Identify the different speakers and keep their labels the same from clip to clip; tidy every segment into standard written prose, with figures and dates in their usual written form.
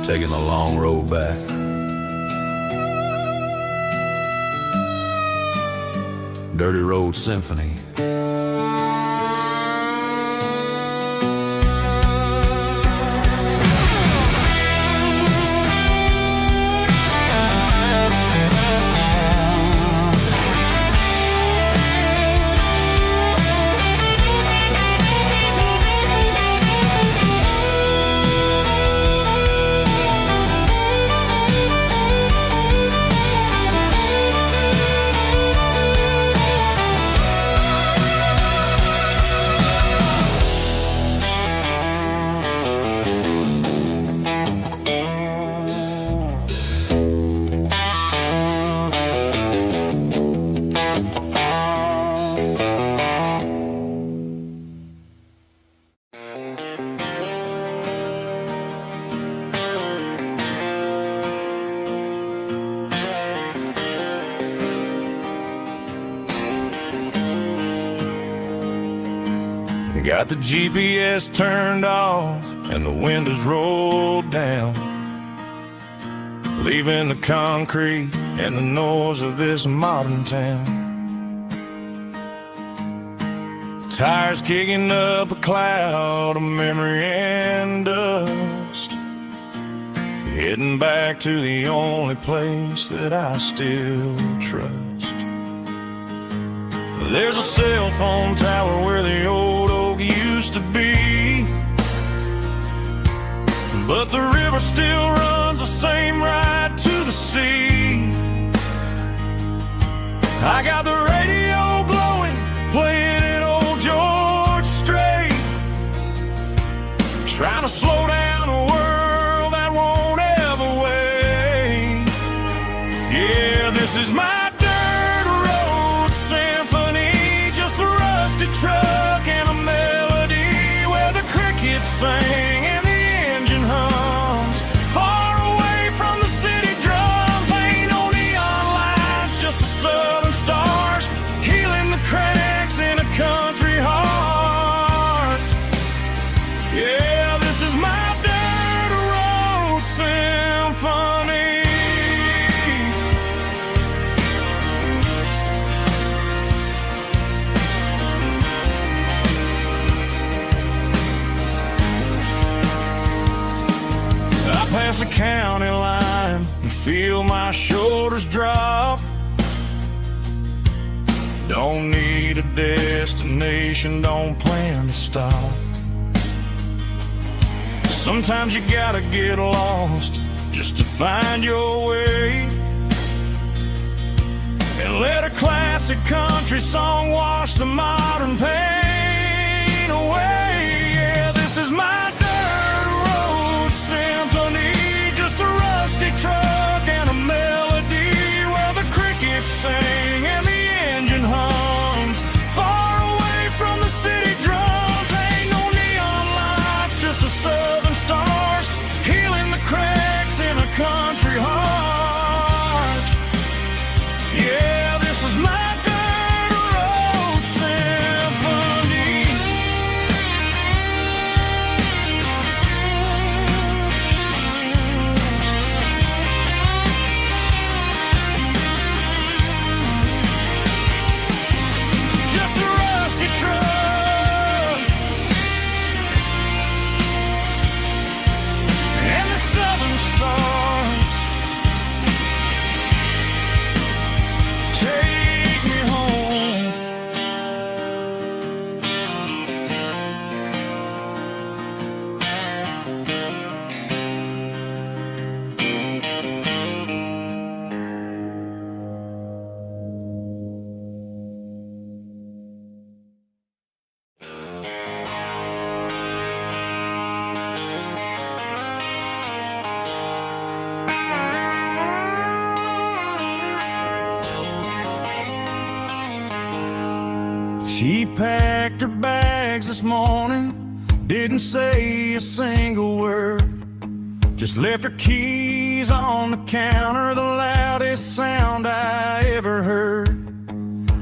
Speaker 1: taking the long road back. Dirty Road Symphony. Got the GPS turned off and the windows rolled down, leaving the concrete and the noise of this modern town. Tires kicking up a cloud of memory and dust, heading back to the only place that I still trust. There's a cell phone tower where the old oak used to be, but the river still runs the same right to the sea. I got the radio glowing, playing it old George Strait, trying to slow down a world that won't ever wait. Yeah, this is my truck and a melody where the crickets sing and the engine hums, far away from the city drums. Ain't no neon lights, just the southern stars healing the cracks in a country heart. Yeah, this is my dirt road symphony. Past the county line and feel my shoulders drop. Don't need a destination, don't plan to stop. Sometimes you gotta get lost just to find your way, and let a classic country song wash the modern pain away. Yeah, this is my symphony, just a rusty truck and a melody where the crickets sing and the engine hums, far away from the city drums. Ain't no neon lights, just the southern stars healing the cracks in a country heart. Yeah, this is my dirt road symphony. She packed her bags this morning, didn't say a single word, just left her keys on the counter, the loudest sound I ever heard.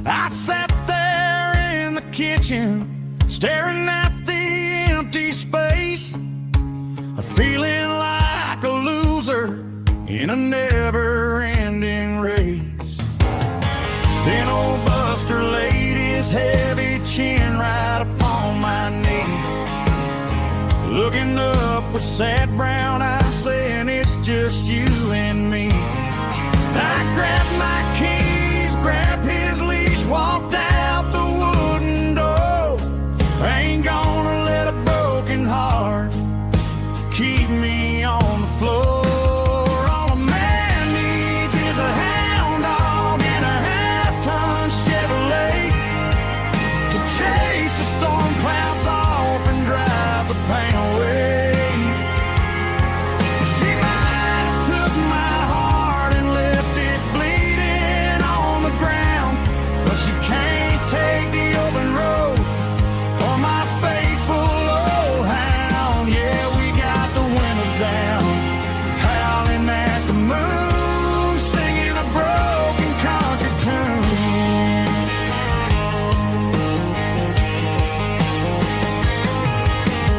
Speaker 1: I sat there in the kitchen, staring at the empty space, feeling like a loser. in a never-ending race. Then old Buster laid his heavy chin right upon my knee, looking up with sad brown eyes, saying it's just you and me. I grabbed my keys, grabbed his leash, walked out the wooden door. I ain't gonna let a broken heart keep me on the floor. All a man needs is a hound dog and a half-ton Chevrolet to chase the storm clouds off and drive the pain away. She might have took my heart and left it bleeding on the ground, but she can't take the open road or my faithful old hound. Yeah, we got the windows down, howling at the moon, singing a broken country tune.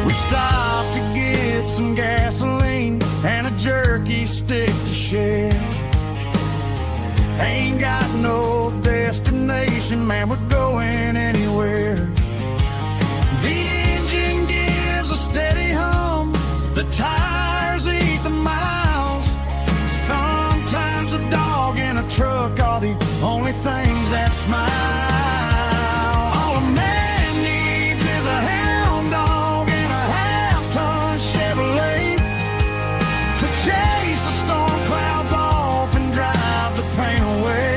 Speaker 1: We stopped to get some gasoline and a jerky stick to share. Ain't got no destination, man, we're going anywhere. The engine gives a steady hum, the tires eat the miles. Sometimes a dog and a truck are the only things that smile. All a man needs is a hound dog and a half-ton Chevrolet to chase the storm clouds off and drive the pain away.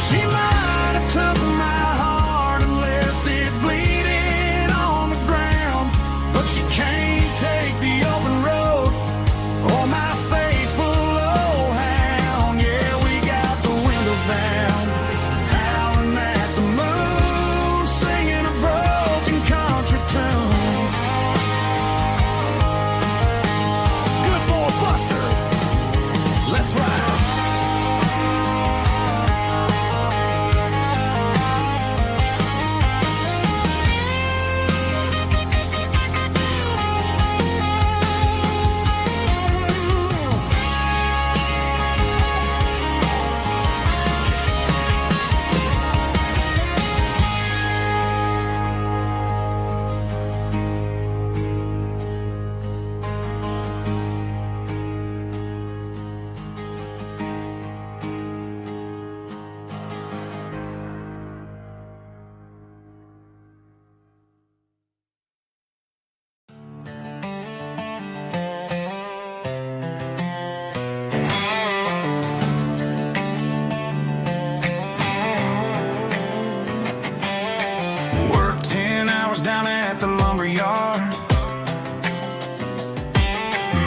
Speaker 1: She might have took my heart and left it bleeding on the ground, but she can't take the open road or my faithful old hound. Yeah, we got the windows down, howling at the moon, singing a broken country tune. Good boy Buster, let's ride. Worked 10 hours down at the lumber yard.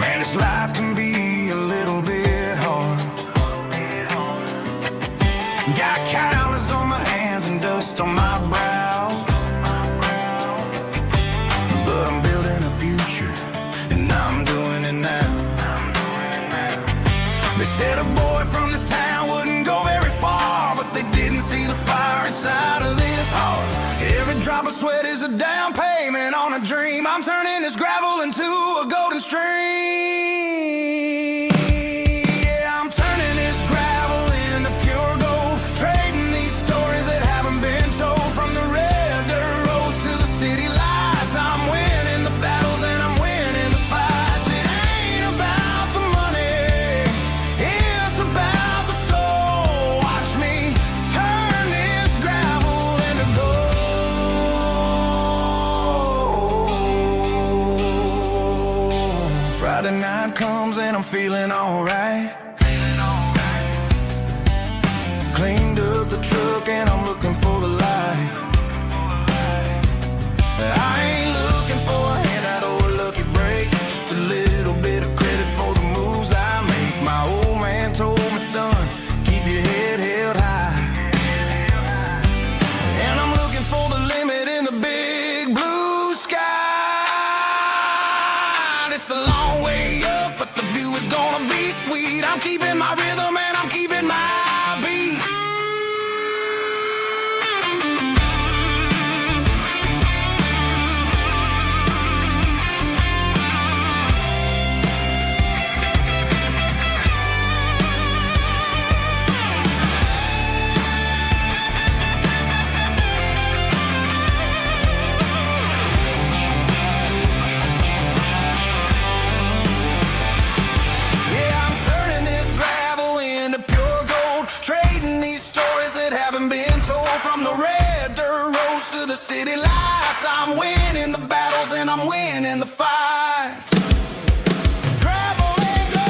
Speaker 1: Man, this life can be a little bit hard. Got calluses on my hands and dust on my brow, but I'm building a future and I'm doing it now. They said a boy from this town wouldn't go very far, but they didn't see the fire inside of this heart. Every drop of sweat is a down payment on a dream. I'm turning this gravel into a golden stream. Yeah, I'm turning this gravel into pure gold, trading these stories that haven't been told. From the red dirt roads to the city lights, I'm winning the battles and I'm winning the fights. It ain't about the money, it's about the soul. Watch me turn this gravel into gold. Friday night comes and I'm feeling alright. Cleaned up the truck and I'm looking for the light. I ain't looking for a handout or a lucky break, just a little bit of credit for the moves I make. My old man told me, son, keep your head held high. And I'm looking for the limit in the big blue sky. It's a long way up, but the view is gonna be sweet. I'm keeping my rhythm and I'm keeping my beat. I'm winning the battles and I'm winning the fights. Gravel and gold.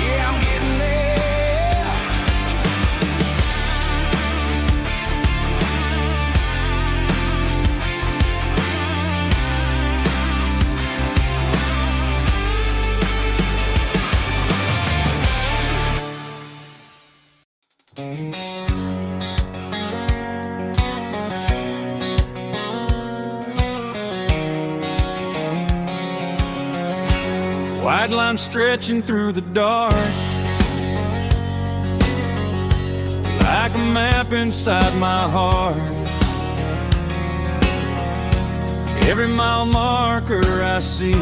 Speaker 1: Yeah, I'm getting there. White line stretching through the dark, like a map inside my heart. Every mile marker I see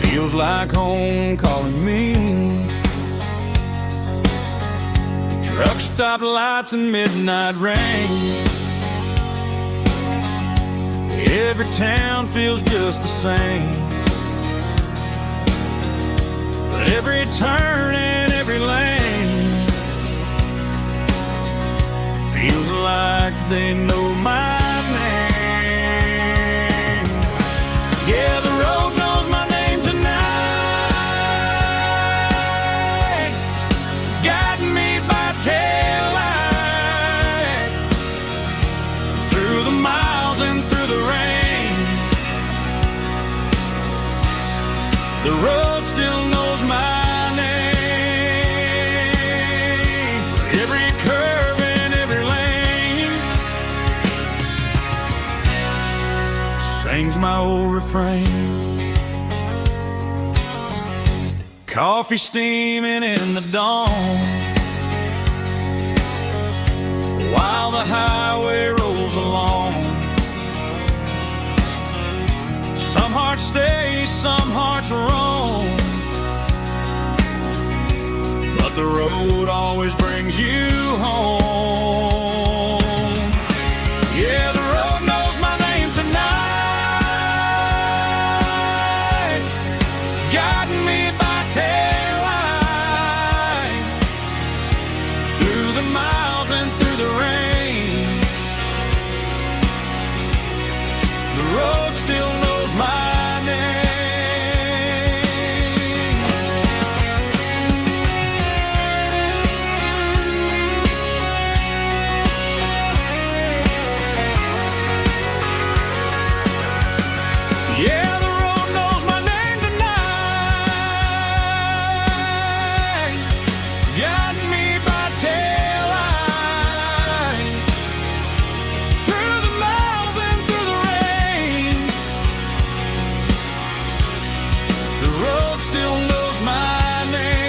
Speaker 1: feels like home calling me. Truck stop lights and midnight rain. Every town feels just the same, but every turn and every lane feels like they know my name. Yeah, the road knows my name tonight, guiding me by taillight through the miles and through the rain. The road still knows my name. Every curve and every lane sings my old refrain. Coffee steaming in the dawn, while the highway rolls along. Some hearts stay, some hearts roam, but the road always brings you home. Yeah, the road knows my name tonight, guiding me by taillight through the miles and through the rain. The road still knows my name. Yeah, the road knows my name tonight, guiding me by taillight through the miles and through the rain. The road still knows my name.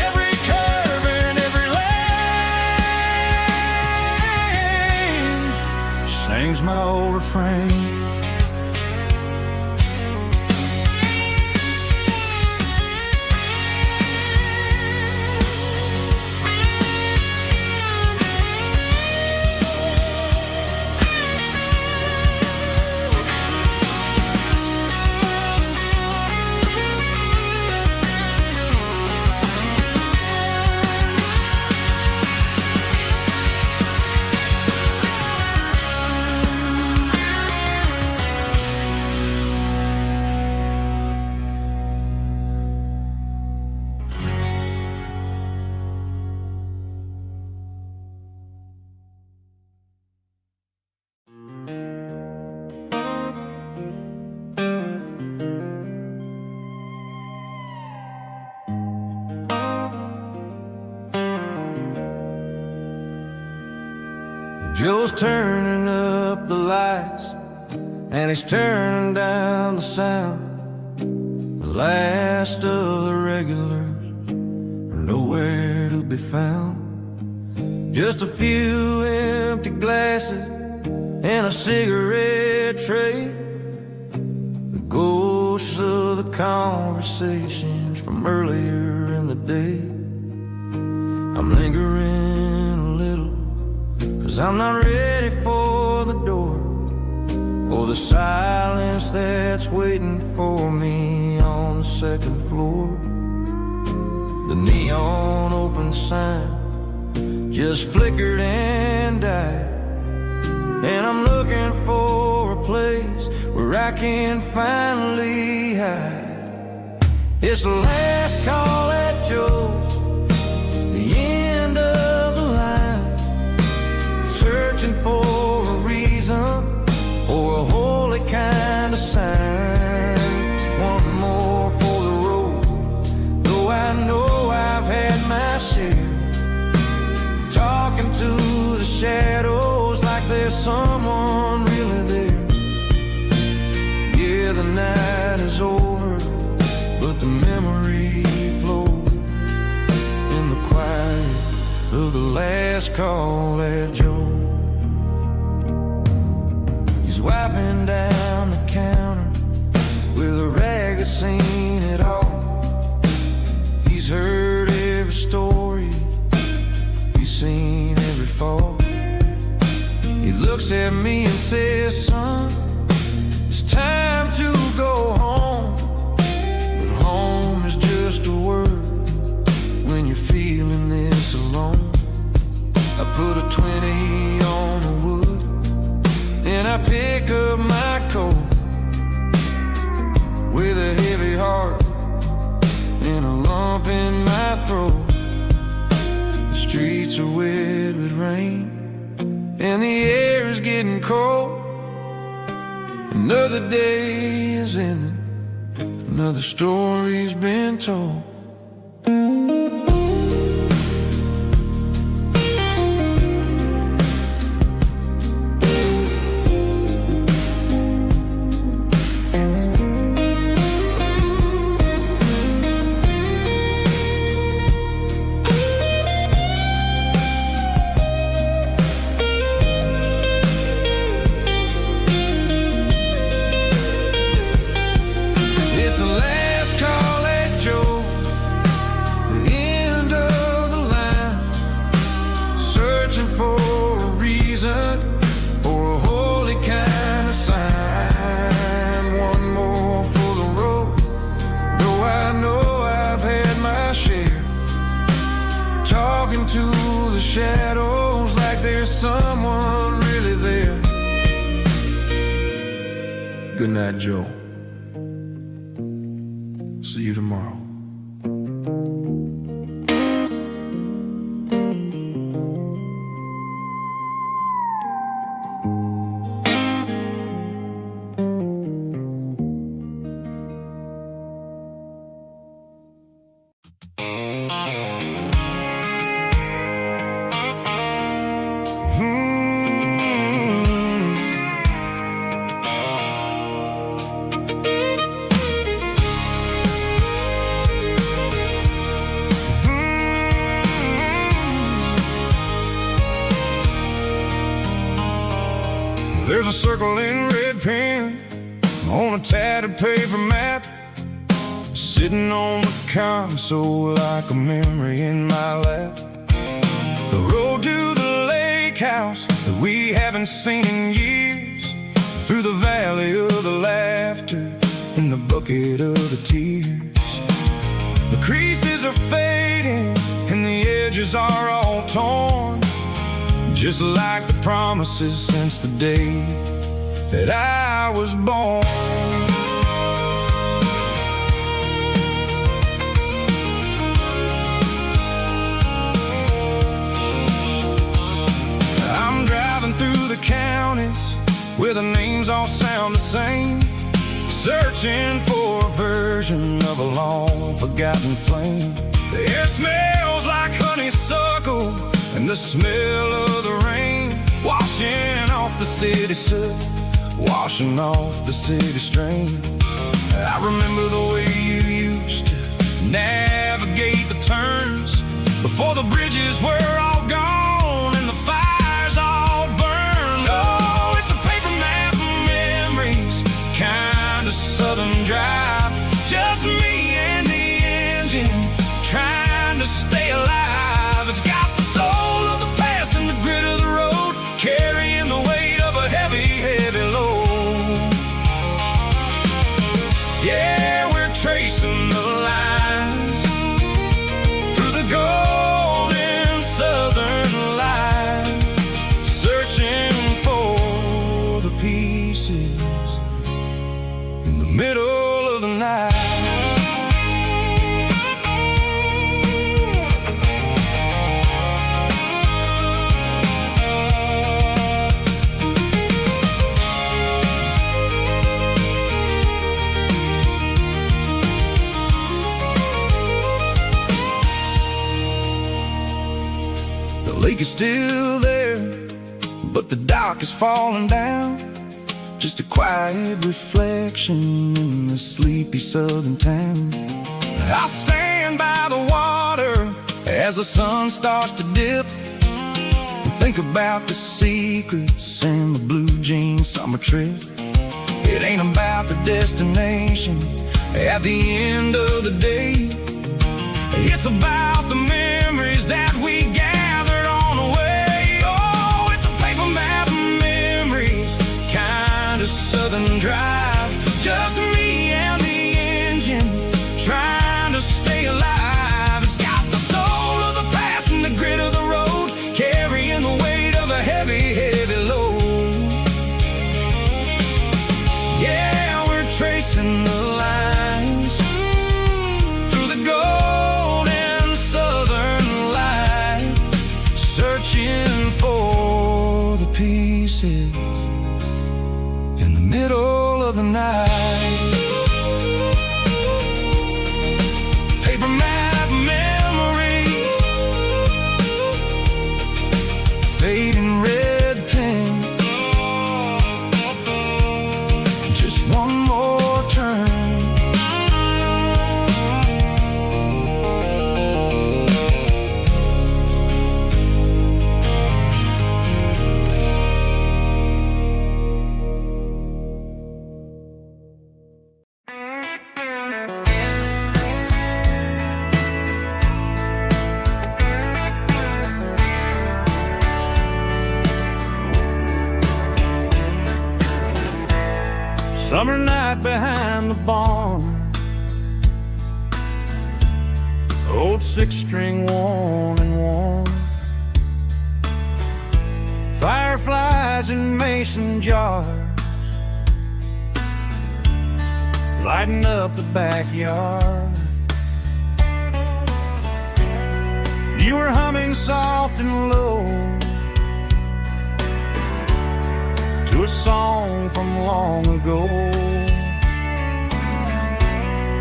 Speaker 1: Every curve and every lane sings my old refrain. Joe's turning up the lights, and he's turning down the sound. The last of the regulars are nowhere to be found. Just a few empty glasses and a cigarette tray, the ghosts of the conversations from earlier in the day. I'm lingering a little, 'cause I'm not ready for the door or the silence that's waiting for me on the second floor. The neon open sign just flickered and died, and I'm looking for a place where I can finally hide. It's the last call at Joe's, the end of the line, searching for a reason or a holy kind of sign. One more for the road, though I know I've had my share, talking to the shadows like there's someone really there. Yeah, the night is over, but the memory flows in the quiet of the last call at Joe. He's wiping down the counter with a rag that's seen it all. He's heard every story, he's seen every fall. He looks at me and says, son, it's time to go home. But home is just a word when you're feeling this alone. I put a 20 on the wood, and I pick up my coat with a heavy heart and a lump in my throat. The streets are wet with rain, and the air is getting cold. Another day is ending, another story's been told. Talking to the shadows like there's someone really there. Good night, Joe. See you tomorrow. There's a circle in red pen on a tattered paper map, sitting on the console like a memory in my lap. The road to the lake house that we haven't seen in years, through the valley of the laughter and the bucket of the tears. The creases are fading and the edges are all torn, just like the promises since the day that I was born. I'm driving through the counties where the names all sound the same, searching for a version of a long forgotten flame. The air smells like honeysuckle and the smell of the rain, washing off the city soot, washing off the city strain. I remember the way you used to navigate the turns before the bridges were all gone and the fires all burned. Oh, it's a paper map of memories, kind of southern drive, just me and the engine trying to stay alive. It's got the soul of the past and the grit of the road, carrying the weight of a heavy, heavy load. Yeah, we're tracing the lines through the golden southern light, searching for the pieces in the middle of the night. The lake is still there, but the dock is falling down. Just a quiet reflection in the sleepy southern town. I stand by the water as the sun starts to dip, and think about the secrets and the blue jean summer trip. It ain't about the destination at the end of the day. It's about the memories that we gathered on the way. Oh, it's a paper map of memories, kind of southern drive. Just me and the engine, trying to stay alive. It's got the soul of the past and the grit of the road, carrying the weight of a heavy, heavy load. Yeah, we're tracing the lines through the golden southern light, searching for the pieces in the middle of the night. Paper map memories, fading red pen, just one more turn. Summer night behind the barn, old 6-string worn and worn, fireflies in mason jars, lighting up the backyard. You were humming soft and low to a song from long ago.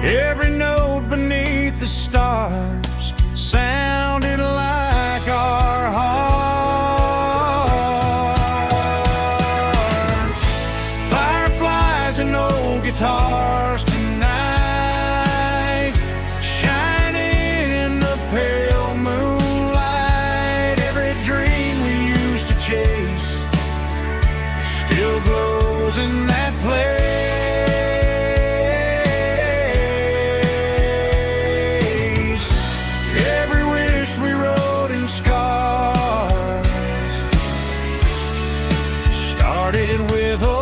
Speaker 1: Every note beneath the stars sounded like our hearts. Fireflies and old guitars tonight, shining in the pale moonlight. Every dream we used to chase still glows in that place. Every wish we wrote in scars started with old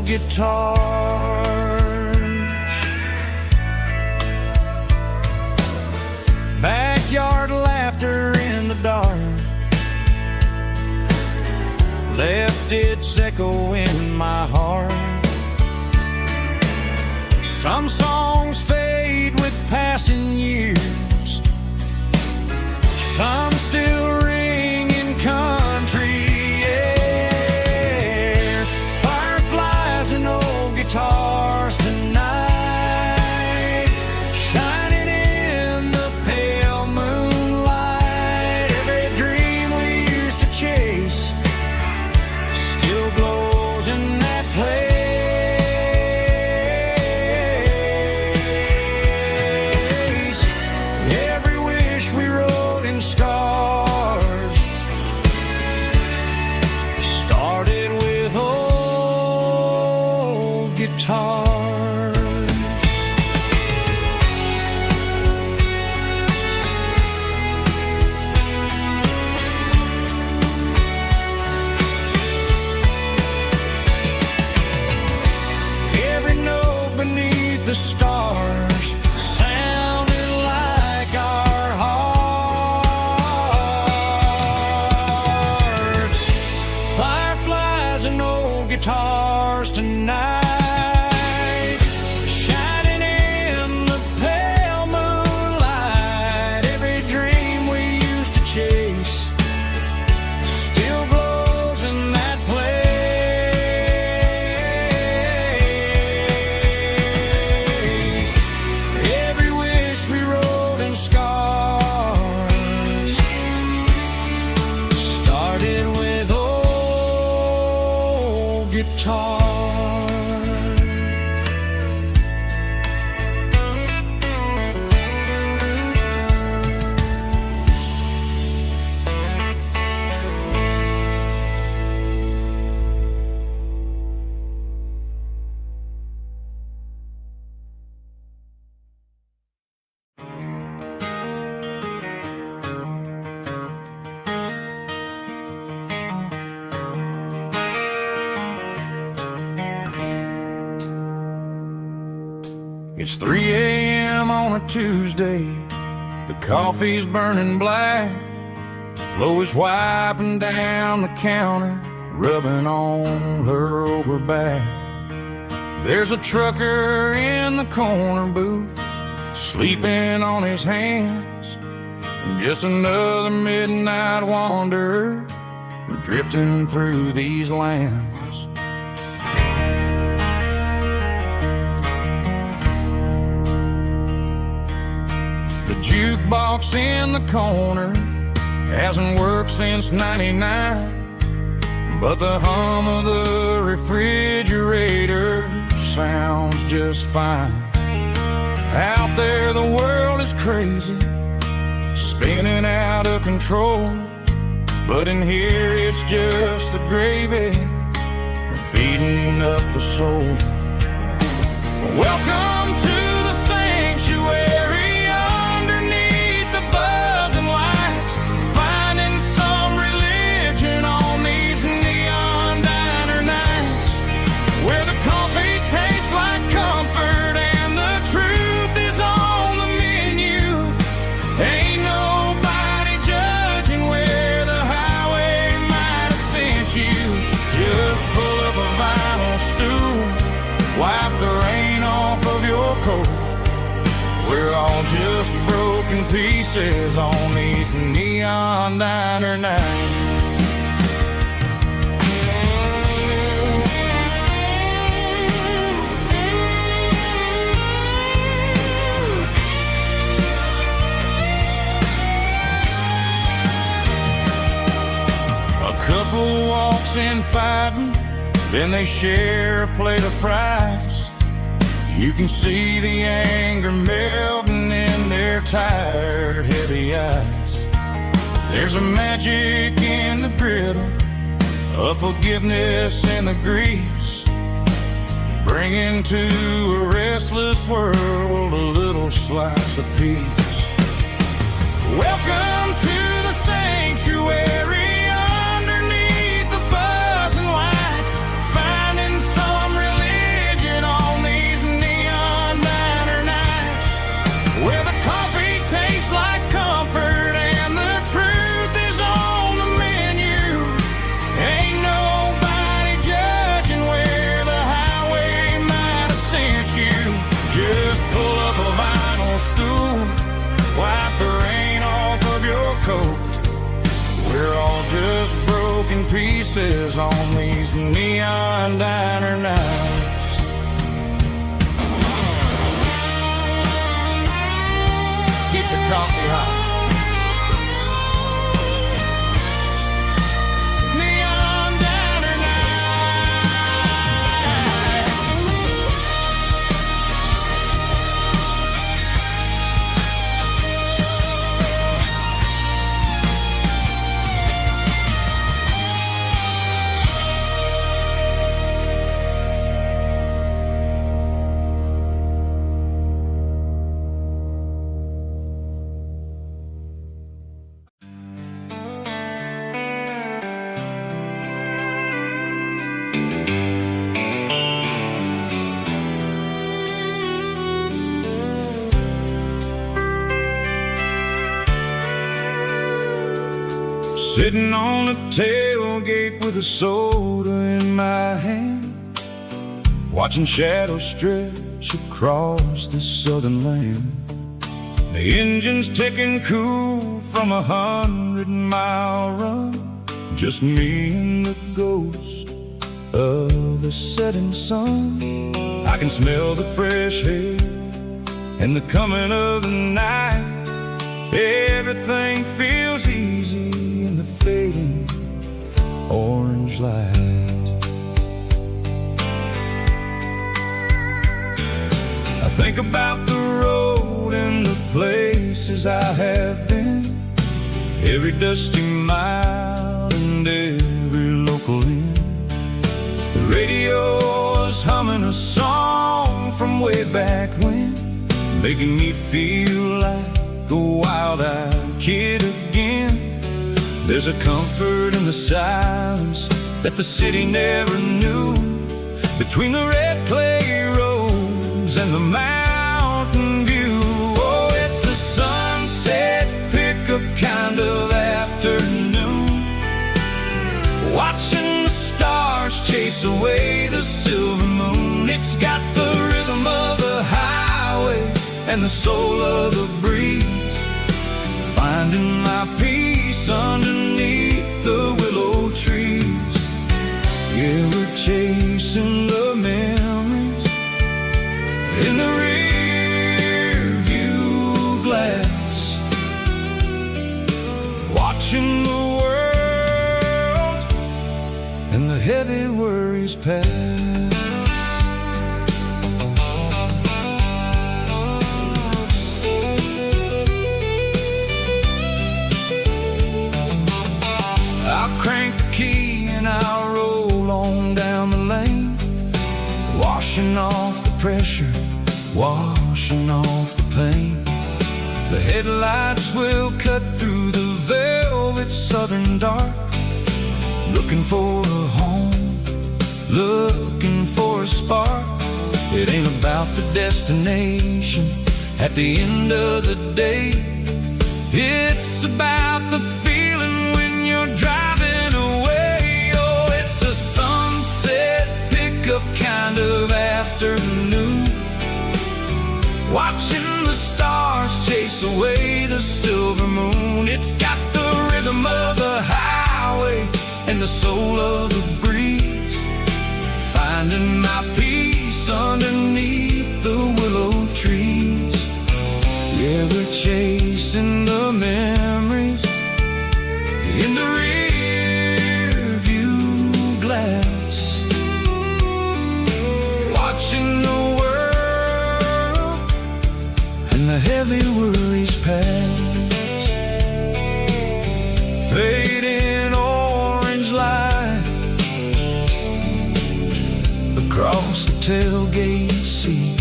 Speaker 1: guitars. Backyard laughter in the dark left its echo in my heart. Some songs fade with passing years, some still ring in country air. Fireflies and old guitars tonight, shining in the pale moonlight. Every dream we used to chase still glows in that place. Every wish we wrote in scars started with old guitars. Every the stars sounded like our hearts. Fireflies and old guitars tonight, shining in the pale moonlight. Every dream we used to chase still glows in that place. Every wish we wrote in scars started with old guitars. It's 3 a.m. on a Tuesday. The coffee's burning black. Flo is wiping down the counter, rubbing on her over back. There's a trucker in the corner booth, sleeping on his hands. Just another midnight wanderer, drifting through these lands. The jukebox in the corner hasn't worked since '99, but the hum of the refrigerator sounds just fine. Out there the world is crazy, spinning out of control, but in here it's just the gravy feeding up the soul. Welcome to the sanctuary, underneath the buzzing lights, finding some religion on these neon diner nights, where the coffee tastes like comfort and the truth is on the menu. Ain't nobody judging where the highway might have sent you. Just pull up a vinyl stool, wipe the rain off of your coat. We're all just broken pieces on these neon diner nights. A couple walks in fighting, then they share a plate of fries. You can see the anger melting in their tired, heavy eyes. There's a magic in the griddle, a forgiveness in the grease, bringing to a restless world a little slice of peace. Welcome to the sanctuary, underneath the buzzing lights, finding some religion on these neon diner nights, where the coffee tastes like comfort and the truth is on the menu. Ain't nobody judging where the highway might have sent you. Just pull up a vinyl stool, wipe the rain off of your coat. We're all just broken pieces on these neon diner nights. Keep the coffee hot. Neon diner night. Sitting on the tailgate with a soda in my hand, watching shadows stretch across this southern land. The engine's ticking cool from 100-mile run, just me and the ghost of the setting sun. I can smell the fresh air and the coming of the night. Everything feels easy in the fading orange light. I think about the road and the places I have been, every dusty mile and every local inn. The radio is humming a song from way back when, making me feel like a wild-eyed kid again. There's a comfort in the silence that the city never knew, between the red clay roads and the mountain view. Oh, it's a sunset pickup kind of afternoon, watching the stars chase away the silver moon. It's got the rhythm of the highway and the soul of the breeze, finding my peace underneath the willow trees. Yeah, we're chasing the memories in the rear view glass, watching the world and the heavy worries pass. I'll crank the key and I'll roll on down the lane, washing off the pressure, washing off the pain. The headlights will cut through the velvet southern dark, looking for a home, looking for a spark. It ain't about the destination at the end of the day, it's about the feeling when you're driving away. Oh, it's a sunset pickup kind of afternoon, watching the stars chase away the silver moon. It's got the rhythm of the highway and the soul of the breeze, finding my peace underneath the willow trees. Yeah, we're chasing the memories in the rear view glass, watching the world and the heavy worries pass. Fading orange light across the tailgate seat,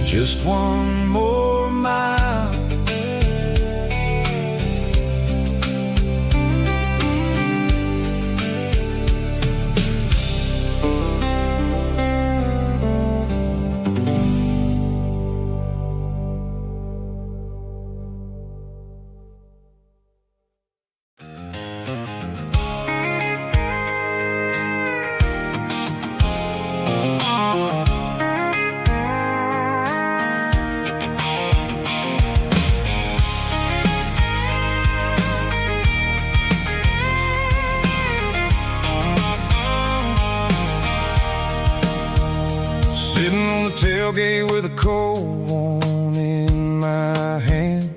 Speaker 1: just one more mile. Sitting on the tailgate with a cold one in my hand,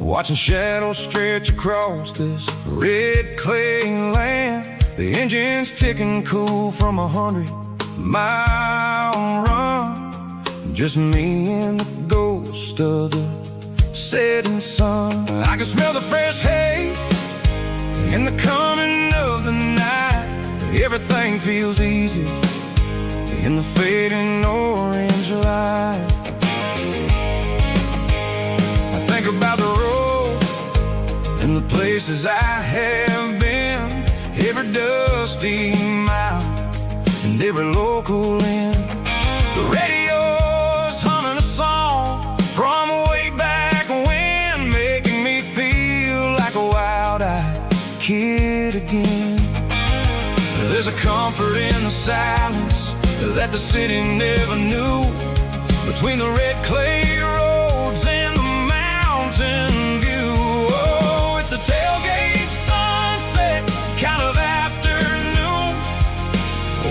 Speaker 1: watching shadows stretch across this red clay land. The engine's ticking cool from 100-mile run, just me and the ghost of the setting sun. I can smell the fresh hay and the coming of the night. Everything feels easy in the fading orange light. I think about the road and the places I have been, every dusty mile and every local inn. The radio's humming a song from way back when, making me feel silence that the city never knew. Between the red clay roads and the mountain view. Oh, it's a tailgate sunset kind of afternoon,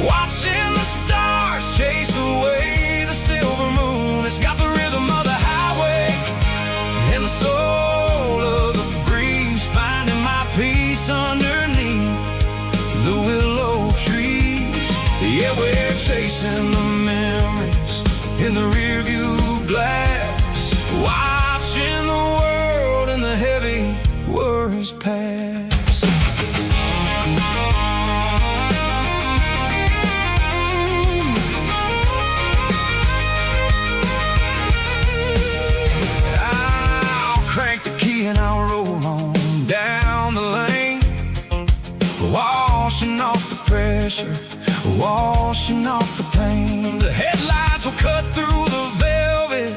Speaker 1: watching the stars chase away the silver moon. It's got the rhythm of the highway and the soul of the breeze, finding my peace underneath the willow trees. Yeah, we're chasing the memories in the rearview glass, watching the world and the heavy worries pass. I'll crank the key and I'll roll on down the lane, washing off the pressure, washing off the pain. The headlights will cut through the velvet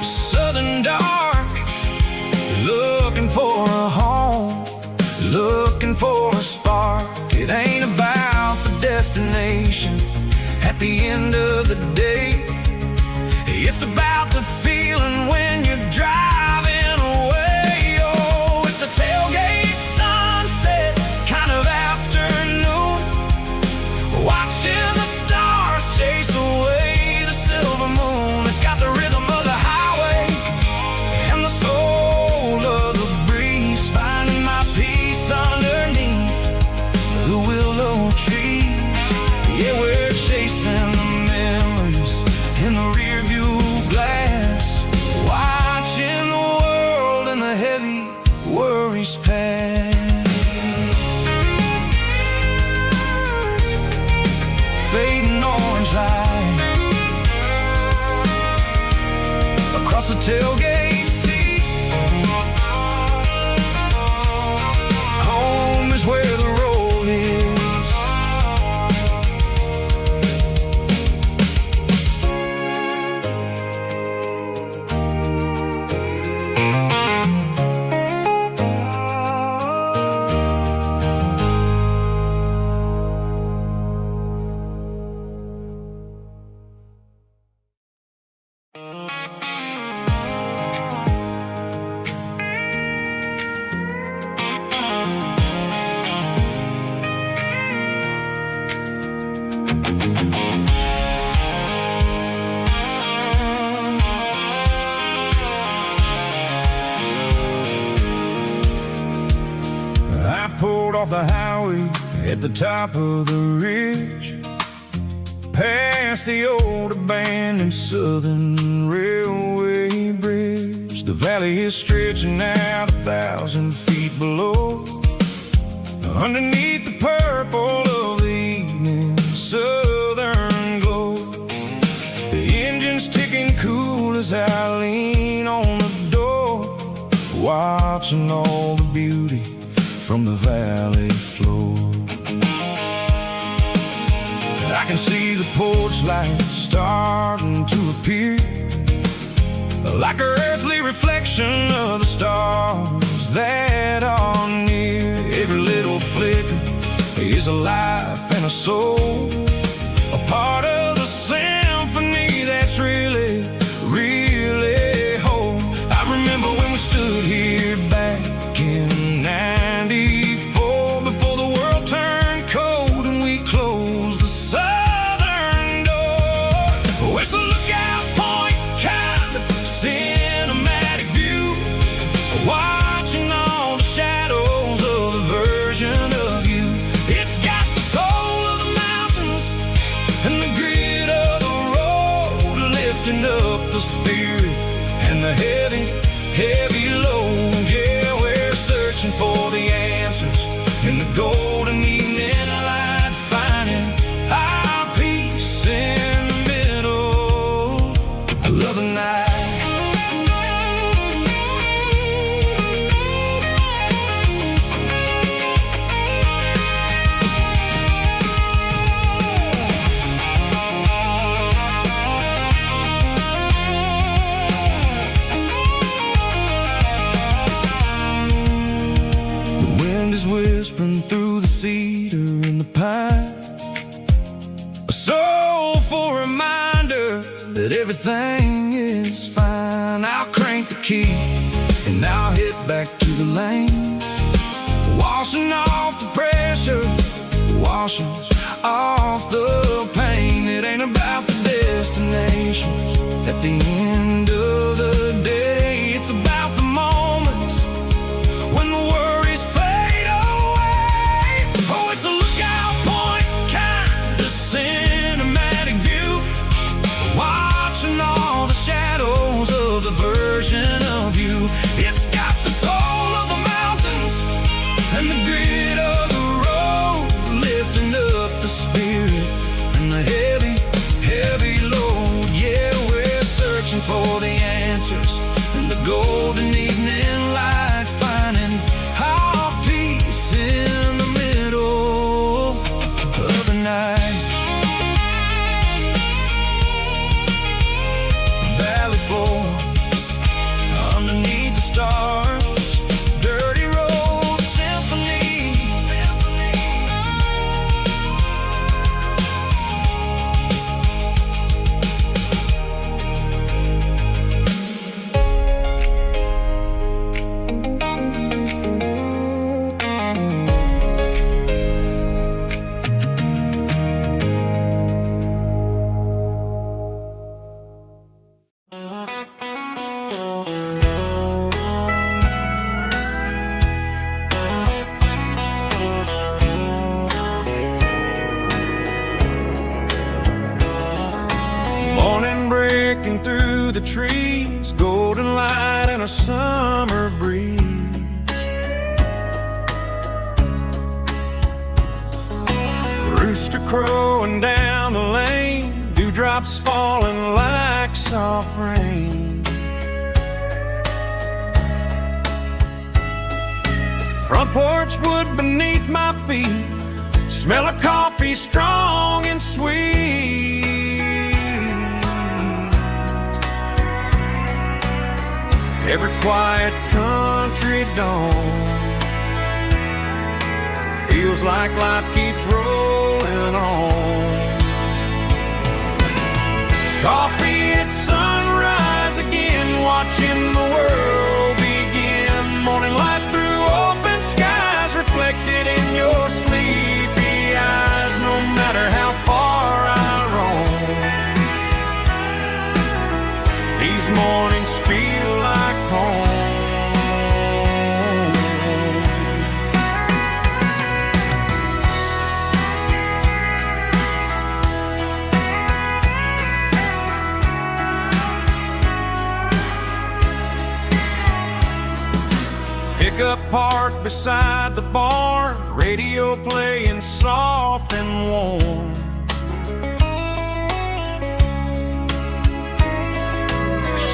Speaker 1: southern dark, looking for a home, looking for a spark. It ain't about the destination at the end of the day, it's about the feeling when you're driving away. Oh, it's a tailgate sunset kind of afternoon, watching the stars chase away the silver moon. It's got the rhythm of the highway and the soul of the breeze, finding my peace underneath the willow trees. Yeah, we're chasing the memories in the rearview glass, watching the world and the heavy worries pass. Fading orange light across the tailgate seat. Home is where the road is. I pulled off the highway at the top of the ridge, past the old abandoned Southern Railway bridge. The valley is stretching out 1,000 feet below, underneath the purple of the evening southern glow. The engine's ticking cool as I lean on the door, watching all the beauty from the valley floor. I can see the porch lights starting to appear, like an earthly reflection of the stars that are near. Every little flicker is a life and a soul, a part of the symphony that's really, really whole. I remember when we stood here back in '94, before the world turned cold and we closed the southern door. Oh, it's a lookout point kind of cinematic view, watching all the shadows of the version of you. It's got the soul of the mountains and the grit of the road, lifting up the spirit and the heavy, heavy load. Yeah, we're searching for the answers in the golden evening light, finding our peace in the middle of the night. that everything is fine. I'll crank the key and I'll hit back to the lane, washing off the pressure, washing off the pain. It ain't about the destinations at the end of the day. It's about the moments when the worries fade away. Oh, it's a lookout point kind of cinematic view, watching all the shadows of the version of you. It's got the soul of the mountains and the grit of the road, lifting up the spirit and the heavy, heavy load. Yeah, we're searching for the answers in the golden evening light, finding our peace in the middle of the night. Valley floor underneath the stars, dirty road symphony. Morning breaking through the trees, golden light and a summer breeze. Rooster crowing down the lane, dewdrops falling like soft rain. Front porch wood beneath my feet, smell of coffee strong and sweet. Every quiet country dawn feels like life keeps rolling on. Coffee at sunrise again, watching the world begin. Morning light through open skies, reflected in your sleepy eyes. No matter how far I roam, these mornings feel like home. Pickup parked beside the barn, radio playing soft and warm.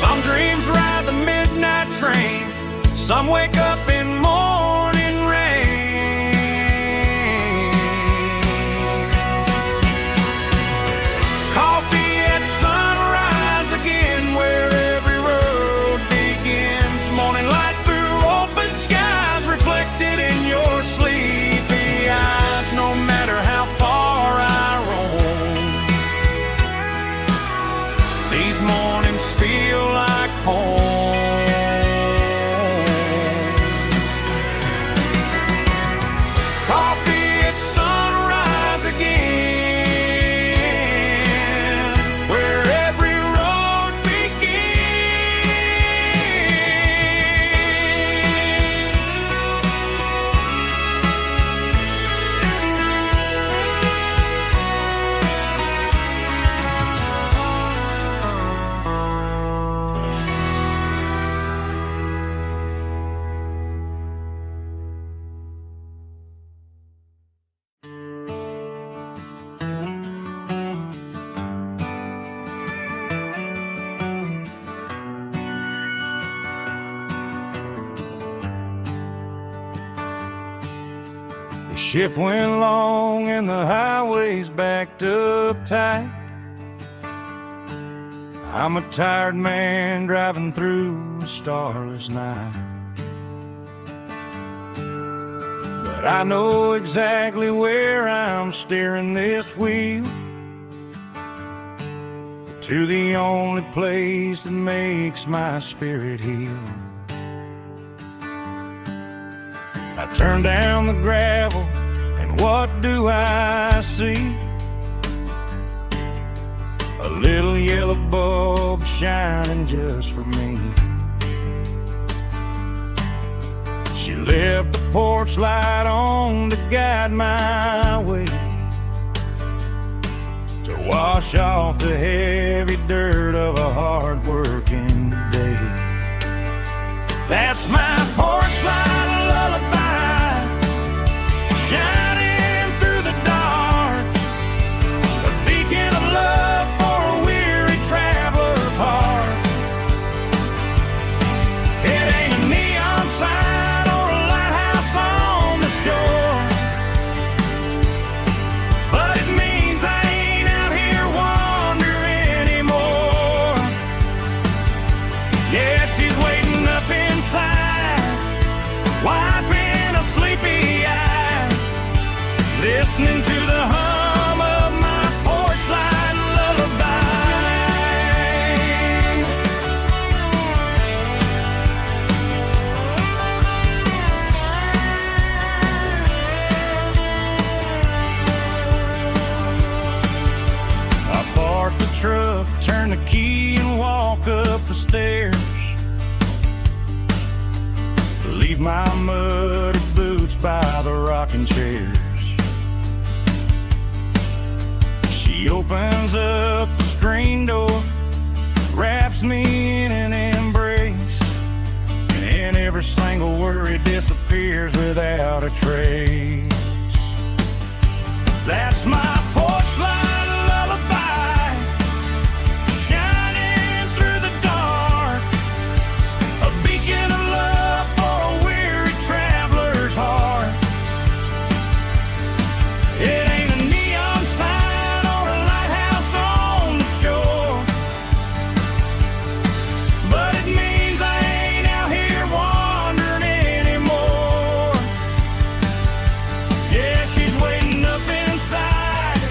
Speaker 1: Some dreams ride the midnight train, some wake up in morning rain. Coffee at sunrise again, where every road begins. Morning light through open skies, reflected in your sleepy eyes. No matter how far I roam, these mornings feel like home. Coffee at sunrise again, where every road The shift went long and the highway's backed up tight. I'm a tired man driving through a starless night. But I know exactly where I'm steering this wheel. to the only place that makes my spirit heal. I turn down the gravel, and what do I see? A little yellow bulb shining just for me. She left the porch light on to guide my way, to wash off the heavy dirt of a hard-working day. That's my porch light lullaby, shining through the dark, a beacon of love for a weary traveler's heart. It ain't a neon sign or a lighthouse on the shore, but it means I ain't out here wandering anymore. Yeah, she's waiting up inside, wiping a sleepy eye, listening to the hum of my porch light lullaby. I park the truck, turn the key, and walk up the stairs. Leave my muddy boots by the rocking chairs. She opens up the screen door, wraps me in an embrace, and every single worry disappears without a trace. That's my porch light lullaby, shining through the dark, a beacon of love for a weary traveler's heart. It ain't a neon sign or a lighthouse on the shore, but it means I ain't out here wandering anymore. Yeah, she's waiting up inside,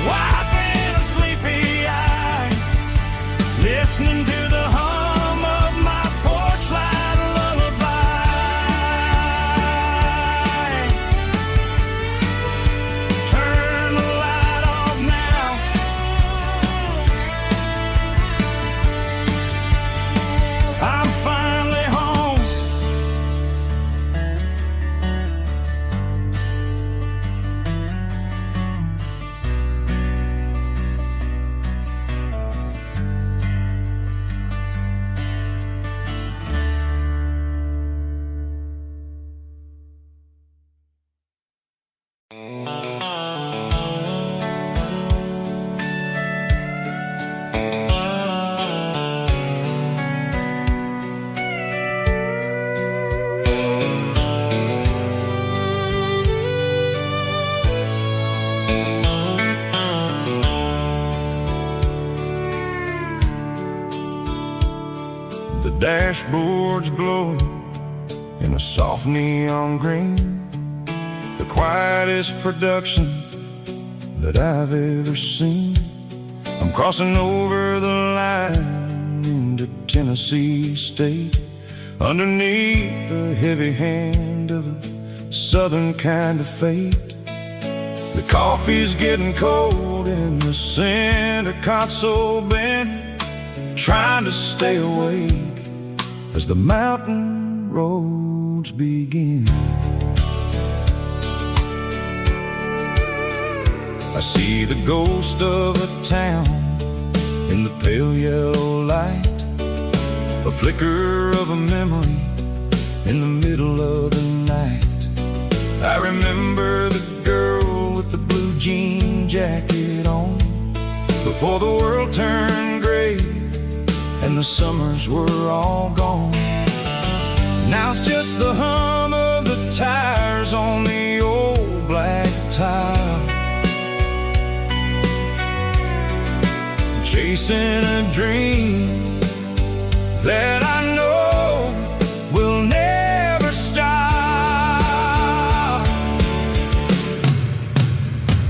Speaker 1: wiping a sleepy eye, listening to the hum of my porch light lullaby. Turn the light off now, I'm finally home. The dashboard's glowing in a soft neon green, the quietest production that I've ever seen. I'm crossing over the line into Tennessee State, underneath the heavy hand of a southern kind of fate. The coffee's getting cold in the center console bin, trying to stay awake as the mountain roads begin. I see the ghost of a town in the pale yellow light, a flicker of a memory in the middle of the night. I remember the girl with the blue jean jacket on, before the world turned gray and the summers were all gone. Now it's just the hum of the tires on the old black tile, chasing a dream that I know will never stop.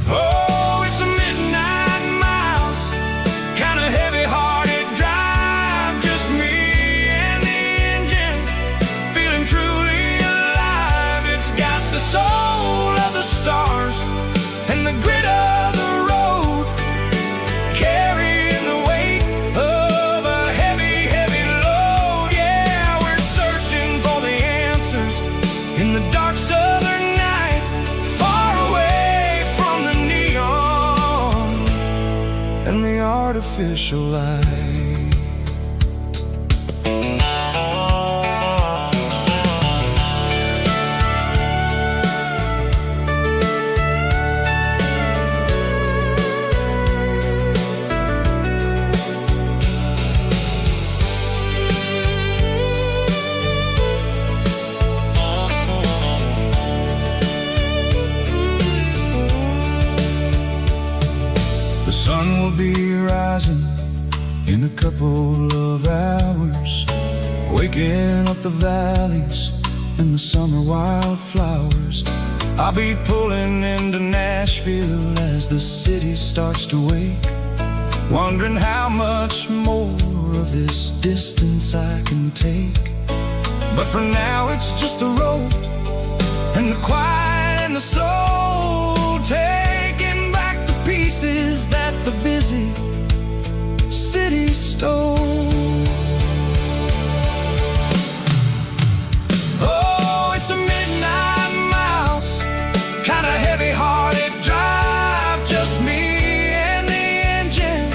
Speaker 1: Oh, it's a midnight mouse, kinda and the artificial light. The sun will be rising in a couple of hours, waking up the valleys and the summer wildflowers. I'll be pulling into Nashville as the city starts to wake, wondering how much more of this distance I can take. But for now it's just the road and the quiet and the soul, taking back the pieces that the busy city stole. Oh, it's a midnight mouse, kinda heavy-hearted drive, just me and the engine,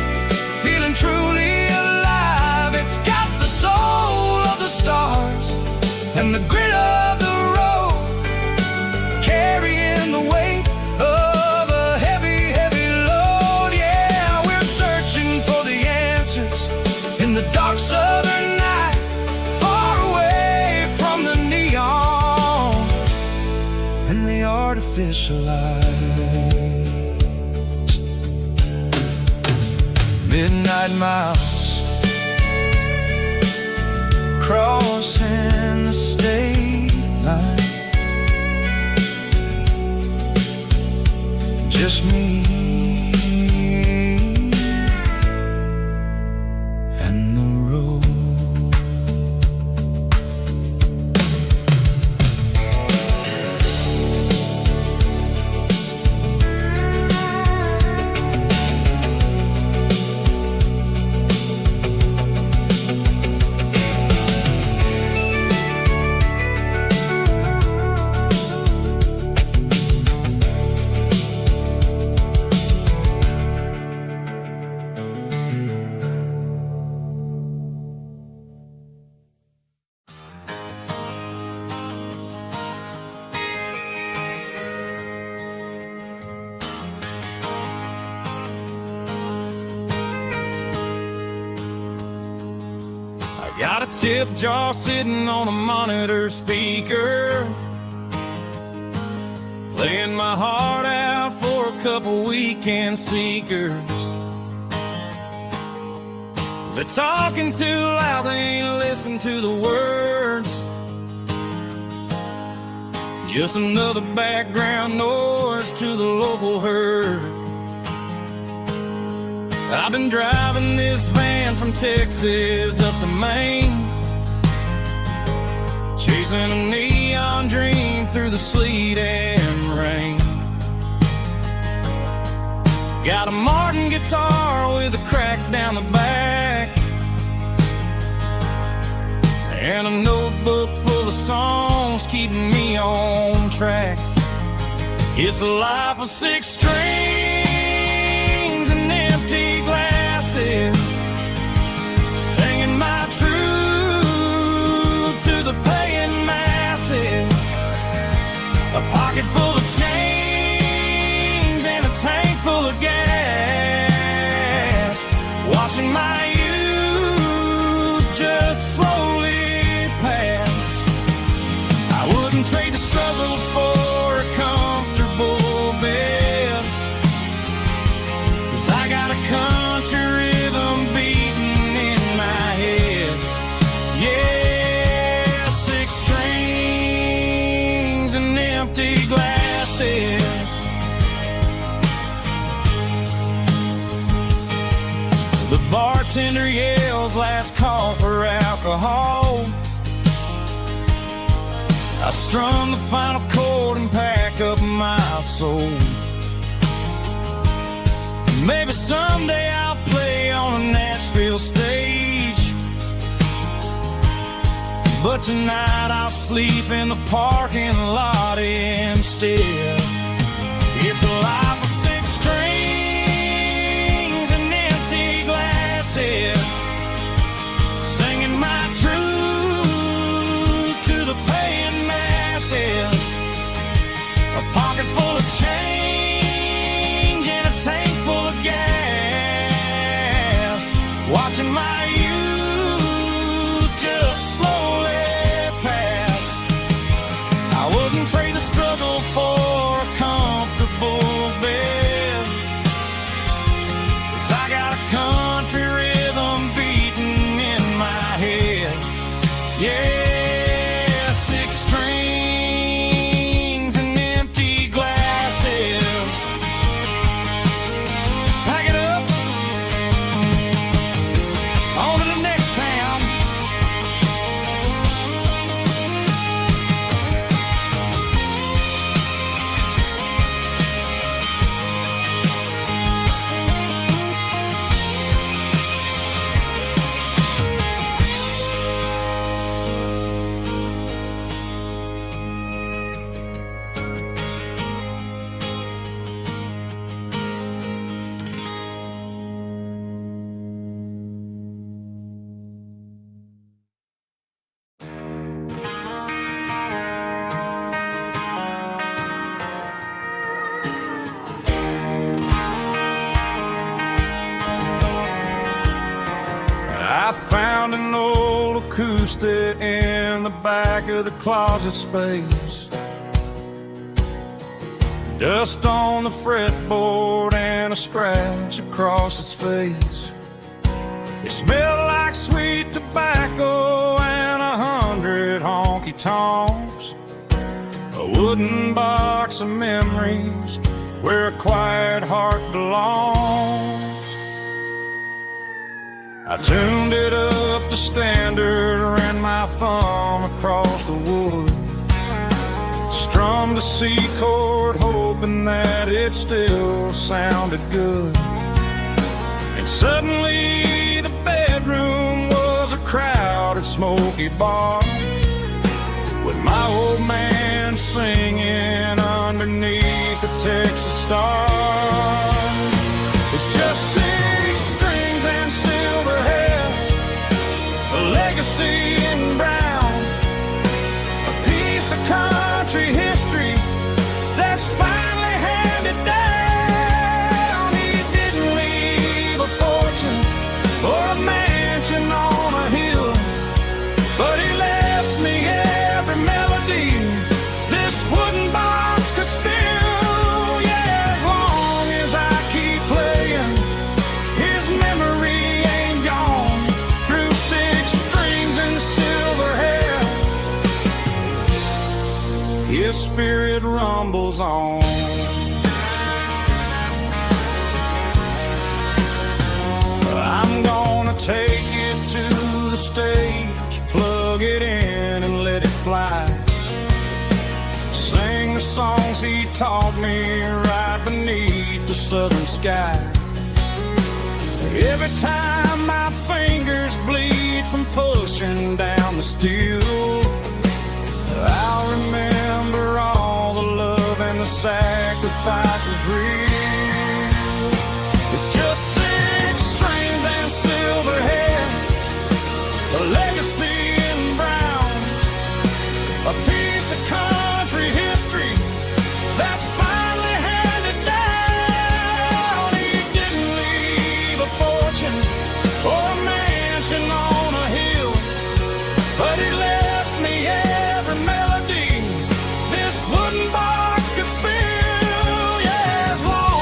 Speaker 1: feeling truly alive. It's got the soul of the stars and the grit of the road, carrying the weight of a heavy, heavy load. Yeah, we're searching for the answers in the dark southern night, far away from the neon and the artificial lights. Midnight mouse, crossing the state line, just me and the road. Got a tip jar sitting on a monitor speaker, playing my heart out for a couple weekend seekers. They're talking too loud, they ain't listen to the words, just another background noise to the local herd. I've been driving this van from Texas up to Maine, chasing a neon dream through the sleet and rain. Got a Martin guitar with a crack down the back, and a notebook full of songs keeping me on track. It's a life of 6 strings and empty glasses, singing my truth to the paying masses. A pocket full of change and a tank full of gas, watching my youth just slowly pass. I wouldn't trade the struggle for a comfortable bed, 'cause I got a country rhythm beating in my head. Yeah, 6 strings and empty glasses. The bartender yells last call for alcohol. I strum the final chord and pack up my soul. Maybe someday I'll play on a Nashville stage, but tonight I'll sleep in the parking lot instead. It's a life of 6 strings and watching my youth just slowly pass. I wouldn't trade the struggle for a comfortable bed, 'cause I got a country rhythm beating in my head. Yeah, 6 strings and empty glasses. Pack it up, on to the next town. I found an old acoustic in the back of the closet space. Dust on the fretboard and a scratch across its face. It smelled like sweet tobacco and 100 honky-tonks. A wooden box of memories where a quiet heart belongs. I tuned it up to standard, ran my thumb across the wood, strummed a C chord, hoping that it still sounded good. And suddenly the bedroom was a crowded, smoky bar, with my old man singing underneath the Texas star. It's just 6 strings and silver hair, a legacy in brown, a piece of country history that's finally handed down. He didn't leave a fortune or a mansion on a hill, but he left me every melody this wooden box could spill. Yeah, as long as I keep playing, his memory ain't gone. Through 6 strings and silver hair, his spirit rumbles on. I'm gonna take it to the stage, plug it in and let it fly. Sing the songs he taught me right beneath the southern sky. Every time my fingers bleed from pushing down the steel, I'll remember all the love and the sacrifices real. It's just 6 strings and silver hair, a legacy in brown, a piece of country history that's finally handed down. He didn't leave a fortune or a mansion on a hill, but he left me every melody this wooden box could spill. Yeah, as long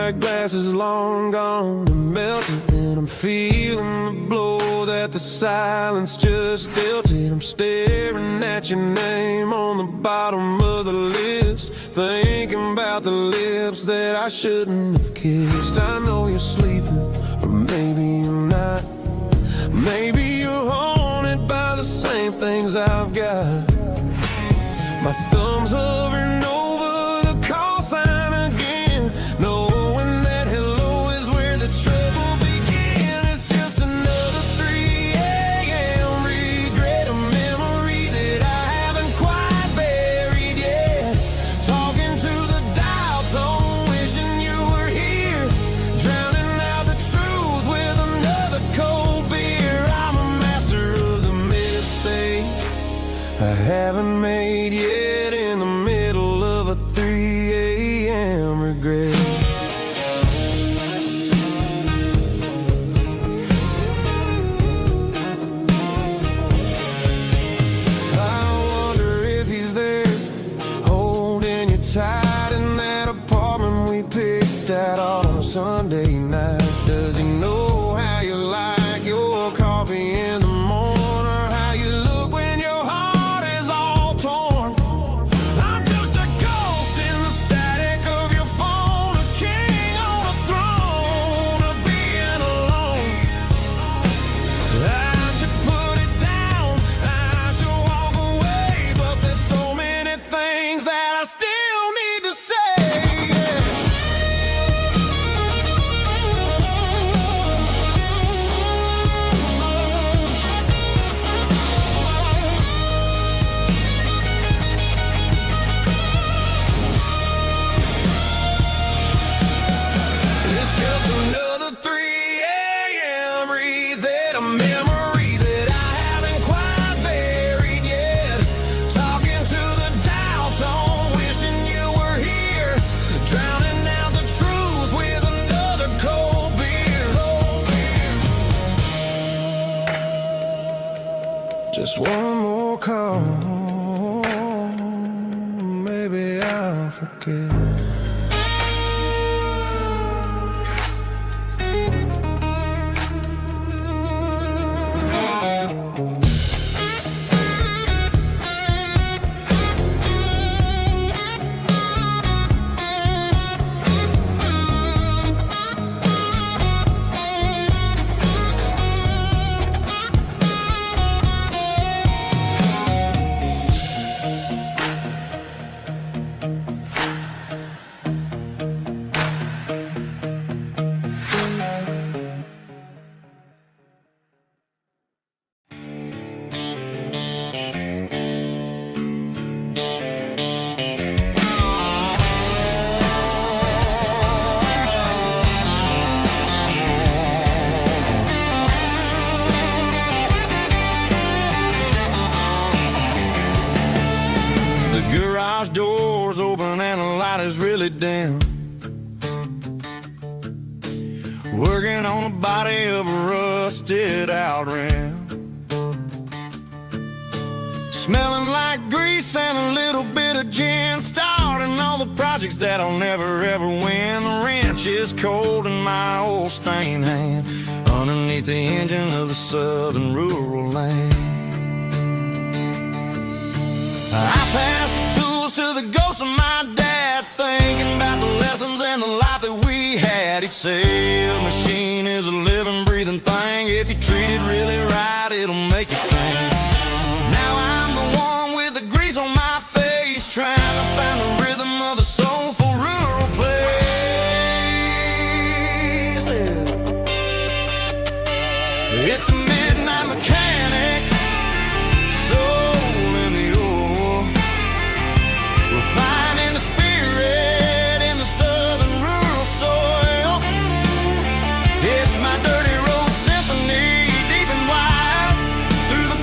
Speaker 1: my glass is long gone and melted, and I'm feeling the blow that the silence just dealt it. I'm staring at your name on the bottom of the list, thinking about the lips that I shouldn't have kissed. I know you're sleeping, but maybe you're not. Maybe you're haunted by the same things I've got. My thumb's hovering over the call sign again, knowing that hello is where the trouble began. It's just another 3 a.m. regret, a memory that I haven't quite buried yet. Talking to the dial tone, wishing you were here, drowning out the truth with another cold beer. I'm a master of the mistakes I haven't made yet, in the middle of a 3 a.m. regret. I wonder if he's there, holding you tight in that apartment we picked out on a Sunday night. Does he know how you like your coffee in the morning, or how you look when your heart is all torn? I'm just a ghost in the static of your phone, a king on a throne of being alone. I should put it down, I should walk away, but there's so many things that I still need to say. It's just another 3 a.m. read, a memory that I haven't quite buried yet. Talking to the dial tone, wishing you were here, drowning out the truth with another cold beer. Just one more call, maybe I'll forget. The garage door's open and the light is really dim. Working on the body of a rusted out rim. Smelling like grease and a little bit of gin. Starting all the projects that I'll never ever win. The wrench is cold in my old stained hand, underneath the engine of the southern rural land. I pass the tools to the ghost of my dad, thinking about the lessons and the life that we had. He'd say a machine is a living, breathing thing. If you treat it really right, it'll make you sing. Now I'm the one with the grease on my face, trying to find the rhythm of the soulful rural place. It's a midnight mechanic, soul in the ore, refining the spirit in the southern rural soil. It's my dirty road symphony, deep and wide, through the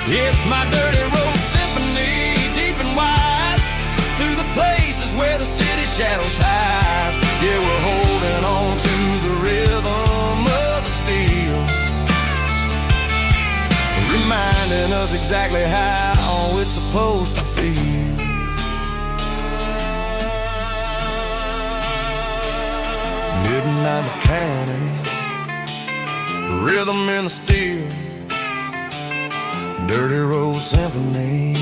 Speaker 1: It's my dirty road symphony, deep and wide, through the places where the city shadows hide. Yeah, we're holding on to the rhythm of the steel, reminding us exactly how it's supposed to feel. Midnight mechanic, rhythm in the steel, dirty road symphony.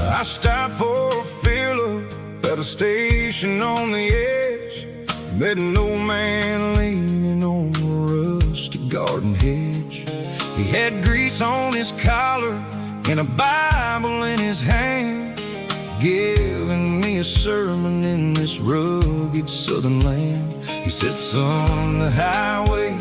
Speaker 1: I stopped for a fill-up at a station on the edge. Met an old man leaning on a rusty garden hedge. He had grease on his collar and a Bible in his hand, giving me a sermon in this rugged southern land. He said, son, the highway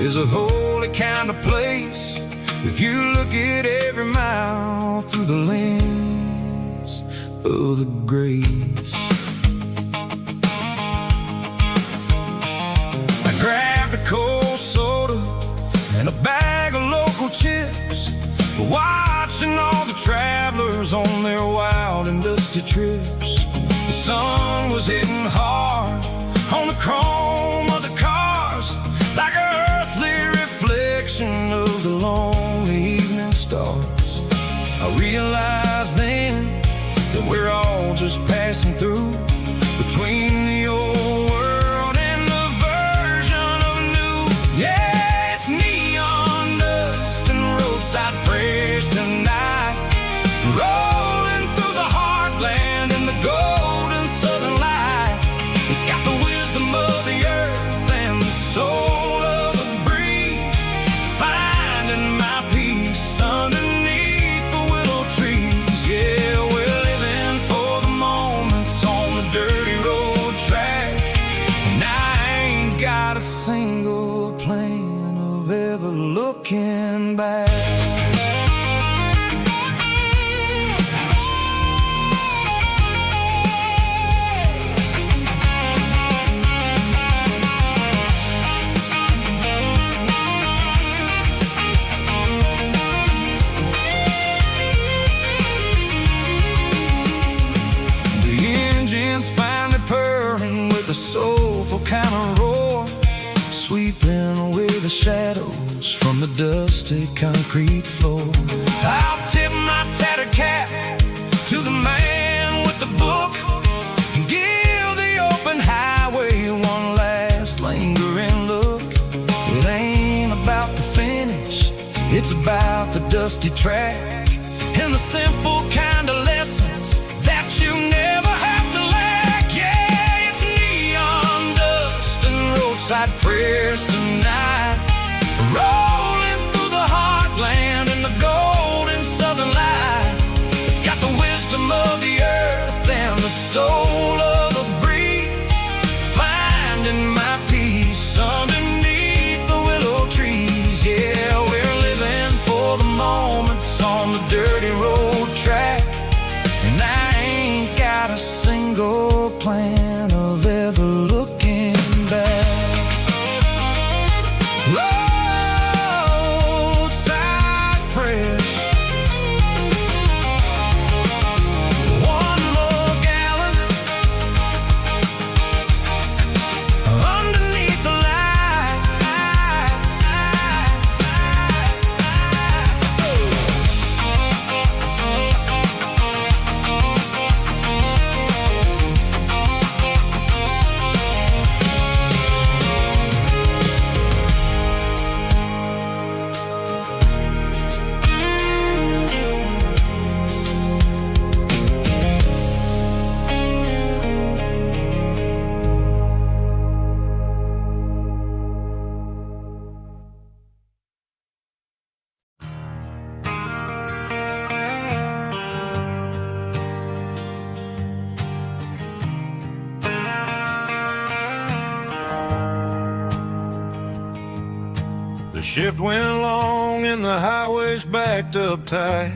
Speaker 1: is a holy kind of place if you look at every mile through the lens of the grace. I grabbed a cold soda and a bag of local chips, watching all the travelers on their wild and dusty trips. The sun was hitting hard on the chrome of the cars, like an earthly reflection of the lonely evening stars. I realized then that we're all just passing through, between the old world and the version of new. Yeah, it's neon dust and roadside prayers tonight, rolling through the heartland in the golden southern light. It's got the wisdom of the earth and the soul of the breeze, finding my peace underneath the willow trees. Yeah, we're living for the moments on the dirty road track, and I ain't got a single plan of ever looking back. Finally purring with a soulful kind of roar, sweeping away the shadows from the dusty concrete floor. I'll tip my tattered cap to the man with the book and give the open highway one last lingering look. It ain't about the finish, it's about the dusty track and the simple kind of lessons that you never have to lack. Yeah, it's neon dust and roadside prayers tonight, rolling through the heartland in the golden southern light. It's got the wisdom of the earth and the soul of the breeze, finding my peace underneath the willow trees. Yeah, we're living for the moments on the dirty road track, and I ain't got a single plan of ever looking back. The shift went long and the highway's backed up tight.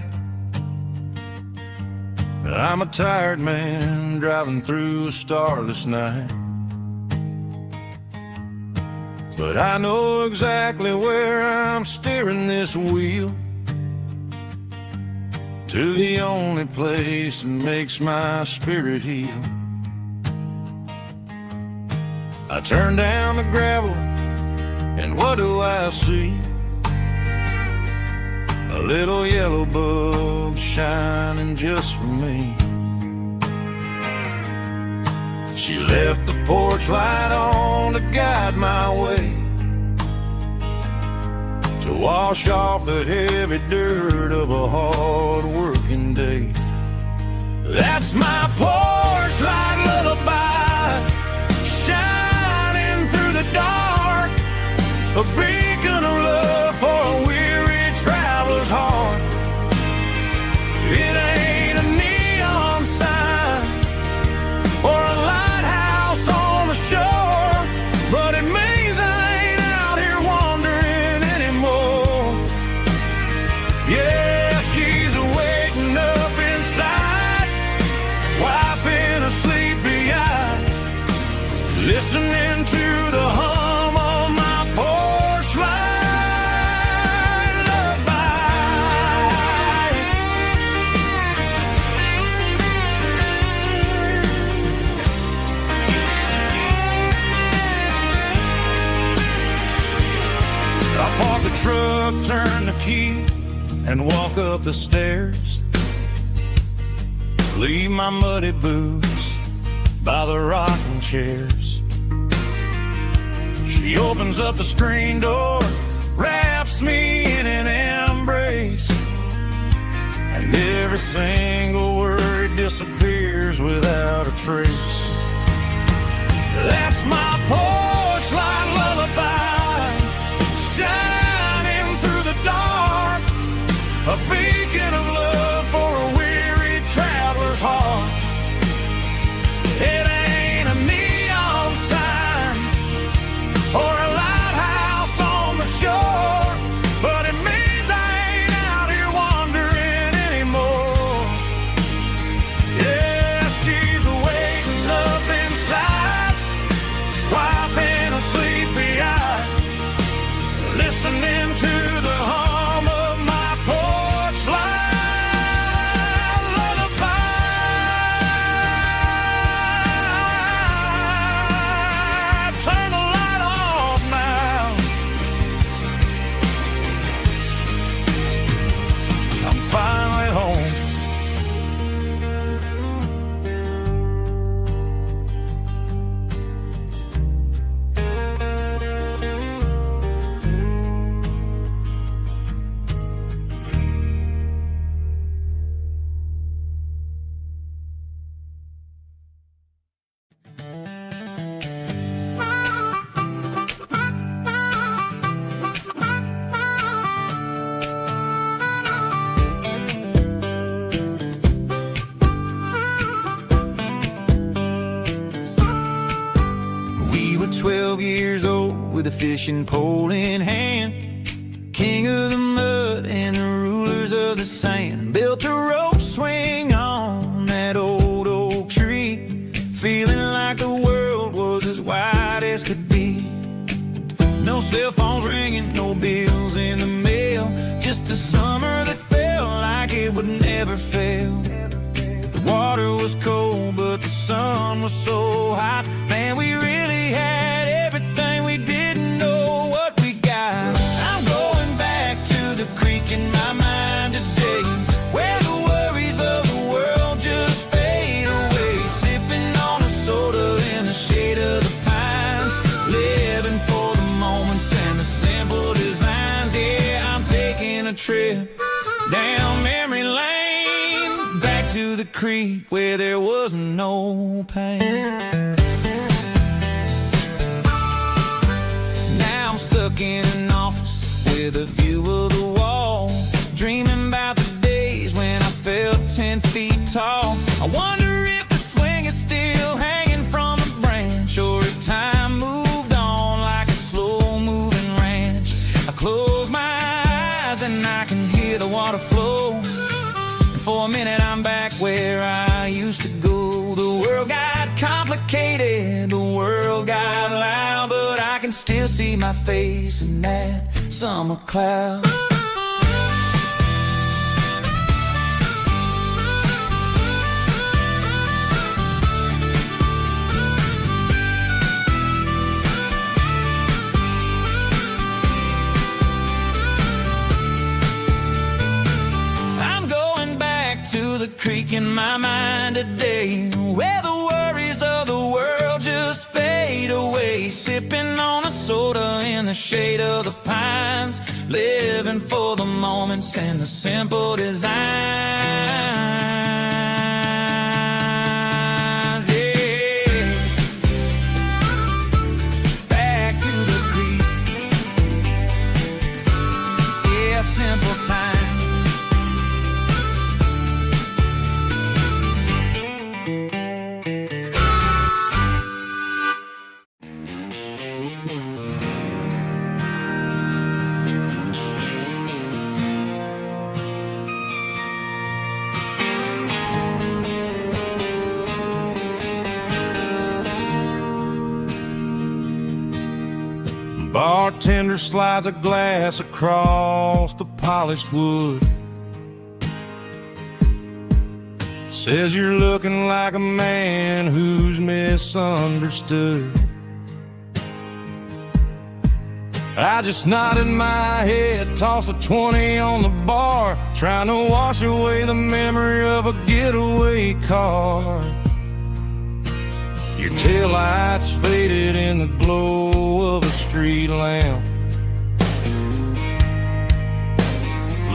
Speaker 1: I'm a tired man driving through a starless night, but I know exactly where I'm steering this wheel, to the only place that makes my spirit heal. I turn down the gravel, and what do I see? A little yellow bulb shining just for me. She left the porch light on to guide my way, to wash off the heavy dirt of a hard-working day. That's my porch light lullaby, shining through the dark, a beacon of love for a weary traveler's heart. It ain't a neon sign or a lighthouse on the shore, but it means I ain't out here wandering anymore. Yeah, she's waking up inside, wiping a sleepy eye, listening to the hum of my porch light lullaby. I park the truck, turn the key, and walk up the stairs. Leave my muddy boots by the rocking chairs. She opens up the screen door, wraps me in an embrace, and every single word disappears without a trace. That's my porch light lullaby, shining through the dark, a beacon of love for a weary traveler's heart. It ain't a neon sign or a lighthouse on the shore, but it means I ain't out here wandering anymore. Yeah, she's waking up inside, wiping a sleepy eye, listening to the hum of my porch light lullaby. Turn the light off now, I'm finally home. We were 12 years old with a fishing pole in hand, king of the mud and the rulers of the sand. Built a rope swing on that old oak tree, feeling like the world was as wide as could be. No cell phones ringing, no bills in the mail, just a summer that felt like it would never fail. The water was cold, but the sun was so hot. Man, we really had everything, we didn't know what we got. I'm going back to the creek in my mind today, where the worries of the world just fade away. Sipping on a soda in the shade of the pines, living for the moments and the simple designs. Yeah, I'm taking a trip down memory lane, back to the creek where there was no pain. Now I'm stuck in an office with a view of the wall, dreaming about the days when I felt 10 feet tall. I wonder if the swing is still hanging from a branch, or if time moved on like a slow moving ranch. I close for a minute I'm back where I used to go. The world got complicated, the world got loud, but I can still see my face in that summer cloud. To the creek in my mind today, where the worries of the world just fade away. Sipping on a soda in the shade of the pines, living for the moments and the simple designs. Yeah, back to the creek. Yeah, simple times. Bartender slides a glass across the polished wood. Says you're looking like a man who's misunderstood. I just nodded my head, tossed a 20 on the bar, trying to wash away the memory of a getaway car. Your taillights faded in the glow of a street lamp,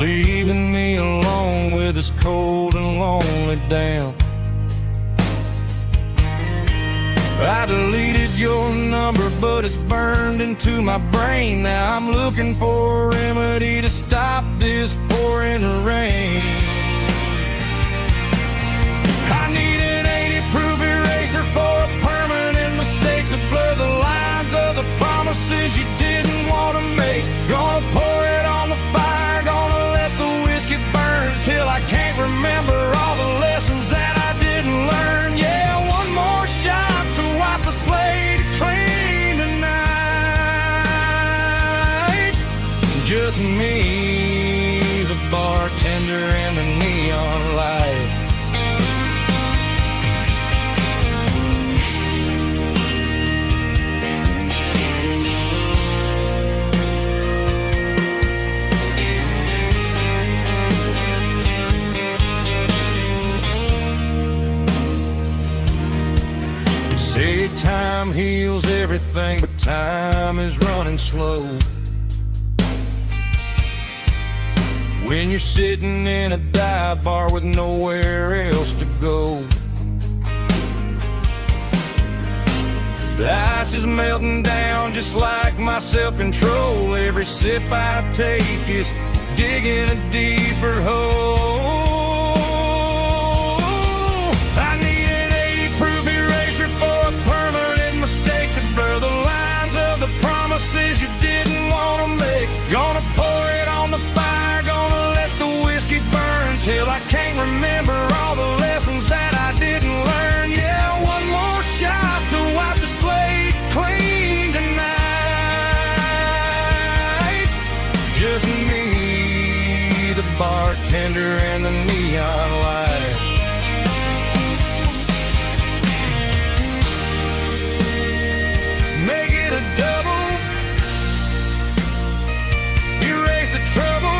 Speaker 1: leaving me alone with this cold and lonely damp. I deleted your number, but it's burned into my brain. Now I'm looking for a remedy to stop this pouring rain. I need an 80-proof eraser for a permanent mistake to blur the lines of the promises you didn't want to make. Gonna pour it on the fire, gonna let the whiskey burn till I can't remember all the lessons that I didn't learn. Yeah, one more shot to wipe the slate clean tonight. Just me, the bartender, and the neon light. Say time heals everything, but time is running slow. When you're sitting in a dive bar with nowhere else to go, the ice is melting down just like my self-control. Every sip I take is digging a deeper hole. I need an 80-proof eraser for a permanent mistake to blur the lines of the promises you didn't want to make. Gonna pour it on the fire, gonna let the whiskey burn till I can't remember all the lessons that I didn't learn. Yeah, one more shot to wipe the slate clean tonight. Just me, the bartender, and the neon light. Make it a double, erase the trouble.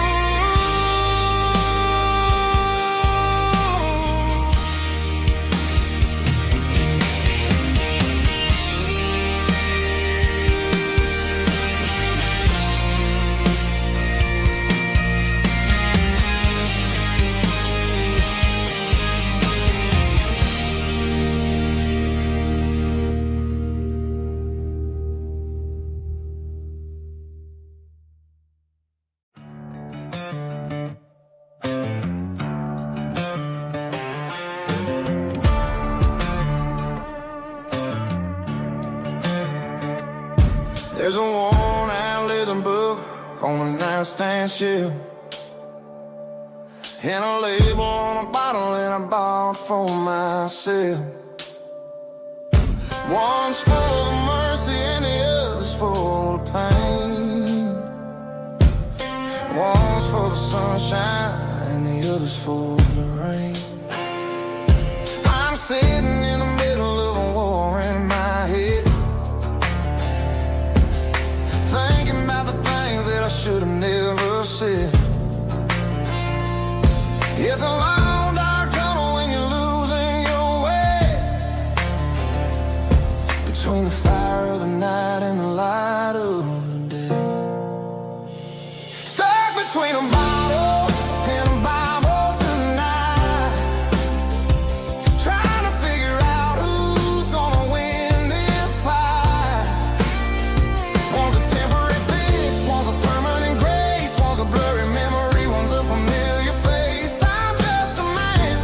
Speaker 1: There's a worn-out living book on the nightstand shelf,
Speaker 2: and a label on a bottle that I bought for myself. One's full of mercy and the other's full of pain. One's full of sunshine and the other's full of rain. I'm sitting in the middle of a war in my head, thinking about the things that I should have never said. It's a long dark tunnel when you're losing your way, between the fire of the night and the light of the day. Stuck between a bottle and a Bible tonight, trying to figure out who's gonna win this fight. One's a temporary fix, one's a permanent grace, one's a blurry memory, one's a familiar face. I'm just a man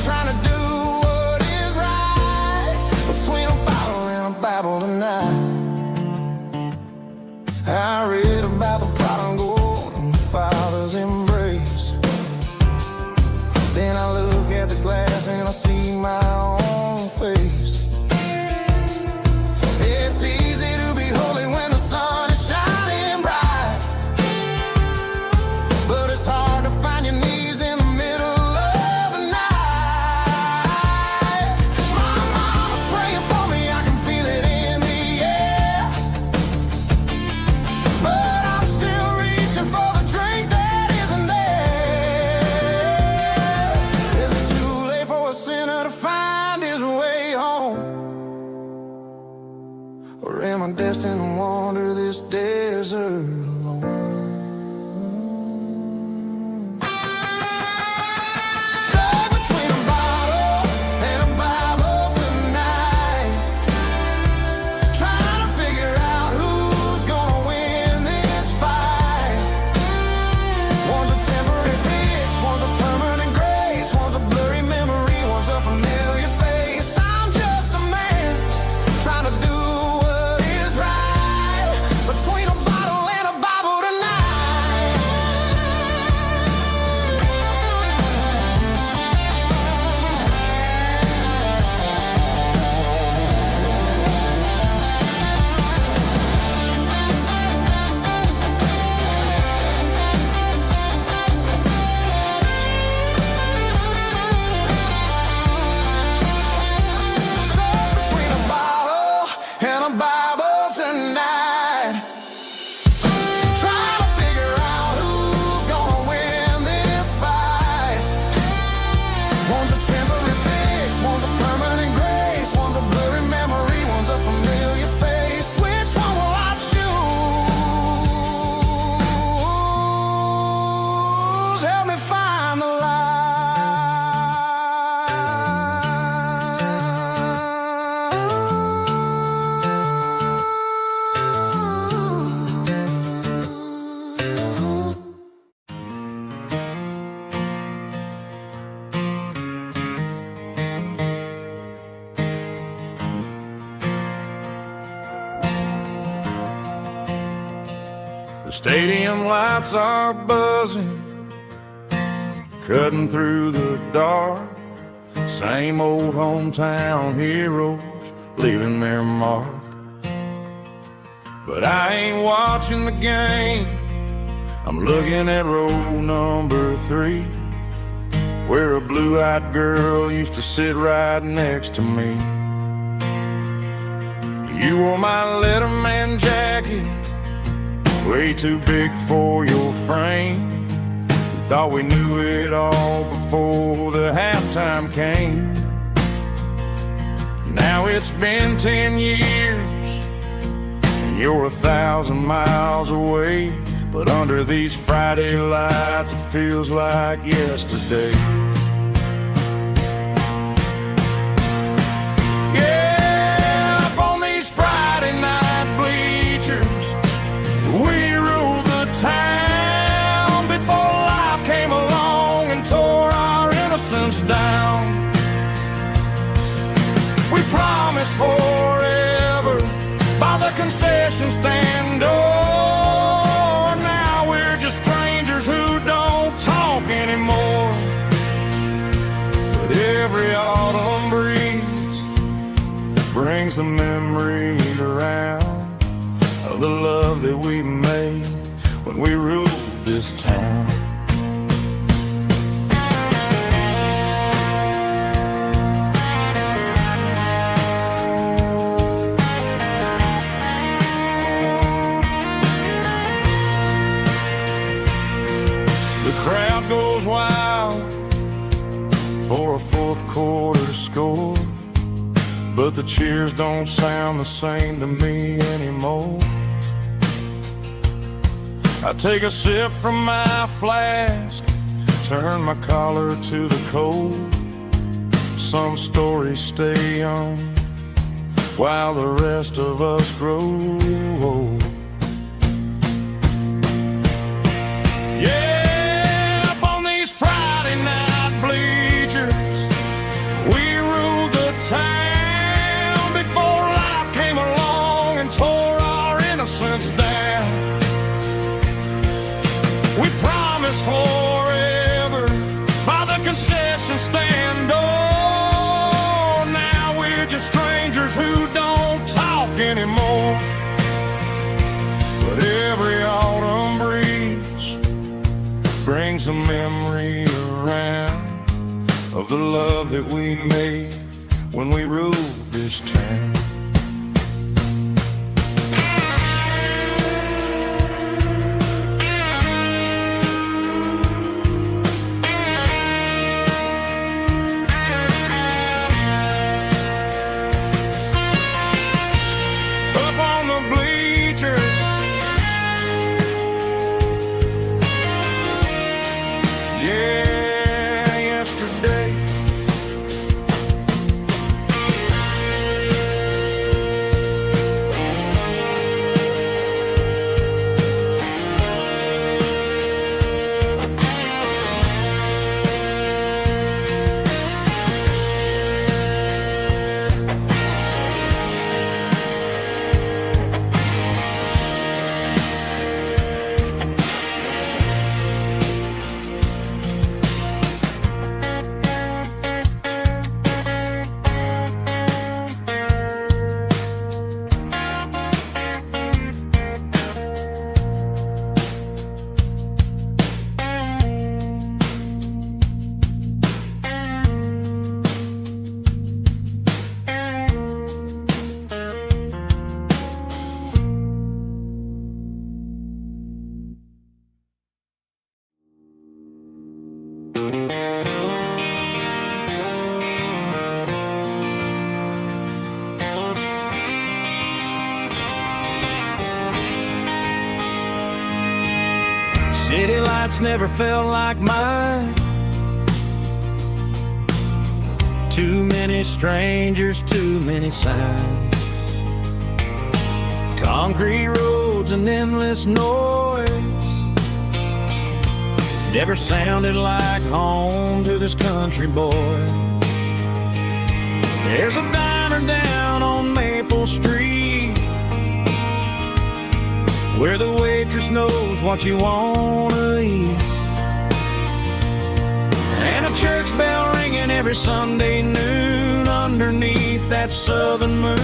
Speaker 2: trying to do what is right, between a bottle and a Bible tonight. I read about the prodigal and the Father's embrace. Then I look at the glass and I see my own face. It's easy to be holy when the sun is shining bright, but it's hard to find your knees in the middle of the night. My mama's praying for me, I can feel it in the air, but I'm still reaching for the drink that isn't there. Is it too late for a sinner to find his way home? Or am I destined to wander this desert alone? Stuck between a bottle and a Bible tonight, trying to figure out who's gonna win this fight. One's a temporary fix, one's a permanent grace, one's a blurry memory, one's a familiar face. I'm just a man trying to do what is right, between a bottle and a Bible tonight. Stuck between a bottle and a Bible tonight, trying to figure out who's gonna win this fight. One's a temporary fix, one's a permanent grace, one's a blurry memory, one's a familiar face. Which one will I choose? Help me find the
Speaker 1: The stadium lights are buzzing, cutting through the dark. Same old hometown heroes leaving their mark. But I ain't watching the game, I'm looking at row number 3, where a blue-eyed girl used to sit right next to me. You wore my Letterman jacket, way too big for your frame. We thought we knew it all before the halftime came. Now it's been 10 years and you're 1,000 miles away, but under these Friday lights it feels like yesterday. Yeah, up on these Friday night bleachers, we ruled the town before life came along and tore our innocence down. We promised forever by the concession stand door. Now we're just strangers who don't talk anymore. the memories around of the love that we made when we ruled this town. The crowd goes wild for a fourth quarter score, but the cheers don't sound the same to me anymore. I take a sip from my flask, turn my collar to the cold. Some stories stay young while the rest of us grow old. Yeah, up on these Friday night bleachers, we ruled the town before life came along and tore our innocence down. We promised forever by the concession stand door. Now we're just strangers who don't talk anymore. But every autumn breeze brings a memory around of the love that we made when we ruled this town. City lights never felt like mine. Too many strangers, too many signs. Concrete roads and endless noise never sounded like home to this country boy. There's a diner down on Maple Street where the waitress knows what you wanna eat, and a church bell ringing every Sunday noon underneath that southern moon.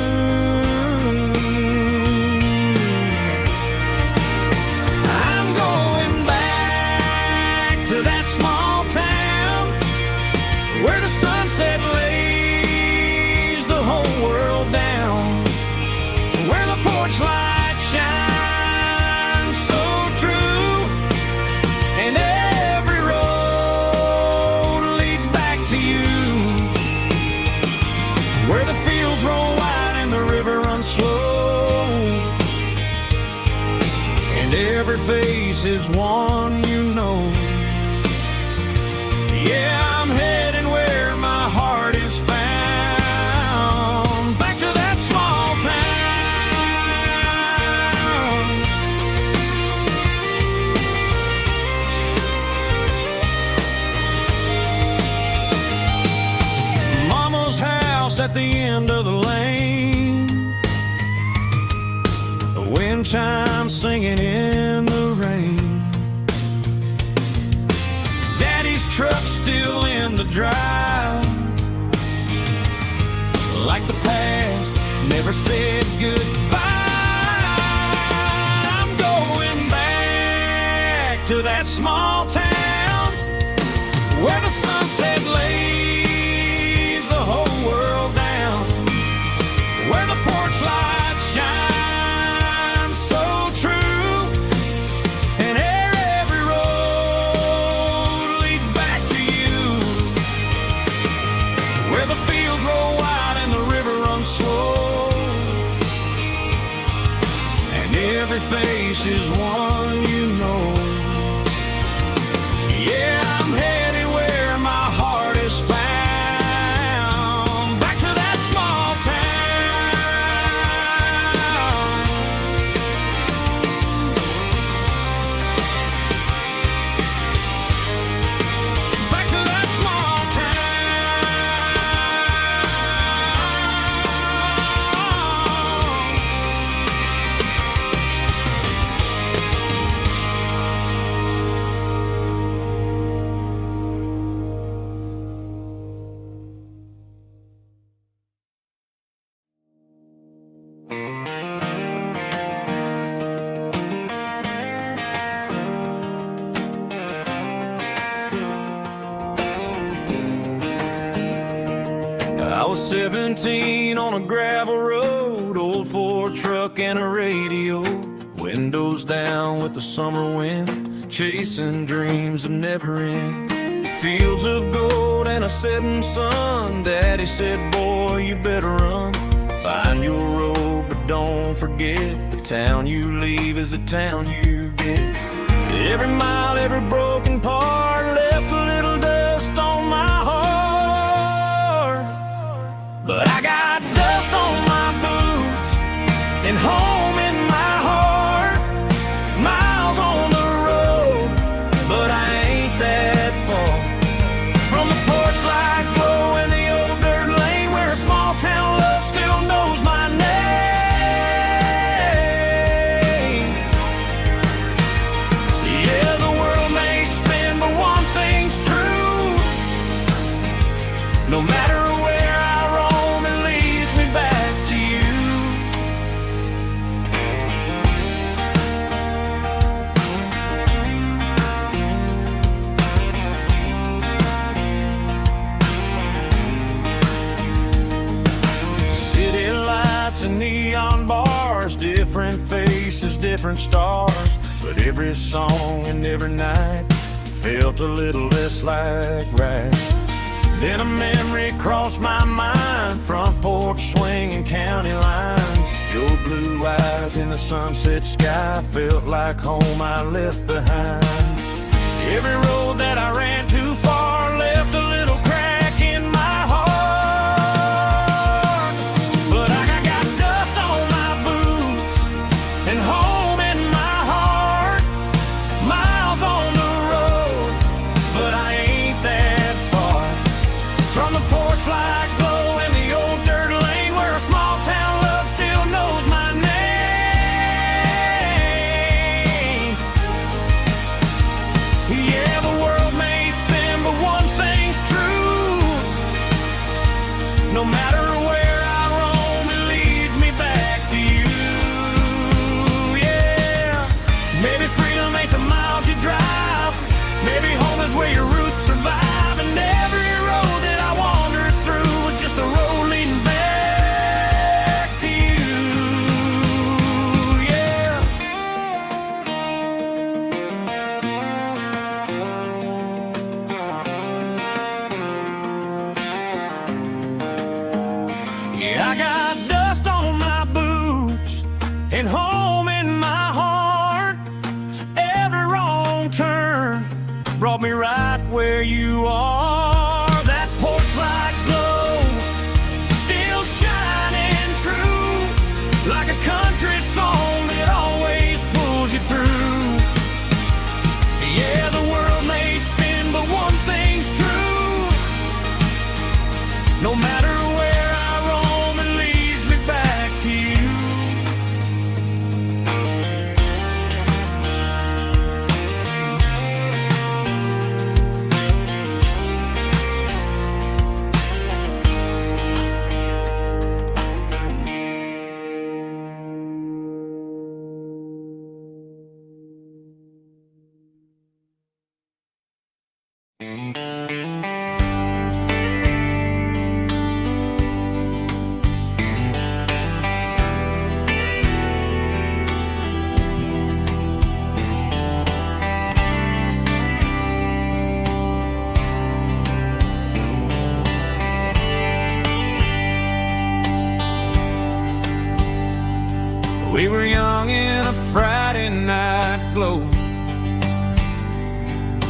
Speaker 1: I'm going back to that small town where the sunset lays the whole world down, where the porch lights shine slow, and every face is one you know. Yeah, I'm heading where my heart is found, back to that small town. Mama's house at the end of the lane, wind chimes singing in the rain. Daddy's truck still in the drive, like the past never said goodbye. I'm going back to that small town where the sunset lays the whole world down, where the porch light shines so true, and every road leads back to you, where the fields roll wide and the river runs slow, and every face is one you know. Yeah, I'm headed where my heart is found, back to that small town, back to that small I was 17 on a gravel road, old Ford truck and a radio, windows down with the summer wind, chasing dreams of never end, fields of gold and a setting sun. Daddy said, boy, you better run, find your road, but don't forget, the town you leave is the town you get. Every mile, every broken part left a little dust on my heart, but I got dust on my boots and home in my heart, miles on the road, but I ain't that far from the porch light glow and the old dirt lane where a small town love still knows my name. Yeah, the world may spin, but one thing's true, no matter where I roam, it leads me back to you. City lights and neon bars, different faces, different stars, but every song and every night felt a little less like right. Then a memory crossed my mind, front porch swinging county lines, your blue eyes in the sunset sky felt like home I left behind. Every road that I ran too far left a little crack in my heart, but I got dust on my boots and home in my heart, miles on the road, but I ain't that far from the porch light glow and the old dirt lane where a small town love still knows my name. Yeah, the world may spin, but one thing's true, no matter where I roam, it leads me back to you. Yeah, maybe freedom ain't the miles you drive, maybe home is where your roots survive, and every road that I wandered through was just a road leading back to you. Yeah. Yeah, I got dust on my boots and home in my heart. Every wrong turn brought me right where you are. That porch light glow still shining true, like a country song that always pulls you through. Yeah, the world may spin, but one thing's true, no matter where I roam, it leads me back to you. young in a Friday night glow.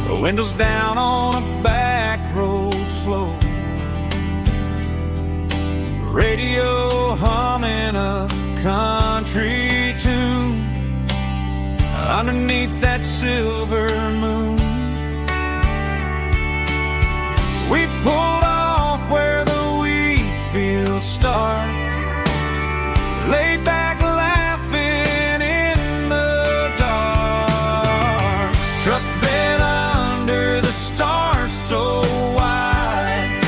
Speaker 1: The windows down on a back road slow. Radio humming a country tune underneath that silver moon. We pulled off where the wheat fields start, laid back laughing in the dark. Truck bed under the stars so wide,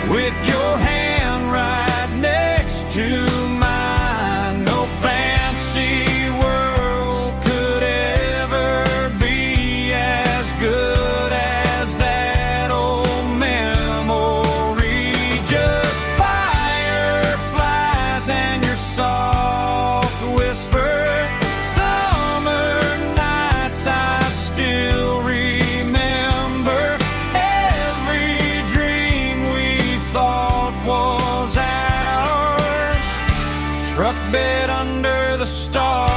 Speaker 1: with your hand right next to mine. No fancy world could ever be as good as that old memory. Just fireflies and your soft whisper. Summer nights I still remember. Every dream we thought was ours. Truck bed under the stars.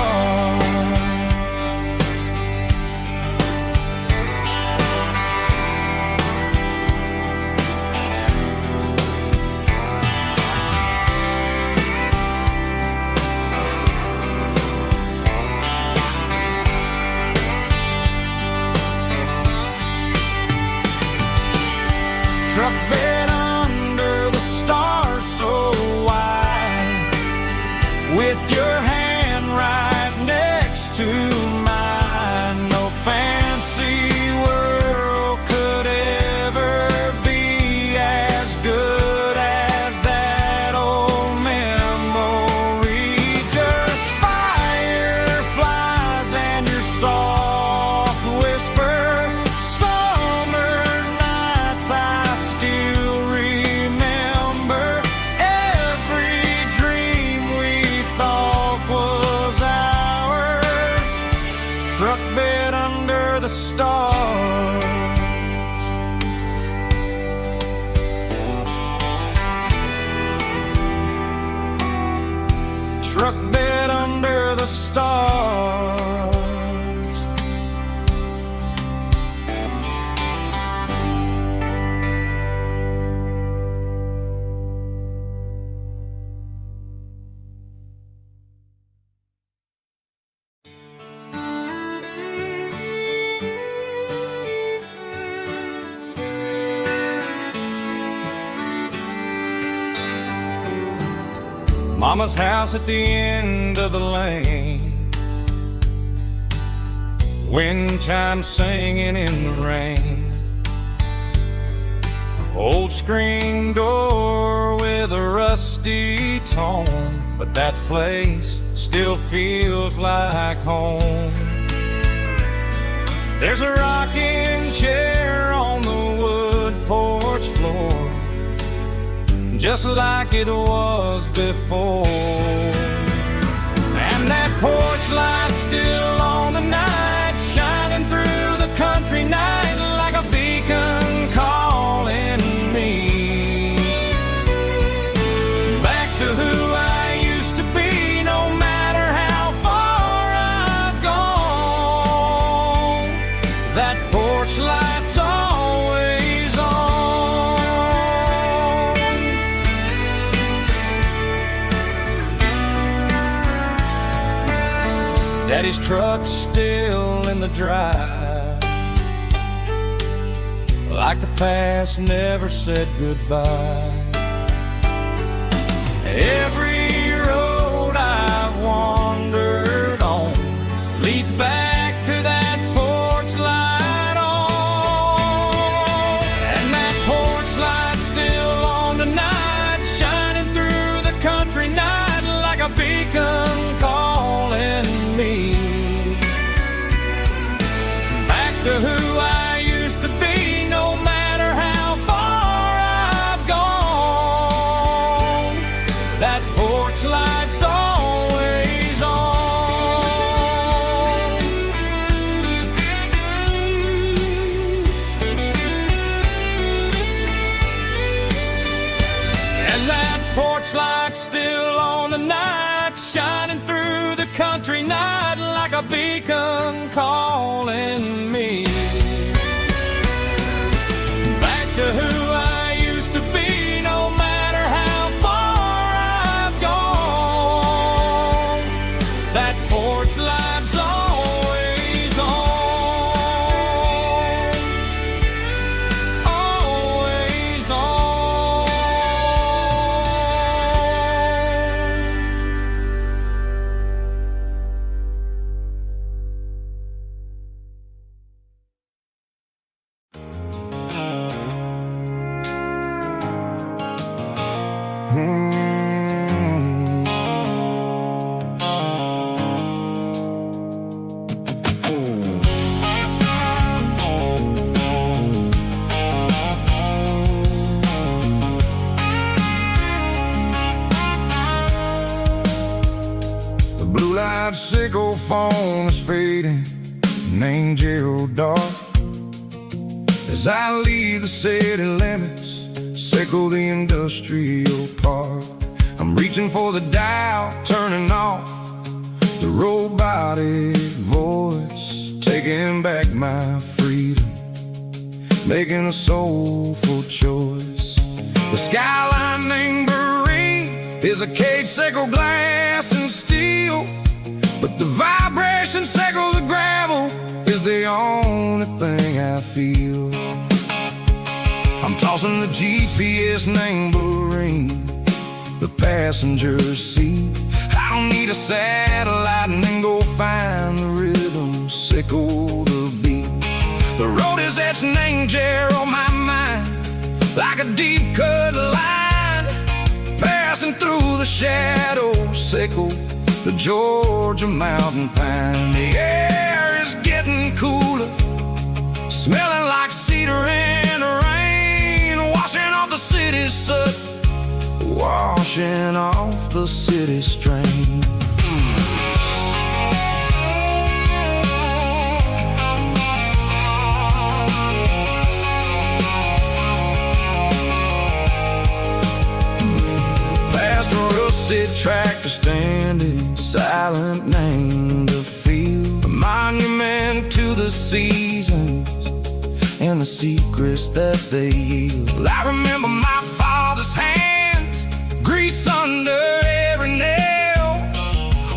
Speaker 1: Truck bed under the stars so wide, with your hand right next to mine. No fancy world could ever be as good as that old memory. Just fireflies and your soft whisper. Summer nights I still remember. Every dream we thought was ours. Truck bed under the stars. Truck bed under the stars. Mama's house at the end of the lane, wind chimes singing in the rain. Old screen door with a rusty tone, but that place still feels like home. There's a rocking chair on the wood porch floor, just like it was before. And that porch light's still on tonight, shining through the country night like a beacon calling me back to who I used to be. No matter how far I've gone, that porch light's always on. Daddy's truck's still in the drive, like the past never said goodbye. Every road I've wandered on leads back to that porch light on. And that porch light's still on tonight, shining through the country night like a beacon calling me back to who I used to be. No matter how far I've gone, that country night like a beacon calling me back to who I used to be, no matter how far I've gone. That porch light's always on, always on.
Speaker 2: The blue light sickle phone is fading, named Geralkyo. As I leave the city limits, sickle the industrial park. I'm reaching for the dial, turning off the robotic voice, taking back my freedom, making a soulful choice. The skyline named is a cage, sickle glass and steel, but the vibration sickle the gravel is the only thing I feel. I'm tossing the GPS named the passenger seat. I don't need a satellite and then go find the rhythm, sickle the beat. The road is etched named Jer on my mind, like a deep cut line, passing through the shadows, sickle the Georgia mountain pine. The air is getting cooler, smelling like cedar in the rain, washing off the city soot, washing off the city strain. Tractor standing silent, named the field, a monument to the seasons and the secrets that they yield. I remember my father's hands, grease under every nail,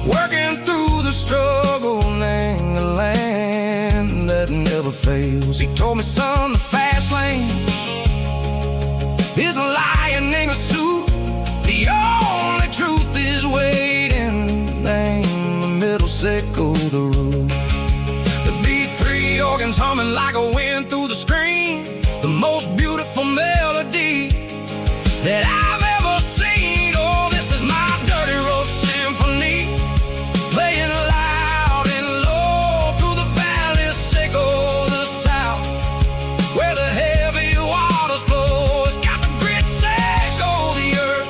Speaker 2: working through the struggle, named the land that never fails. He told me, son, the fast lane is a lion named a suit. The only truth is waiting, name the middle, sickle the root. The B3 organs humming like a wind through the screen, the most beautiful melody that I've ever seen. Oh, this is my dirty road symphony, playing loud and low through the valleys, sickle the south, where the heavy waters flow. It's got the grit, sickle the earth,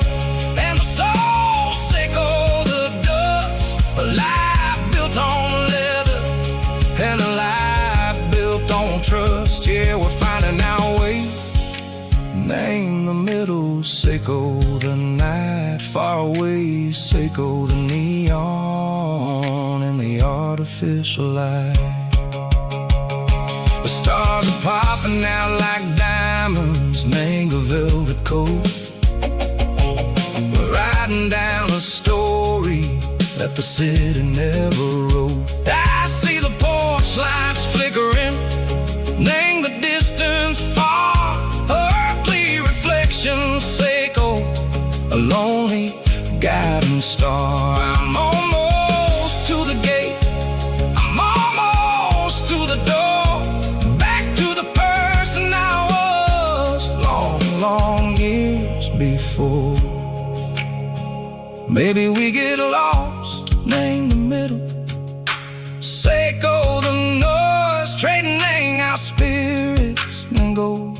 Speaker 2: and the soul, sickle the dust. A life built on leather and a life built on trust. Yeah, we're finding our way, name the middle, sickle the night, far away, sickle the neon and the artificial light. The stars are popping out like diamonds, name the velvet coat. We're riding down a story that the city never wrote. I see the porch lights flickering, name the distance far, earthly reflections, sickle a lonely guiding star. I'm almost to the gate, I'm almost to the door, back to the person I was long, long years before. Maybe we get lost, name the middle, sickle the noise, trading our spirits and go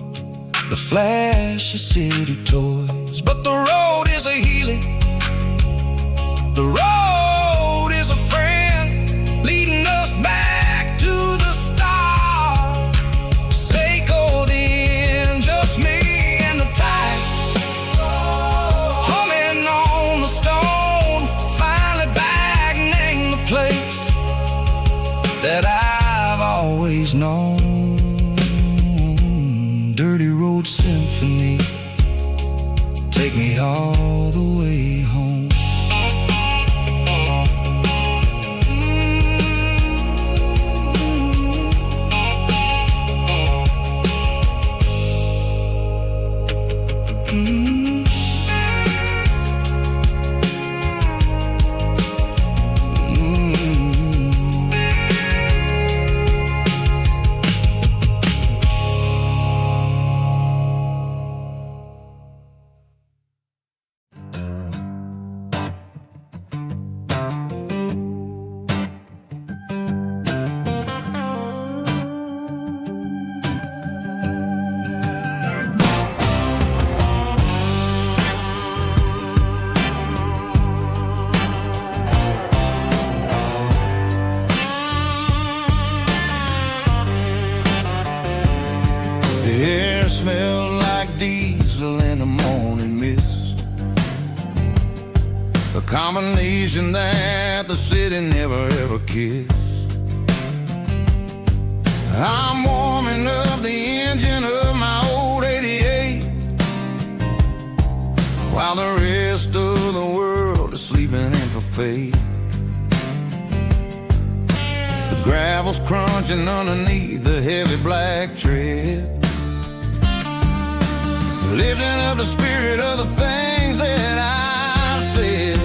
Speaker 2: the flash of city toys. But the road is a healing, the road is a friend, leading us back to the start. Sickle the end, just me and the tides, humming on the stone, finally back, name the place.
Speaker 1: that I've always known. Dirty Road Symphony, take me all the way home.
Speaker 2: The air smelled like diesel in the morning mist, a combination that the city never ever kissed. I'm warming up the engine of my old 88, while the rest of the world is sleeping in for fate. The gravel's crunching underneath the heavy black tread, lifting up the spirit of the things that I've said.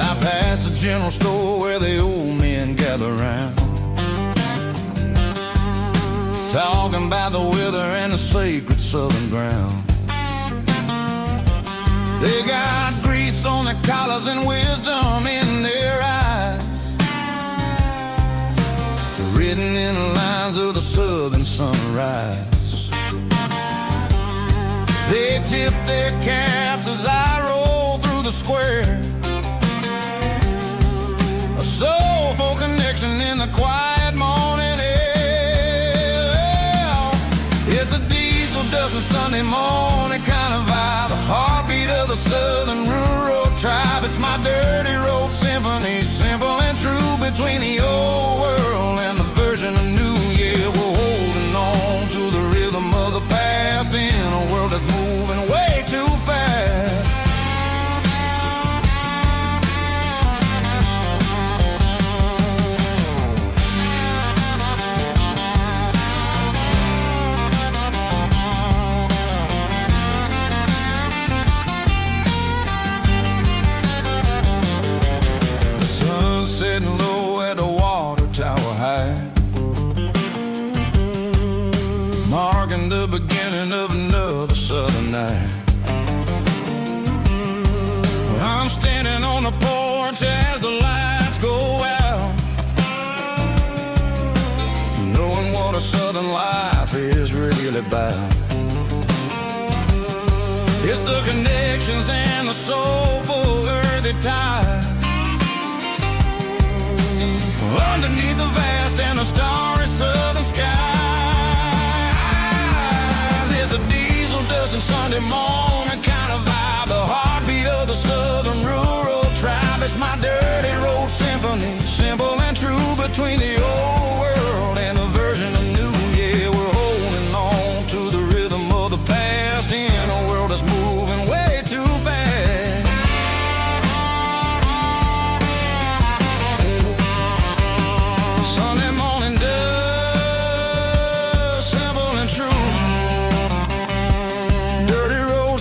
Speaker 2: I pass the general store where the old men gather round, talking about the weather and the sacred southern ground. They got grease on their collars and wisdom in their eyes, written in the lines of the southern sunrise. They tip their caps as I roll through the square, a soulful connection in the quiet morning air. It's a diesel dusting Sunday morning kind of vibe, a heartbeat of the southern rural tribe. It's my dirty road symphony, simple and true, between the old world and the version of new. Yeah, we're holding on to the rhythm of the past in a world that's moving way too fast. The sun's setting low at the water tower high, marking the beginning of another southern night. I'm standing on the porch as the lights go out, knowing what a southern life is really about. It's the connections and the soulful earthy tide, underneath the vast and the starry southern skies. It's a diesel dusting Sunday morning kind of vibe, the heartbeat of the southern rural tribe. It's my dirty road symphony, simple and true, between the old world and the version of new. Yeah, we're holding on to the rhythm of the past in a world that's moving way too fast. Sunday morning dust, simple and true, dirty road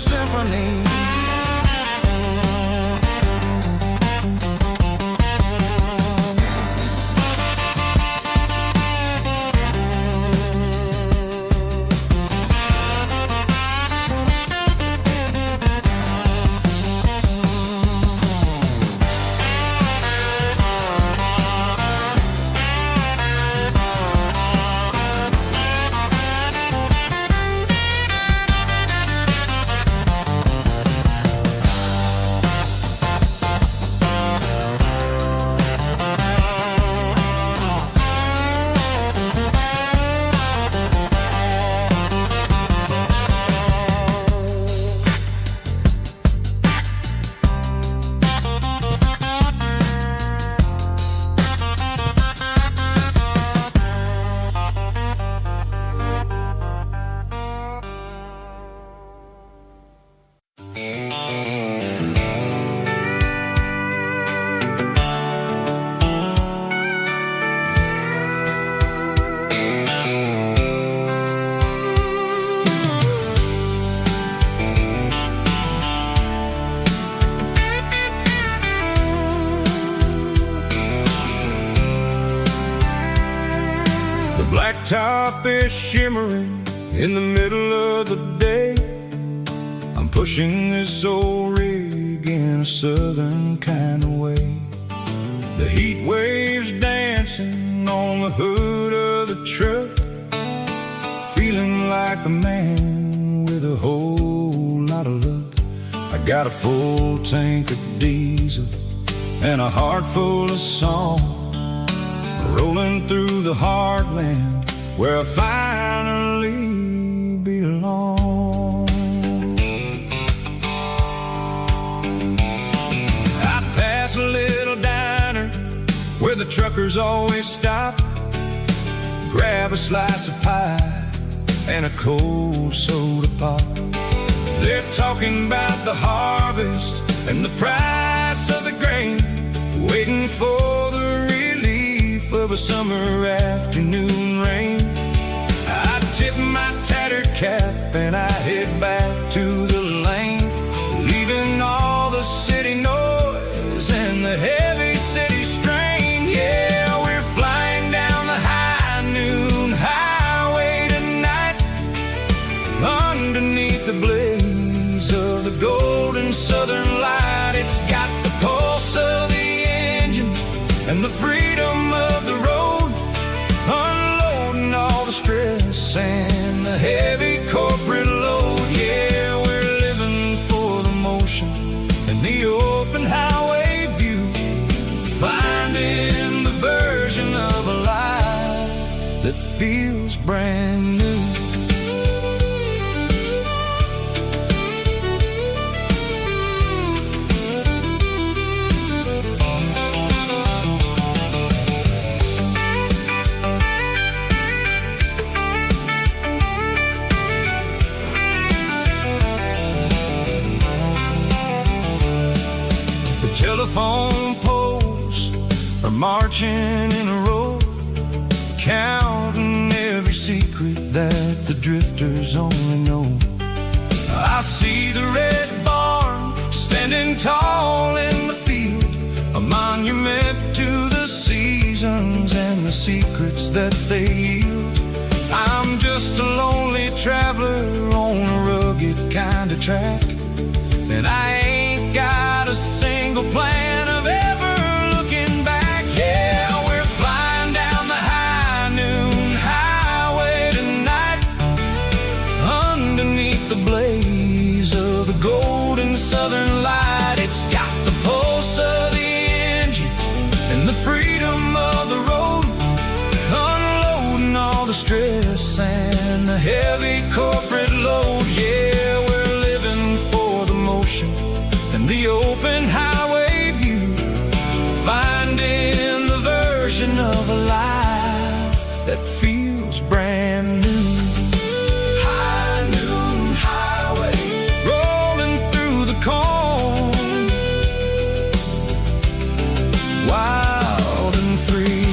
Speaker 1: blacktop is shimmering in the middle of the day. I'm pushing this old rig in a southern kind of way. The heat waves dancing on the hood of the truck, feeling like a man with a whole lot of luck. I got a full tank of diesel and a heart full of song, rolling through the heartland where I finally belong. I pass a little diner where the truckers always stop, grab a slice of pie and a cold soda pop. They're talking about the harvest and the price of the grain, waiting for the relief of a summer afternoon rain. I tip my tattered cap and I head back to the lane, leaving all the city noise and the heavy city strain. Yeah, we're flying down the high noon highway tonight, underneath the blaze of the golden southern light. It's got the pulse of the engine and the freedom of the road, unloading all the stress and the heavy corporate load. Yeah, we're living for the motion and the open highway view, finding the version of a life that feels brand new. Telephone poles are marching in a row, counting every secret that the drifters only know. I see the red barn standing tall in the field, a monument to the seasons and the secrets that they yield. I'm just a lonely traveler on a rugged kind of track, and I ain't got a single plan of ever looking back. Yeah, we're flying down the high noon highway tonight, underneath the blaze of the golden southern light. It's got the pulse of the engine and the freedom of the road, unloading all the stress and the heavy corporate load. Yeah, we're living for the motion and the open highway view, finding the version of a life that feels brand new. High noon highway, rolling through the corn, wild and free.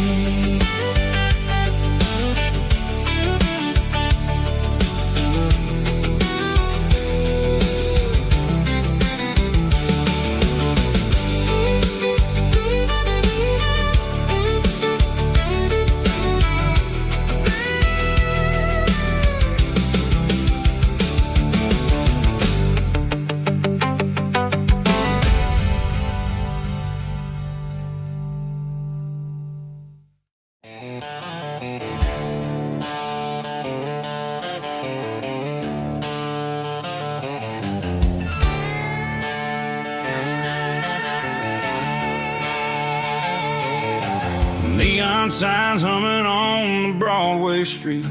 Speaker 1: Neon signs humming on the Broadway street,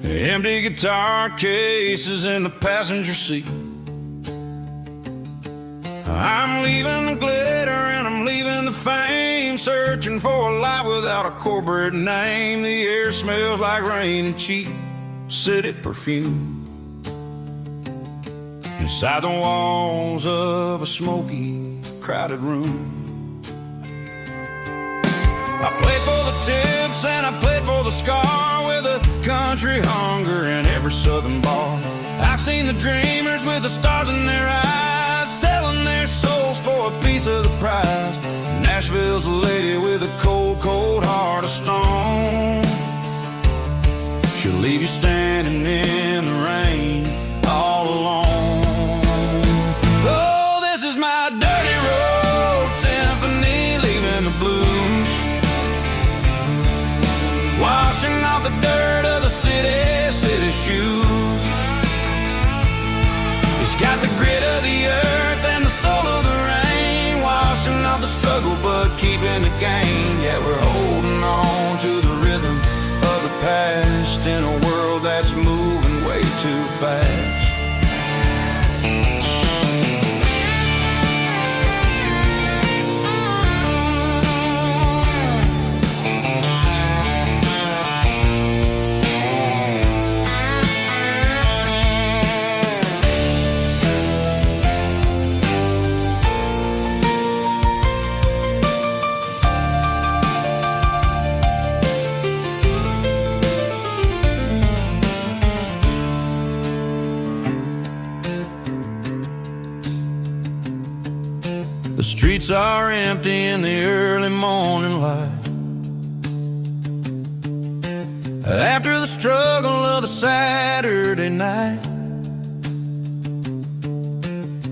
Speaker 1: empty guitar cases in the passenger seat. I'm leaving the glitter and I'm leaving the fame, searching for a life without a corporate name. The air smells like rain and cheap city perfume, inside the walls of a smoky, crowded room. I played for the tips and I played for the scar, with a country hunger in every southern bar. I've seen the dreamers with the stars in their eyes, selling their souls for a piece of the prize. Nashville's a lady with a cold, cold heart of leave you standing in the rain all alone. Oh, this is my dirty road symphony, leaving the blues, washing off the dirt of the city shoes. It's got the grit of the earth and the soul of the rain, washing off the struggle but keeping the gain. Yeah, we're holding on to the rhythm of the past in a world that's moving way too fast. The streets are empty in the early morning light, after the struggle of the Saturday night.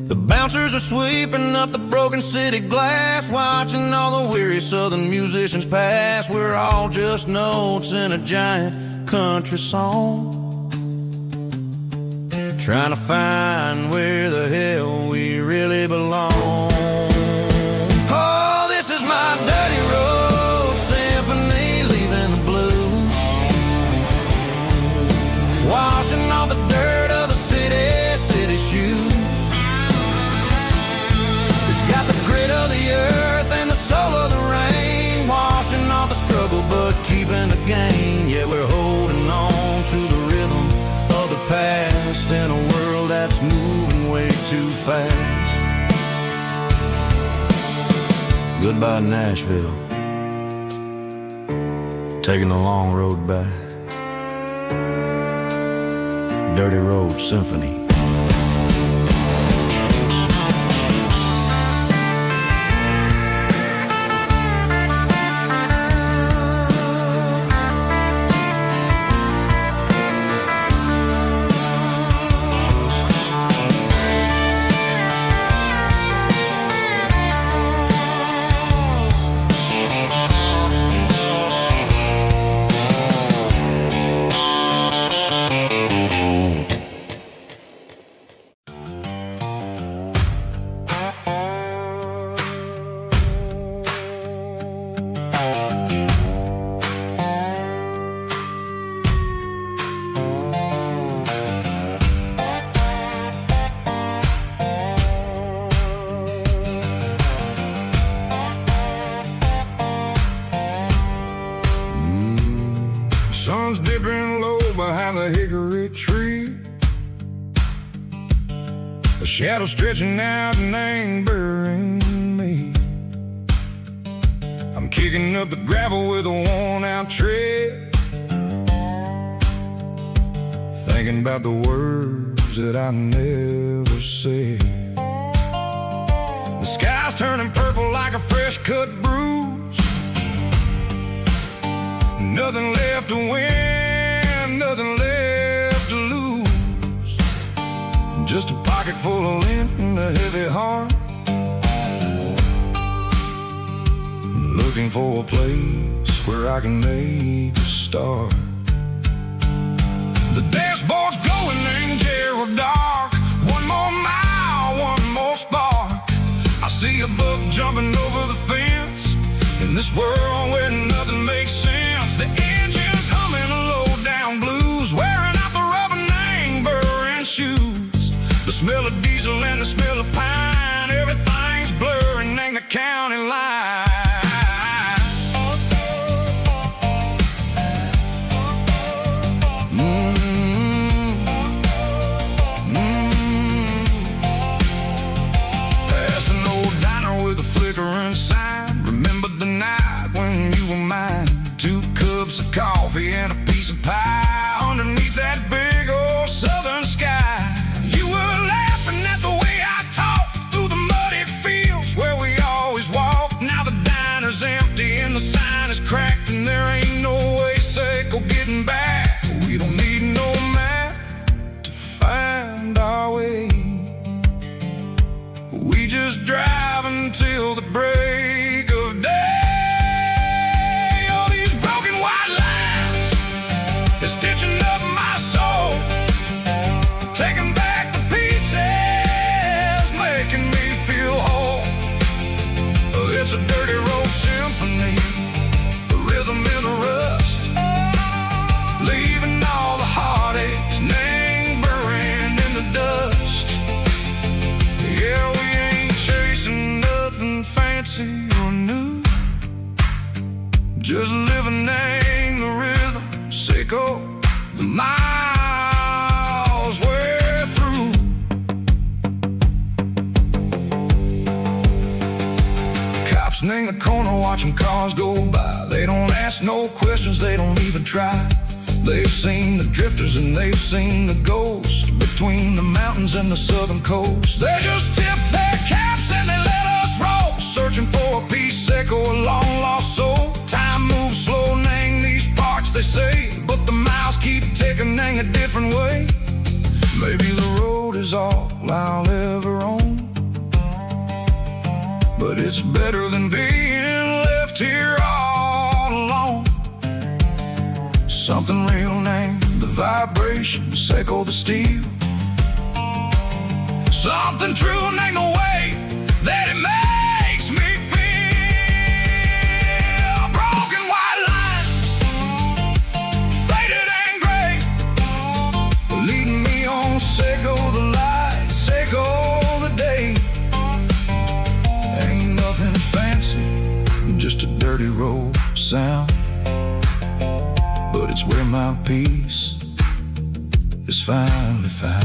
Speaker 1: The bouncers are sweeping up the broken city glass, watching all the weary southern musicians pass. We're all just notes in a giant country song, trying to find where the hell we really belong. My dirty road symphony, leaving the blues, washing off the dirt of the city shoes. It's got the grit of the earth and the soul of the rain, washing off the struggle but keeping the gain. Yeah, we're holding on to the rhythm of the past in a world that's moving way too fast. Goodbye Nashville, taking the long road back. Dirty Road Symphony. Sun's dipping low behind the hickory tree, a shadow stretching out and angering me. I'm kicking up the gravel with a worn-out tread, thinking about the words that I never said. The sky's turning purple like a fresh-cut bruise, nothing left to win, nothing left to lose, just a pocket full of lint and a heavy heart, looking for a place where I can make a start. The dashboard's glowing in Gerald dark, one more mile, one more spark. I see a buck jumping over the fence, in this world where nothing makes sense. The engine's humming a low-down blues, wearing out the rubber-name burring shoes. The smell of diesel and the smell of pine, everything's blurring in the county line. Past an old diner with a flickering sign, remember the night when you were mine. 2 cups of coffee and a piece of pie underneath that big old southern sky. You were laughing at the way I talked through the muddy fields where we always walked. Now the
Speaker 2: a dirty road symphony, a rhythm in the rust, leaving all the heartaches lingering in the dust. Yeah, we ain't chasing nothing fancy or new, just living in the rhythm, sicko, the miles we're through. Cops in the corner watching cars go by. They don't ask no questions, they don't even try. They've seen the drifters and they've seen the ghosts between the mountains and the southern coast. They just tip their caps and they let us roll, searching for a piece seco, a long lost soul. Time moves slow, nang these parts they say, but the miles keep ticking, nang a different way. Maybe the road is all I'll ever own, but it's better than being left here all alone. Something real named the vibration, seco the steel. Something true named the way that it makes me feel. Broken white lines, faded and gray, leading me on, seco the light, seco the day. Ain't nothing fancy, just a dirty road sound, but it's where my peace is finally found.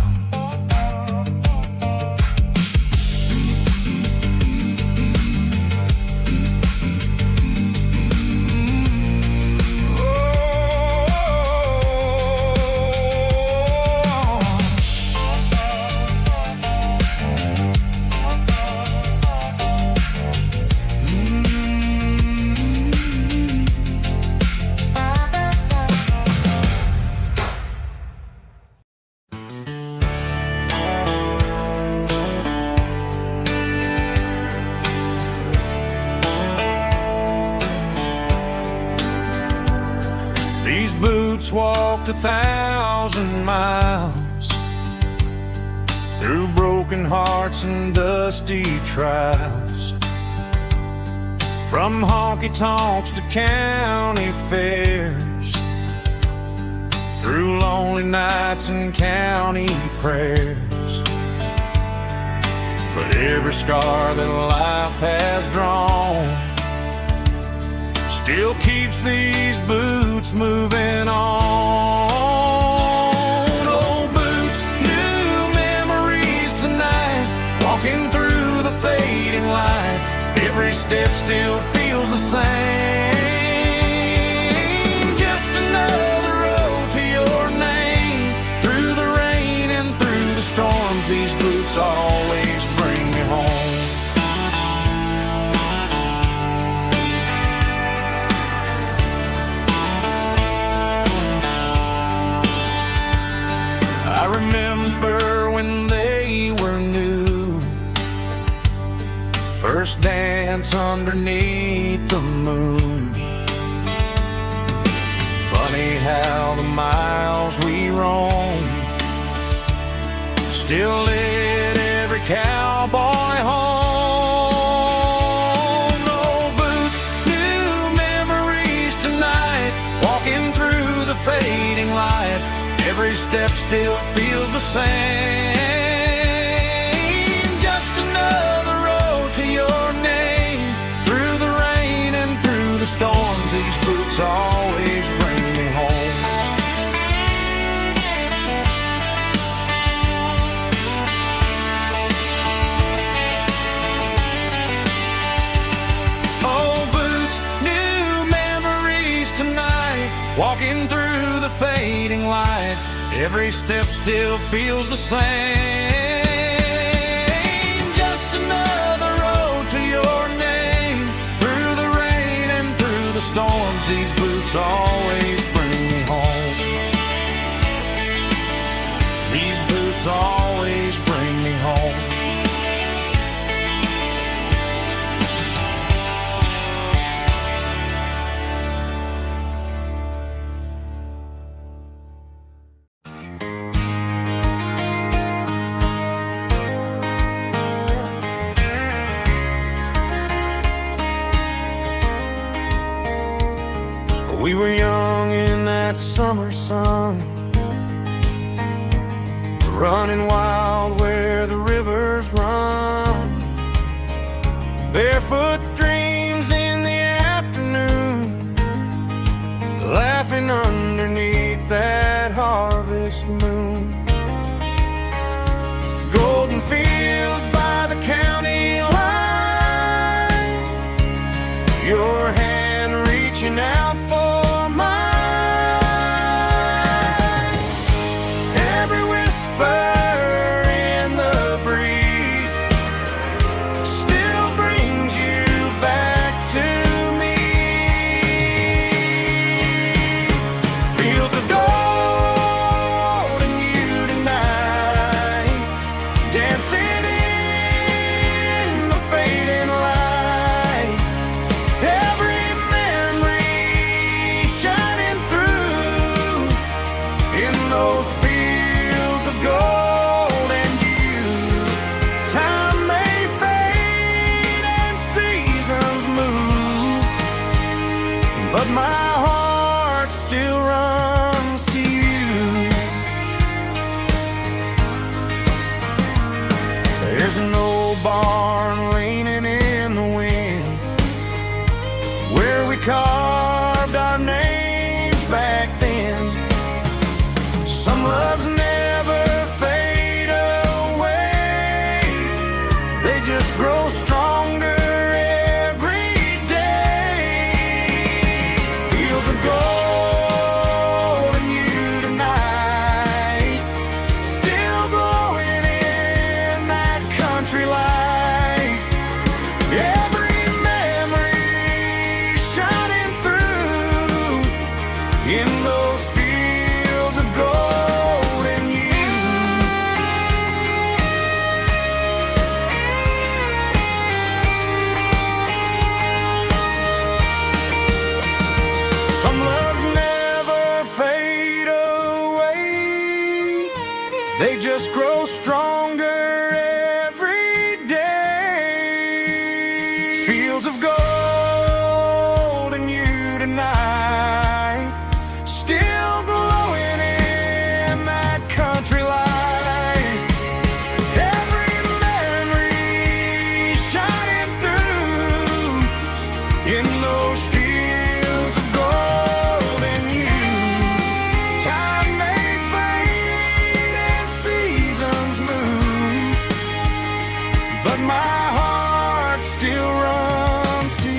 Speaker 1: These boots walked 1,000 miles through broken hearts and dusty trials, from honky-tonks to county fairs, through lonely nights and county prayers. But every scar that life has drawn still keeps these boots moving on. Old boots, new memories tonight, walking through the fading light. Every step still feels the same. Just another road to your name. Through the rain and through the storms, these boots always bring me home. I remember when they were new, first dance underneath the moon. Funny how the miles we roam still lit every cowboy home. Old boots, new memories tonight, walking through the fading light. Every step still feels the same. Just another road to your name. Through the rain and through the storms, these boots always bring me home. Old boots, new memories tonight, walking through the fading light. Every step still feels the same. Just another road to your name. Through the rain and through the storms, these boots always bring me home. These boots always bring me home.
Speaker 2: We were young in that summer sun, running wild where the rivers run, barefoot dreams in the afternoon, laughing underneath that harvest moon. Golden fields by the county line, your hand reaching out for mine. Every whisper in the breeze still brings you back to me. Fields of gold and you tonight, dancing in the fading light. Every memory shining through in those fields of gold and you. Time may fade and seasons move, but my heart still runs to you. There's an old barn leaning in the wind where we carved our names back then. Some loves never fade away, they just grow stronger every day. Fields of gold and you tonight, still glowing in that country light. Every memory shining through in those fields of gold and you. Some loves never fade away, they just grow stronger every day. Fields of gold and you tonight, still glowing in that country light. Every memory shining through in those fields of gold and you. Time may fade and seasons move, but my heart still runs to you.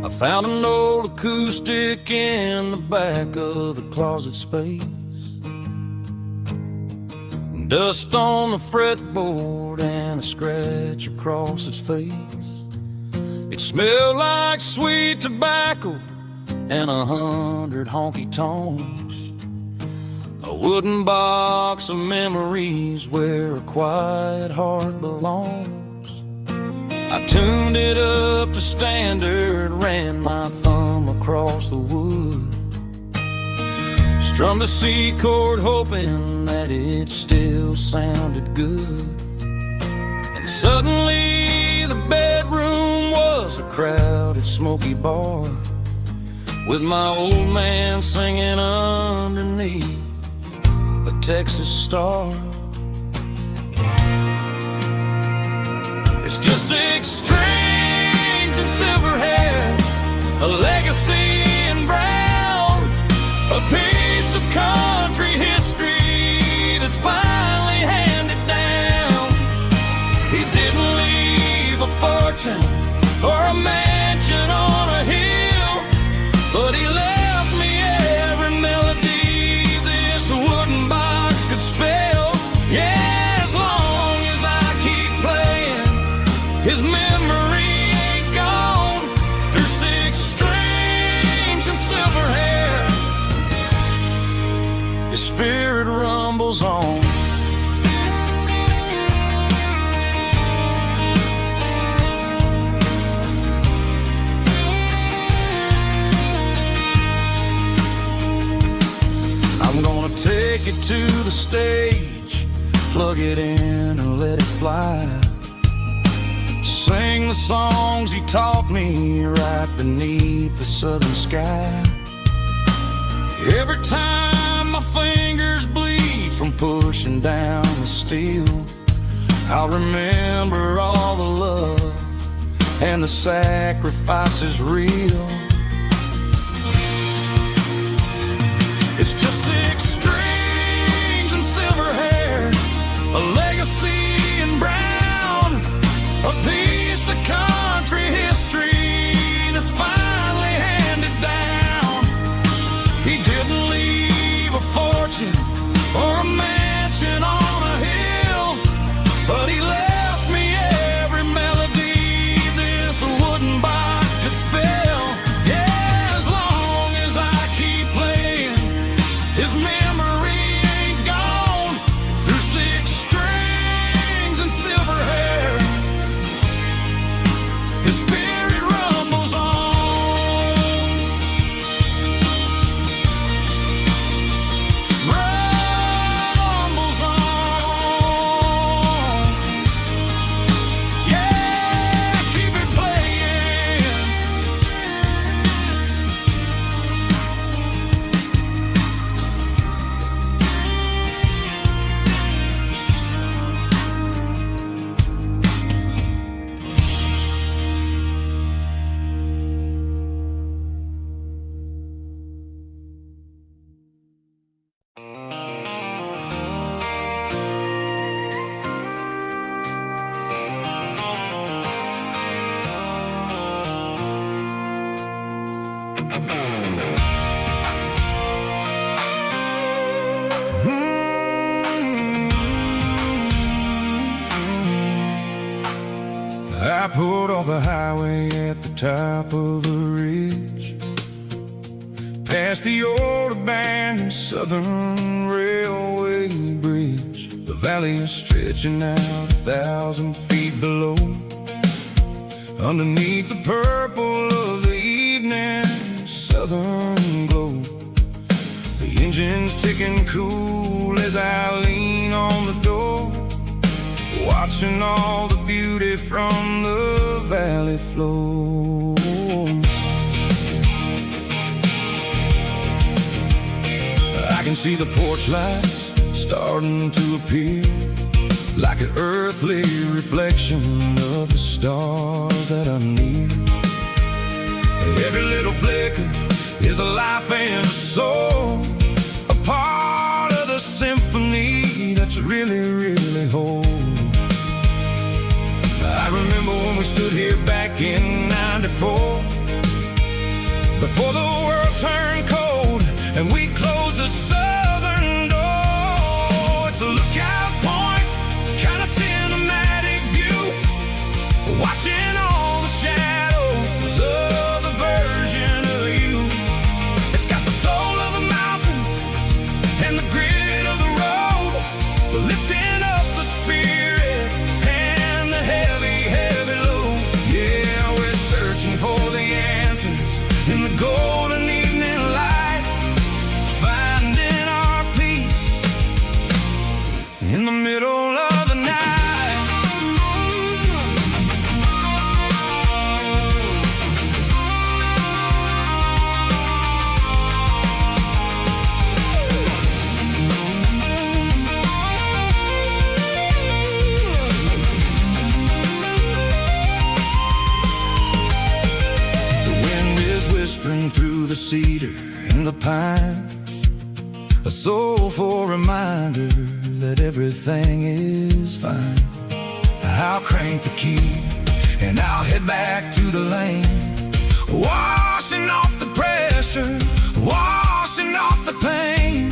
Speaker 1: I found an old acoustic in the back of the closet space. Dust on the fretboard and a scratch across its face. It smelled like sweet tobacco and 100 honky tonks. A wooden box of memories where a quiet heart belongs. I tuned it up to standard, ran my thumb across the wood, strummed a C chord hoping that it still sounded good. And suddenly the bedroom was a crowded smoky bar, with my old man singing underneath a Texas star. It's just 6 strings and silver hair, a legacy in brown, a piece of country history that's finally handed down. He didn't leave a fortune or a mansion on a hill, but he left me every melody this wooden box could spell. Yeah, as long as I keep playing, his memory ain't gone. Through 6 strings it to the stage, plug it in and let it fly. Sing the songs he taught me right beneath the southern sky. Every time my fingers bleed from pushing down the steel, I'll remember all the love and the sacrifices real. It's just 6 strings and silver hair, a legacy in brown, a piece of country history that's finally handed down. He didn't leave a fortune or a mansion on a hill, but he left me every melody this wooden box could spell. Yeah, as long as I keep playing, his memory ain't gone. Through 6 strings and silver hair, his spirit rumbles on. Rumbles on. Yeah, keep it playing.
Speaker 2: I pulled off the highway at the top of the ridge, past the old abandoned Southern Railway bridge. The valley is stretching out 1,000 feet below, underneath the purple of the evening southern glow. The engine's ticking cool as I lean on the door, watching all the beauty from the valley flow. I can see the porch lights starting to appear, like an earthly reflection of the stars that are near. Every little flicker is a life and a soul, a part of the symphony that's really, really whole. I remember when we stood here back in '94, before the world turned cold and we closed the southern door. It's a lookout point, kind of cinematic view, watching all the shadows of the version of you. It's got the soul of the mountains and the grit of the road, lifting up the spirit and the heavy, heavy load. Yeah, we're searching for the answers in the golden evening light, finding our peace in the middle of the night. Whispering through the cedar and the pine, a soulful reminder that everything is fine. I'll crank the key and I'll head back to the lane, washing off the pressure, washing off the pain.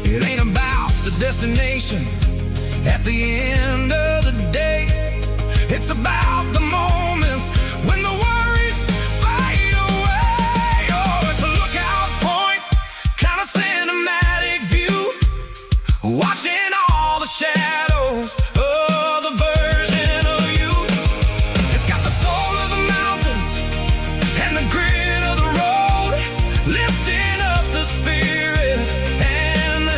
Speaker 2: It ain't about the destination at the end of the day, it's about the moments when the worries fade away. Oh, it's a lookout point, kind of cinematic view, watching all the shadows of the version of you. It's got the soul of the mountains and the grit of the road, lifting up the spirit and the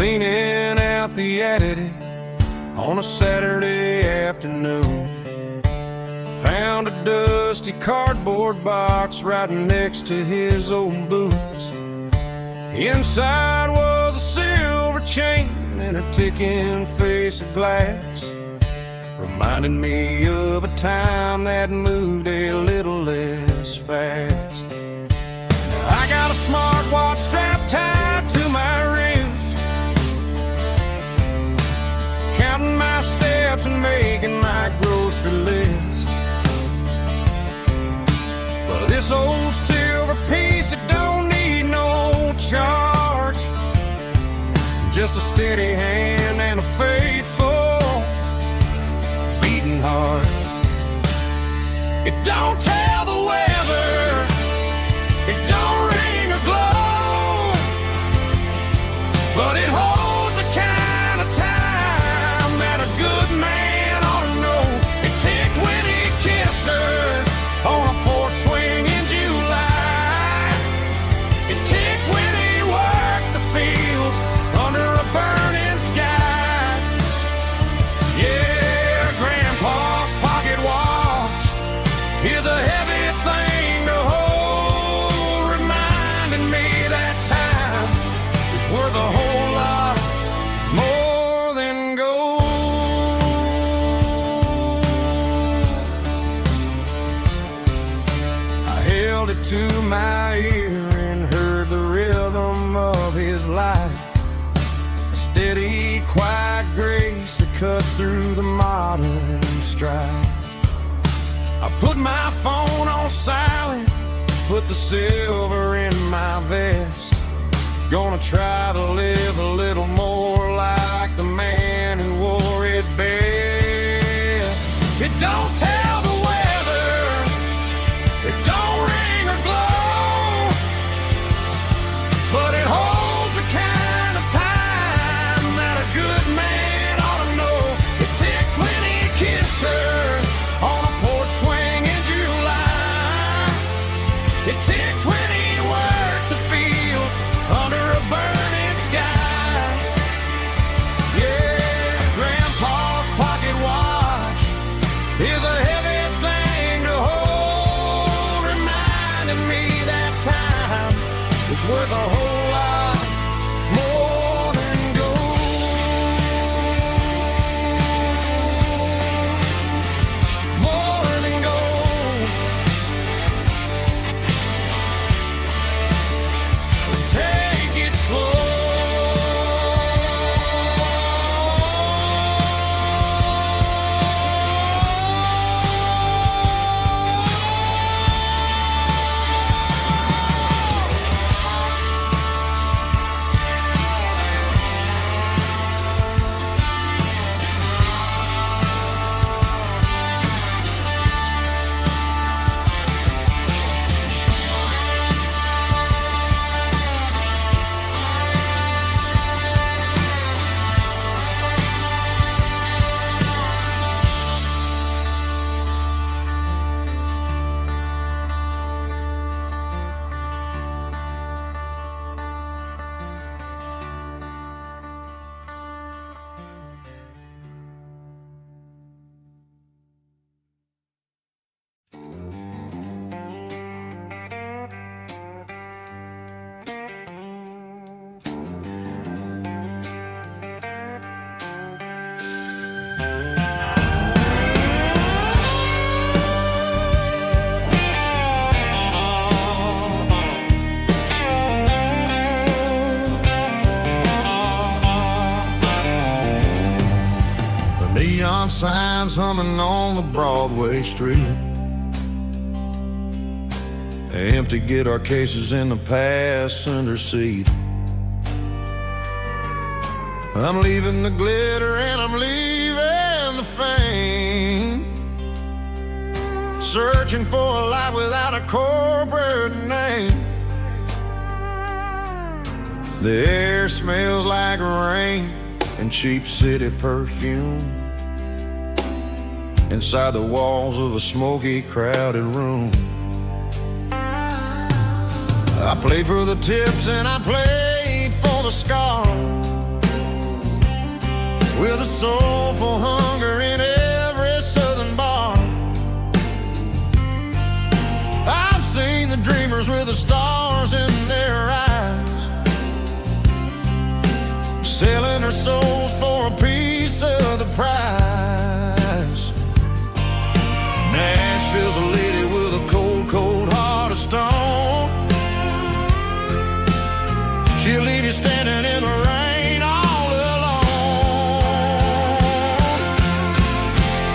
Speaker 1: cleaning out the attic on a Saturday afternoon. Found a dusty cardboard box right next to his old boots. Inside was a silver chain and a ticking face of glass, reminding me of a time that moved a little less fast. Now I got a smartwatch strapped tied to my wrist, counting my steps and making my grocery list. But this old silver piece, it don't need no charge, just a steady hand and a faithful beating heart. It don't tell the weather, it don't ring or glow, but it holds the kind of time that a good man ought to know. It ticked when he kissed her on a porch swing in July. It ticked when he worked the fields under a burning sky. Yeah, Grandpa's pocket watch is a heavy thing to hold, reminding me that time is worth a whole lot more than gold. I held it to my ear and heard the rhythm of his life, a steady, quiet grace that cut through the modern strife. I put my phone on silent, put the silver in my vest. Gonna try to live a little more like the man who wore it best. It don't tell the weather, it don't ring or glow, but it holds the kind of time that a good man ought to know. It ticked when he kissed her on a porch swing in July. It ticked when he worked the fields under a burning sky. Yeah, Grandpa's pocket watch is a heavy thing to hold, reminding me that time is worth a whole lot more than gold. More than gold. Take it slow. Neon signs humming on the Broadway street, empty guitar cases in the passenger seat. I'm leaving the glitter and I'm leaving the fame, searching for a life without a corporate name. The air smells like rain and cheap city perfume inside the walls of a smoky, crowded room. I played for the tips and I played for the scars,
Speaker 2: with a soulful hunger in every southern bar. I've seen the dreamers with the stars in their eyes, selling their souls for a piece of the prize. Nashville's a lady with a cold, cold heart of stone. She'll leave you standing in the rain all alone.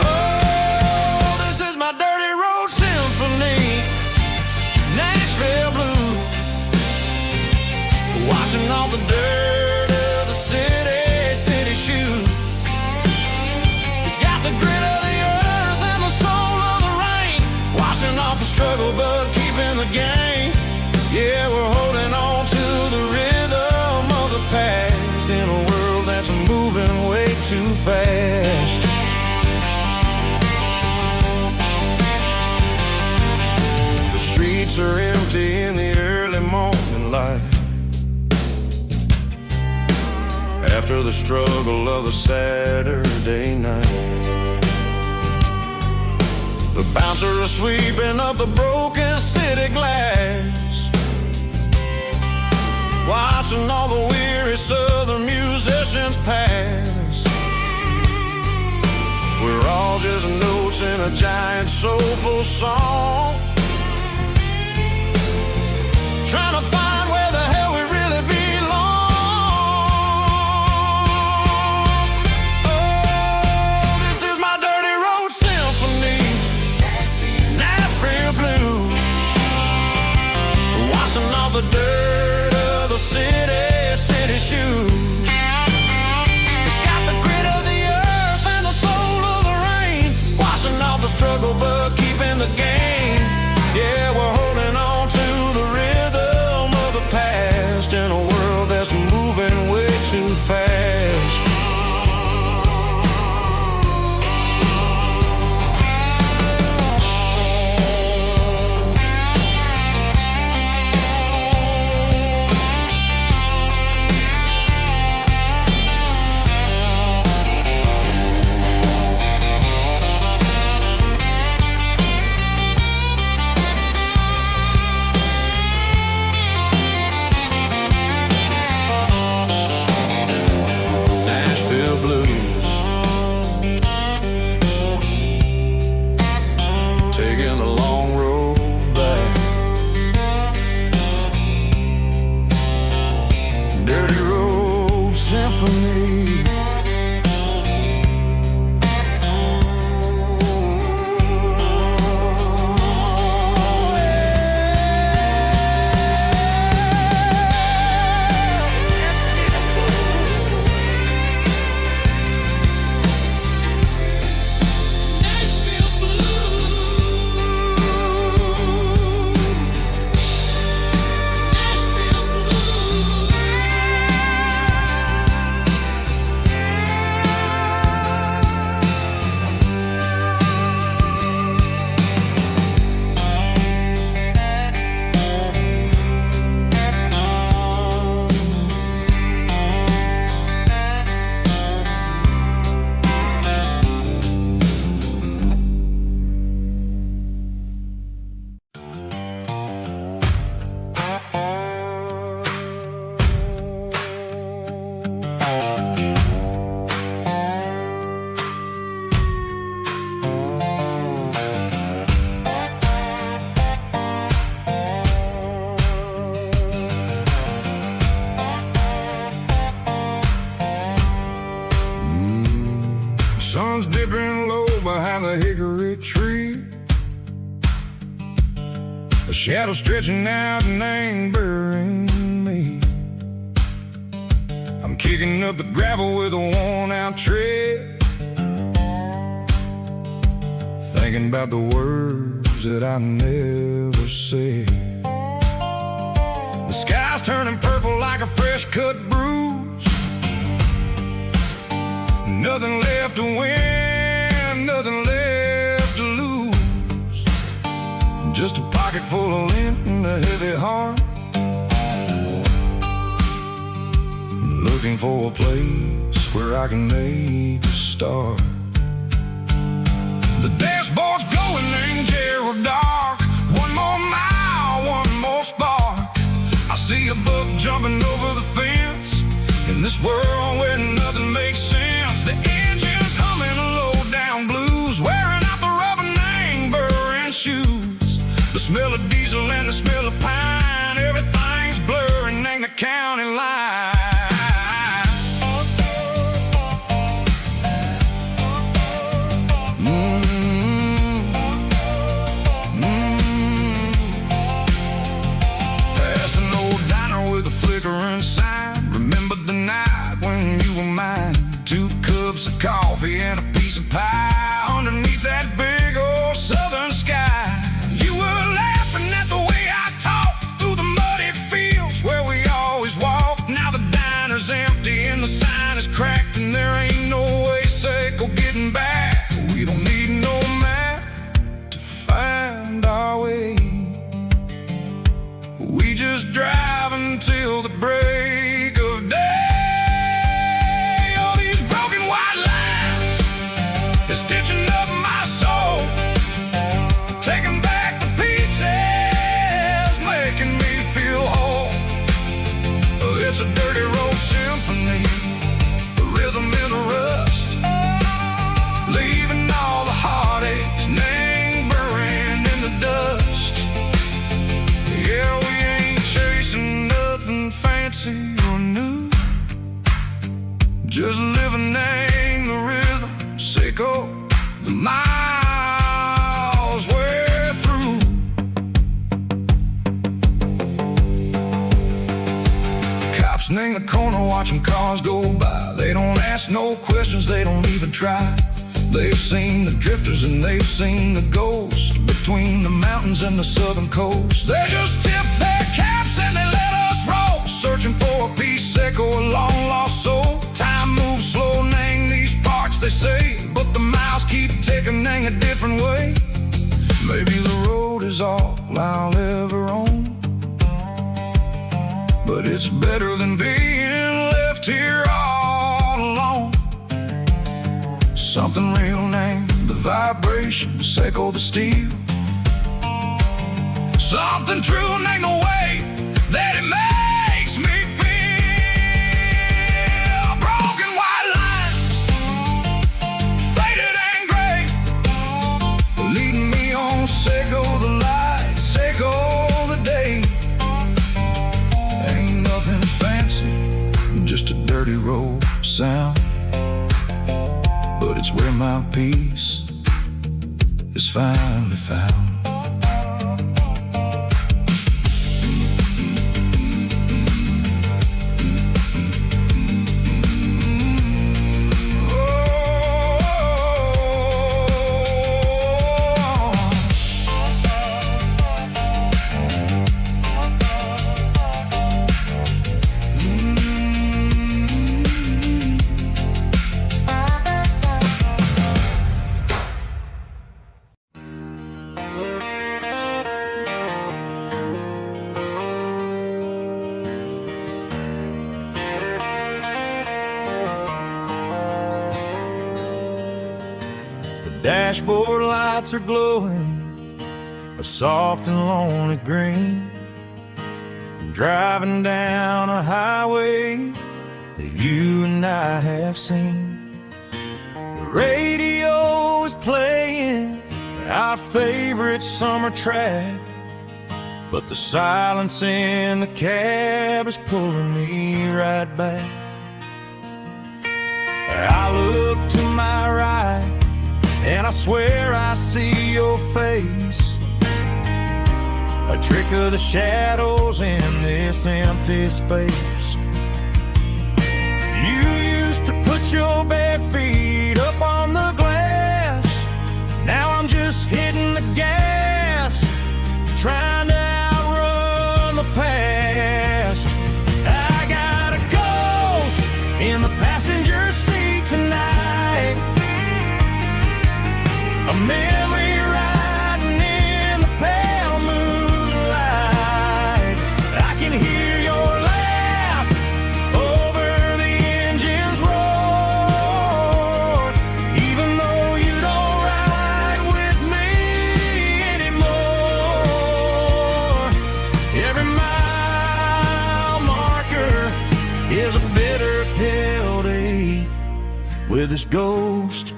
Speaker 2: Oh, this is my dirty road symphony, Nashville blues, washing off the dirt of the city shoes. It's got the grit of the earth and the soul of the rain, washing off the struggle but keeping the game. Yeah, we're holding on to the rhythm of the past in a world that's moving way too fast. The streets are empty in the early morning light, after the struggle of the Saturday night. The bouncers are sweeping up the broken city glass, watching all the weary southern musicians pass. We're all just notes in a giant soulful song, trying to find where the hell we really belong. Oh, this is my dirty road symphony, Nashville blues, washing off the dirt of the city shoes. It's got the grit of the earth and the soul of the rain, washing off the struggle but keeping the game. Yeah, we're holding on to the rhythm of the past in a world that's moving way too fast. Taking a long road back, dirty road symphony. Sun's dipping low behind the hickory tree, a shadow stretching out and angering me. I'm kicking up the gravel with a worn-out tread, thinking about the words that I never said. The sky's turning purple like a fresh-cut bruise, nothing left to win, nothing left to lose, just a pocket full of lint and a heavy heart, looking for a place where I can make a start. The dashboard's glowing in Gerald dark. One more mile, one more spark. I see a buck jumping over the fence. In this world where nothing makes sense, the engine's humming low down blues, wearing out the rubber name burring shoes. The smell of diesel and the smell of pine, everything's blurring, ain't the county line. Past an old diner with a flickering sign. Remember the night when you were mine. 2 cups of coffee and a piece of pie underneath that big old southern sky. You were laughing at the way I talked through the muddy fields where we always walked. Now the diner's empty and the sign is cracked, and there ain't no way safe go getting back. We don't need no map to find our way. We just drive until the break of day. All these broken white lines is stitching up my soul, taking back the pieces, making me feel whole. It's a dirty road symphony, the rhythm in the rust, leaving all the heartaches lingering in the dust. Yeah, we ain't chasing nothing fancy or new, just living in the rhythm, sicko, the miles we're through. Cops in the corner watching cars go by. They don't ask no questions, they don't even try. They've seen the drifters and they've seen the ghosts between the mountains and the southern coast. They just tip their caps and they let us roll, searching for a piece second or a long lost soul. Time moves slow, nang these parts they say, but the miles keep ticking a different way. Maybe the road is all I'll ever own, but it's better than being left here all alone. Something real named the vibrations echo the steel. Something true named the way that it makes me feel. Broken white lines, faded and gray, leading me on, Seiko the light, Seiko the day. Ain't nothing fancy, just a dirty road sound, but it's where my peace is finally found.
Speaker 1: Dashboard lights are glowing a soft and lonely green. I'm driving down a highway that you and I have seen. The radio is playing our favorite summer track, but the silence in the cab is pulling me right back. I look to my right and I swear I see your face, a trick of the shadows in this empty space. You used to put your bare feet up on the glass. Now I'm just hitting the gas, trying to outrun the past. I got a ghost in the passenger seat tonight, a memory riding in the pale moonlight. I can hear your laugh with his ghost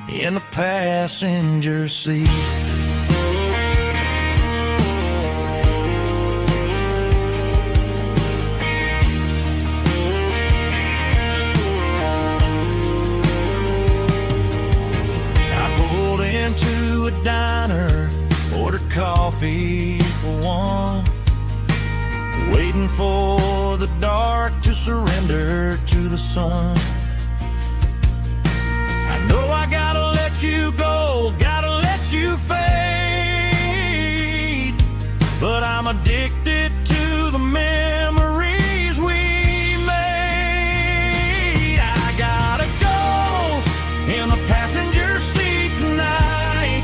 Speaker 1: in the passenger seat. Into a diner, ordered coffee for one, waiting for the dark to surrender to the sun. I know I gotta let you go, gotta let you fade, but I'm addicted to the memories we made. I got a ghost in the passenger seat tonight,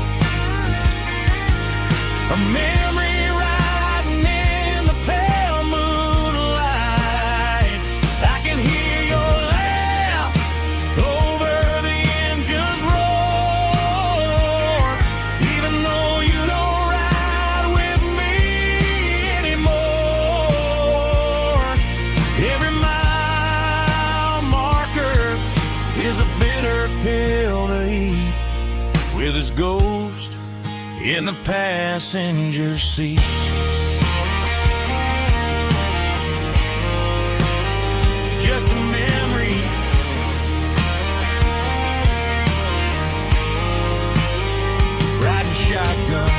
Speaker 1: a memory riding in the pale moonlight. I can hear your laugh over the engine's roar, even though you don't ride with me anymore. Every mile marker is a bitter pill to eat, with his ghost in the passenger seat. Just a memory, riding shotgun.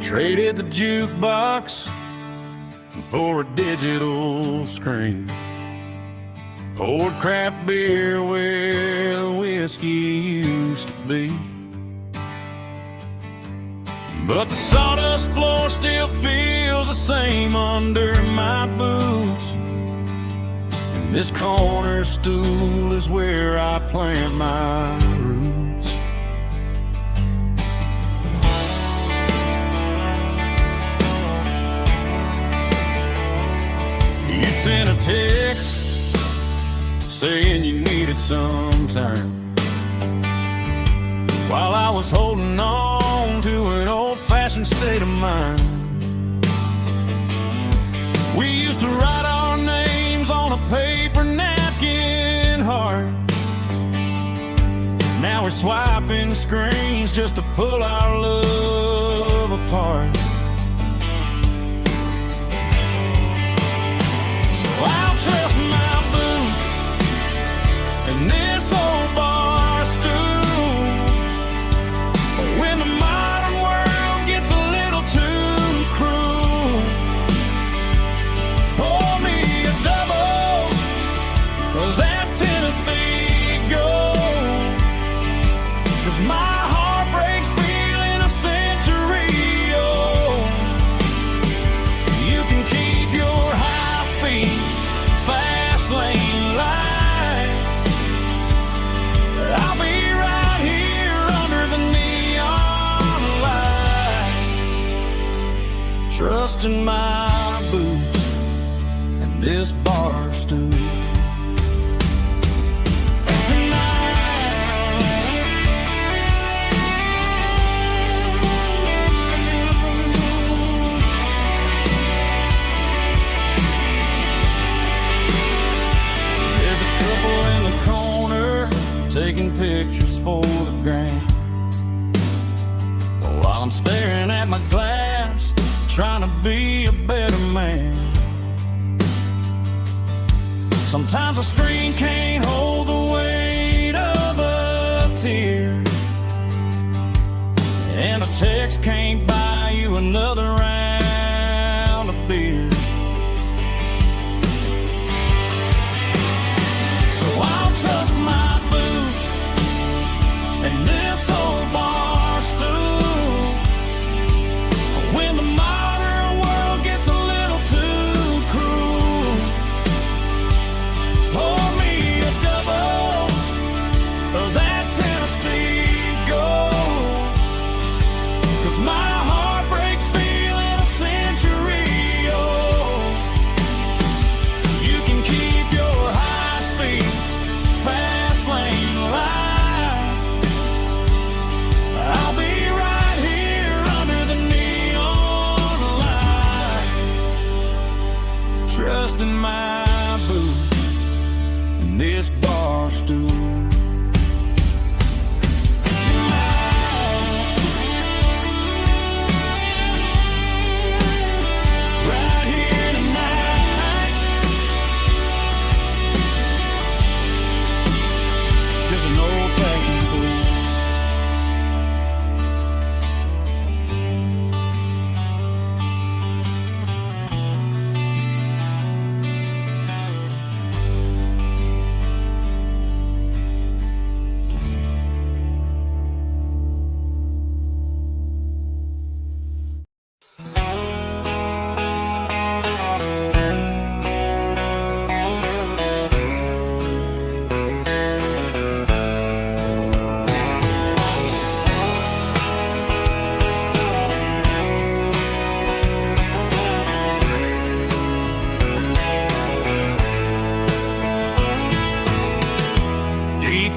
Speaker 1: Traded the jukebox for a digital screen, poured craft beer where the whiskey used to be. But the sawdust floor still feels the same under my boots, and this corner stool is where I plant my roots. Sent a text saying you needed some time, while I was holding on to an old-fashioned state of mind. We used to write our names on a paper napkin heart. Now we're swiping screens just to pull our love apart. I'll trust my boots and this old bar stool. When the modern world gets a little too cruel, pour me a double of that Tennessee Gold, 'cause my heart breaks feeling a century old. You can keep your high-speed fast lane light, I'll be right here under the neon light, trusting my boots and this bar stool. Taking pictures for the gram, while I'm staring at my glass, trying to be a better man. Sometimes a screen can't hold the weight of a tear, and a text can't buy you another round of beer. So I'll trust my in my boots and this bar stool. Right here tonight, just an old-fashioned fool.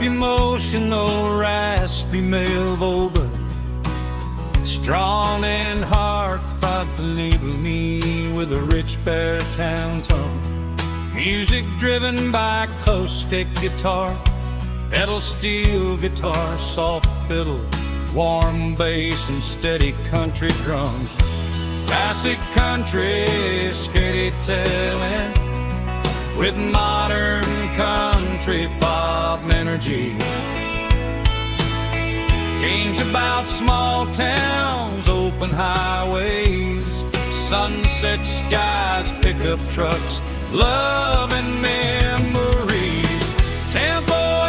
Speaker 1: Emotional, raspy male vulva, strong and heartfelt, label me with a rich baritone tone. Music driven by acoustic guitar, pedal steel guitar, soft fiddle, warm bass and steady country drums. Classic country storytelling with modern country pop energy. Games about small towns, open highways, sunset skies, pickup trucks, love and memories. Tempo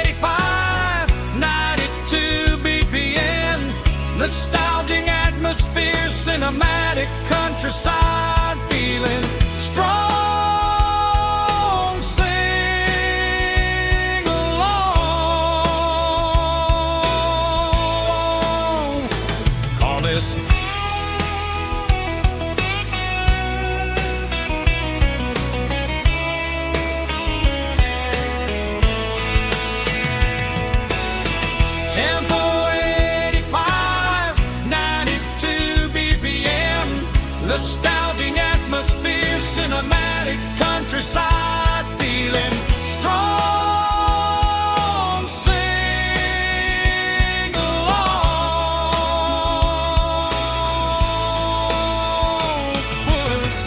Speaker 1: 85, 92 BPM, nostalgic atmosphere, cinematic countryside feeling, strong. Tempo 85, 92 BPM, nostalgic atmosphere, cinematic countryside feeling, strong, sing along with us.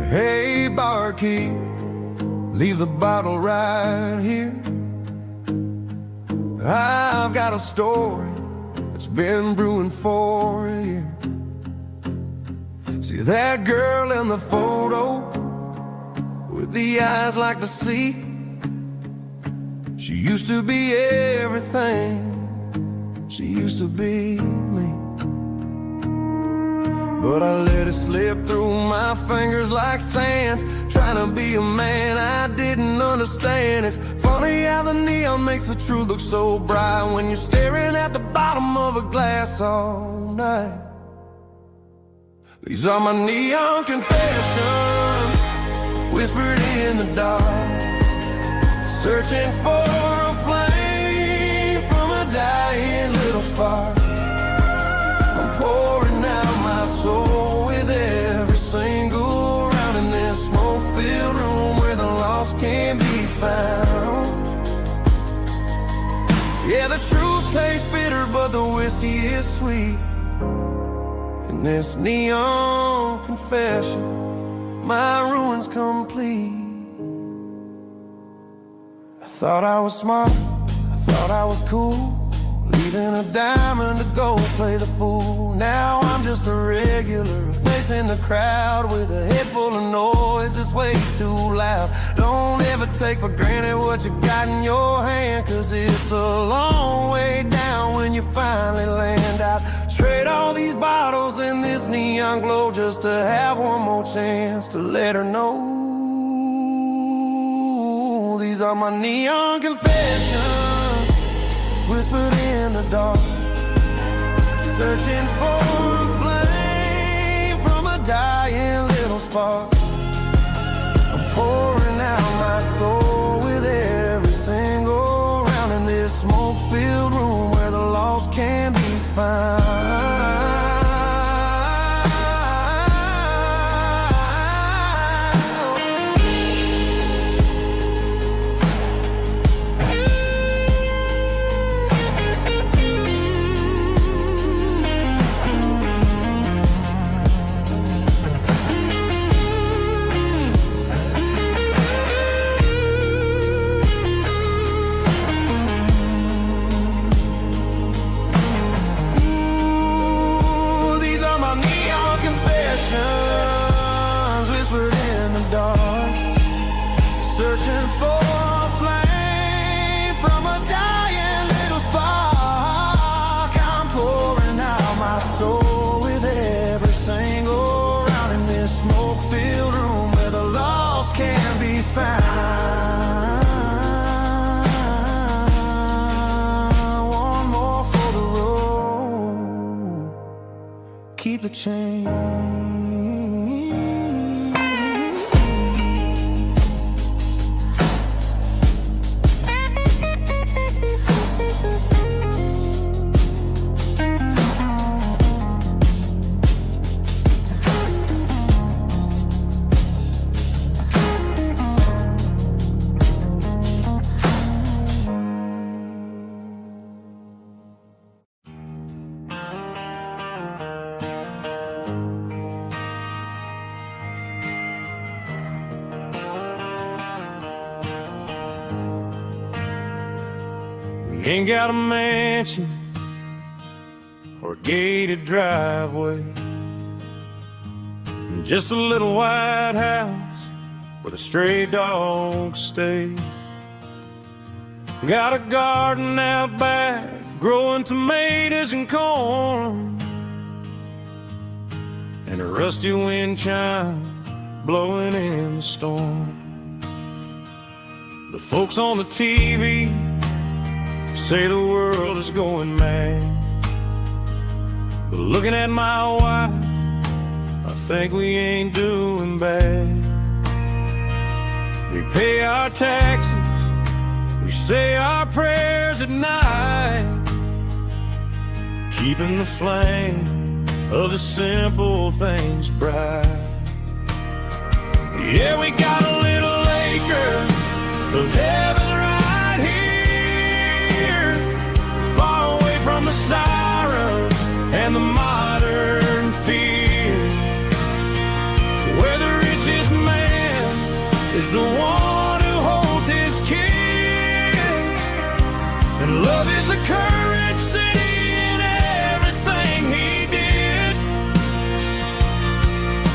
Speaker 2: Hey, barkeep, leave the bottle right here. I've got a story that's been brewing for a year. See that girl in the photo with the eyes like the sea? She used to be everything, she used to be me. But I let it slip through my fingers like sand, trying to be a man I didn't understand. It's funny how the neon makes the truth look so bright when you're staring at the bottom of a glass all night. These are my neon confessions, whispered in the dark, searching for a flame from a dying little spark. I'm pouring out my soul with every single round in this smoke-filled room where the lost can't be found. Yeah, the truth tastes bitter, but the whiskey is sweet. In this neon confession, my ruin's complete. I thought I was smart, I thought I was cool, leaving a diamond to go play the fool. Now I'm just a regular, facing the crowd with a head full of noise that's way too loud. Don't ever take for granted what you got in your hand, cause it's a long way down when you finally land out. Trade all these bottles and this neon glow just to have one more chance to let her know. These are my neon confessions, whispered in the dark, searching for a flame from a dying little spark. I'm pouring out my soul with every single round in this smoke-filled room where the lost can be found. Whispered in the dark, searching for a flame from a dying little spark. I'm pouring out my soul with every single round in this smoke-filled room where the lost can be found. One more for the road, keep the change.
Speaker 1: Ain't got a mansion or a gated driveway, just a little white house where the stray dogs stay. Got a garden out back growing tomatoes and corn, and a rusty wind chime blowing in the storm. The folks on the TV say the world is going mad, but looking at my wife, I think we ain't doing bad. We pay our taxes, we say our prayers at night, keeping the flame of the simple things bright. Yeah, we got a little acre of heaven right here, far away from the sirens and the modern fear, where the richest man is the one who holds his kids, and love is the currency in everything he did.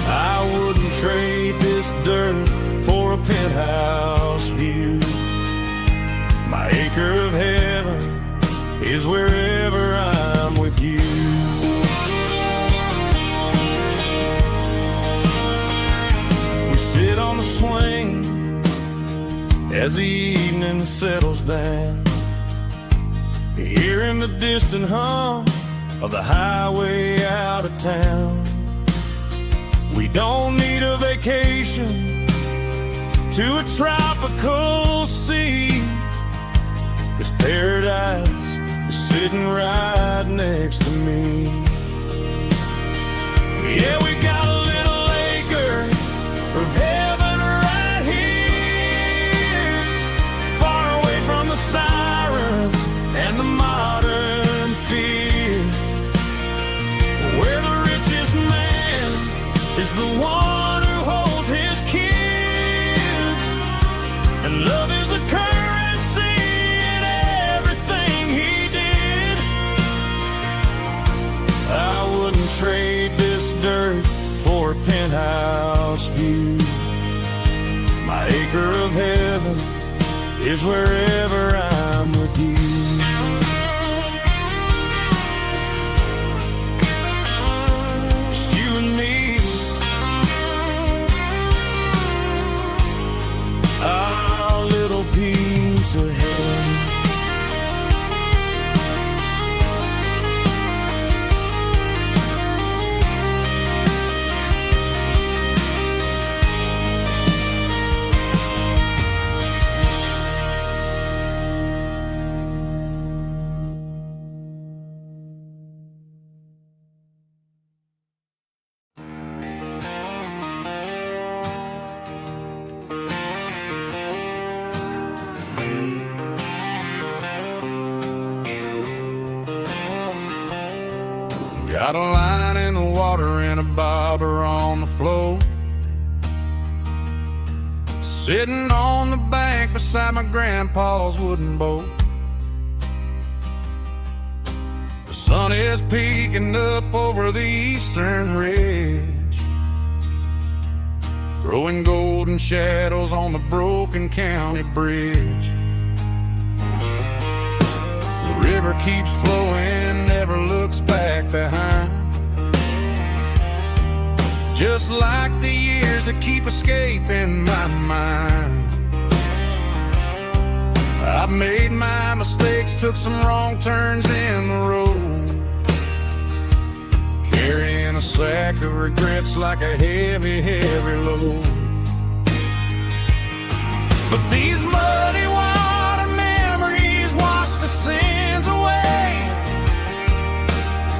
Speaker 1: I wouldn't trade this dirt for a penthouse view. My acre of heaven is wherever I'm with you. We sit on the swing as the evening settles down, hearing the distant hum of the highway out of town. We don't need a vacation to a tropical sea, 'cause paradise is sitting right next to me. Yeah, we got a little acre of heaven right here, far away from the sirens and the modern fear, where the richest man is the one who holds his kids, and love is the currency in everything he did. I wouldn't trade this dirt for a penthouse view. My acre of heaven is wherever I'm with you. Just you and me, our little piece of heaven. Got a line in the water and a bobber on the floor. Sitting on the bank beside my grandpa's wooden boat. The sun is peeking up over the eastern ridge, throwing golden shadows on the broken county bridge. The river keeps flowing, never looks back behind, just like the years that keep escaping my mind. I've made my mistakes, took some wrong turns in the road, carrying a sack of regrets like a heavy, heavy load. But these muddy water memories wash the sins away.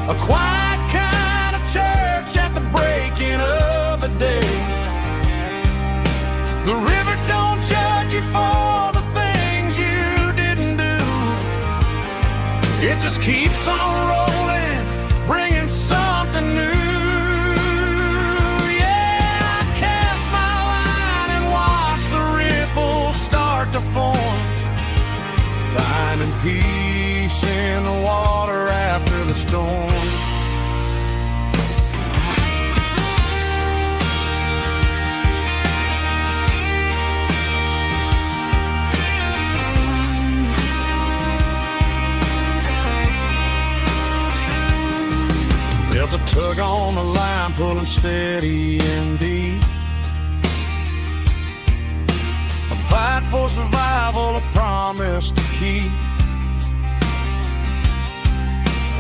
Speaker 1: A quiet kind of church at the breaking of the day. The river don't judge you for the things you didn't do. It just keeps on rolling, bringing something new. Yeah, I cast my line and watch the ripples start to form, finding peace in the water after the storm. Felt a tug on the line, pulling steady and deep. A fight for survival, a promise to keep.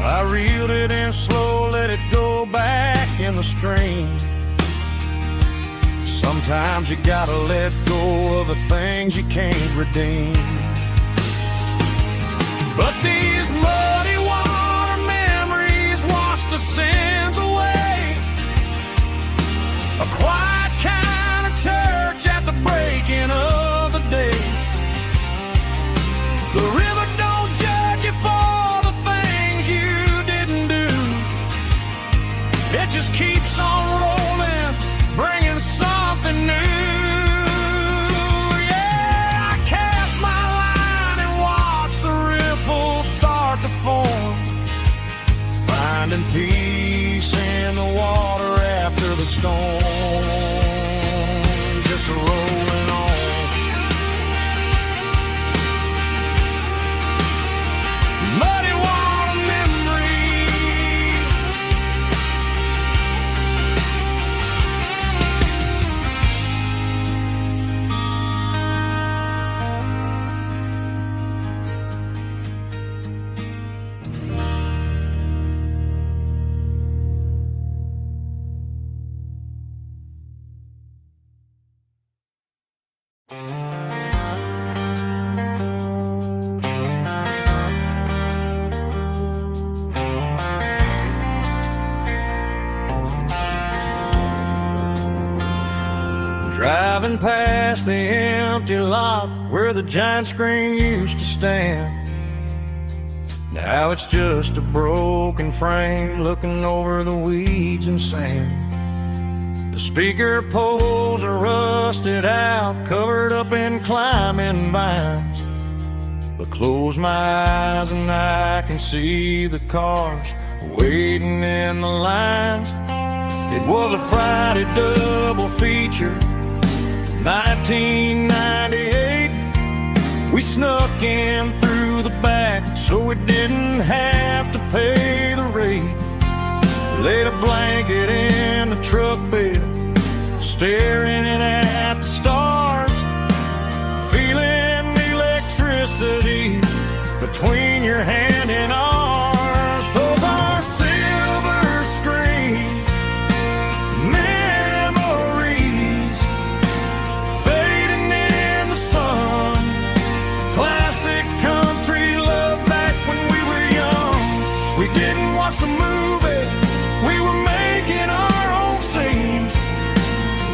Speaker 1: I reeled it in slow, let it go back in the stream. Sometimes you gotta let go of the things you can't redeem. But these muddy water memories wash the sins away. A quiet kind of church at the breaking of the day. The river don't judge you for the things you didn't do. It just keeps on rolling, bringing something new. Yeah, I cast my line and watch the ripples start to form, finding peace in the water after the storm. Just rolling on. Muddy water memory. Driving past the empty lot where the giant screen used to stand. Now it's just a broken frame looking over the weeds and sand. The speaker poles are rusted out, covered up in climbing vines. But close my eyes and I can see the cars waiting in the lines. It was a Friday double feature, 1998. We snuck in through the back so we didn't have to pay the rate. Laid a blanket in the truck bed, staring at the stars, feeling the electricity between your hand and ours. Those are silver screen memories fading in the sun. Classic country love back when we were young. We didn't watch the movie, we were making our own scenes,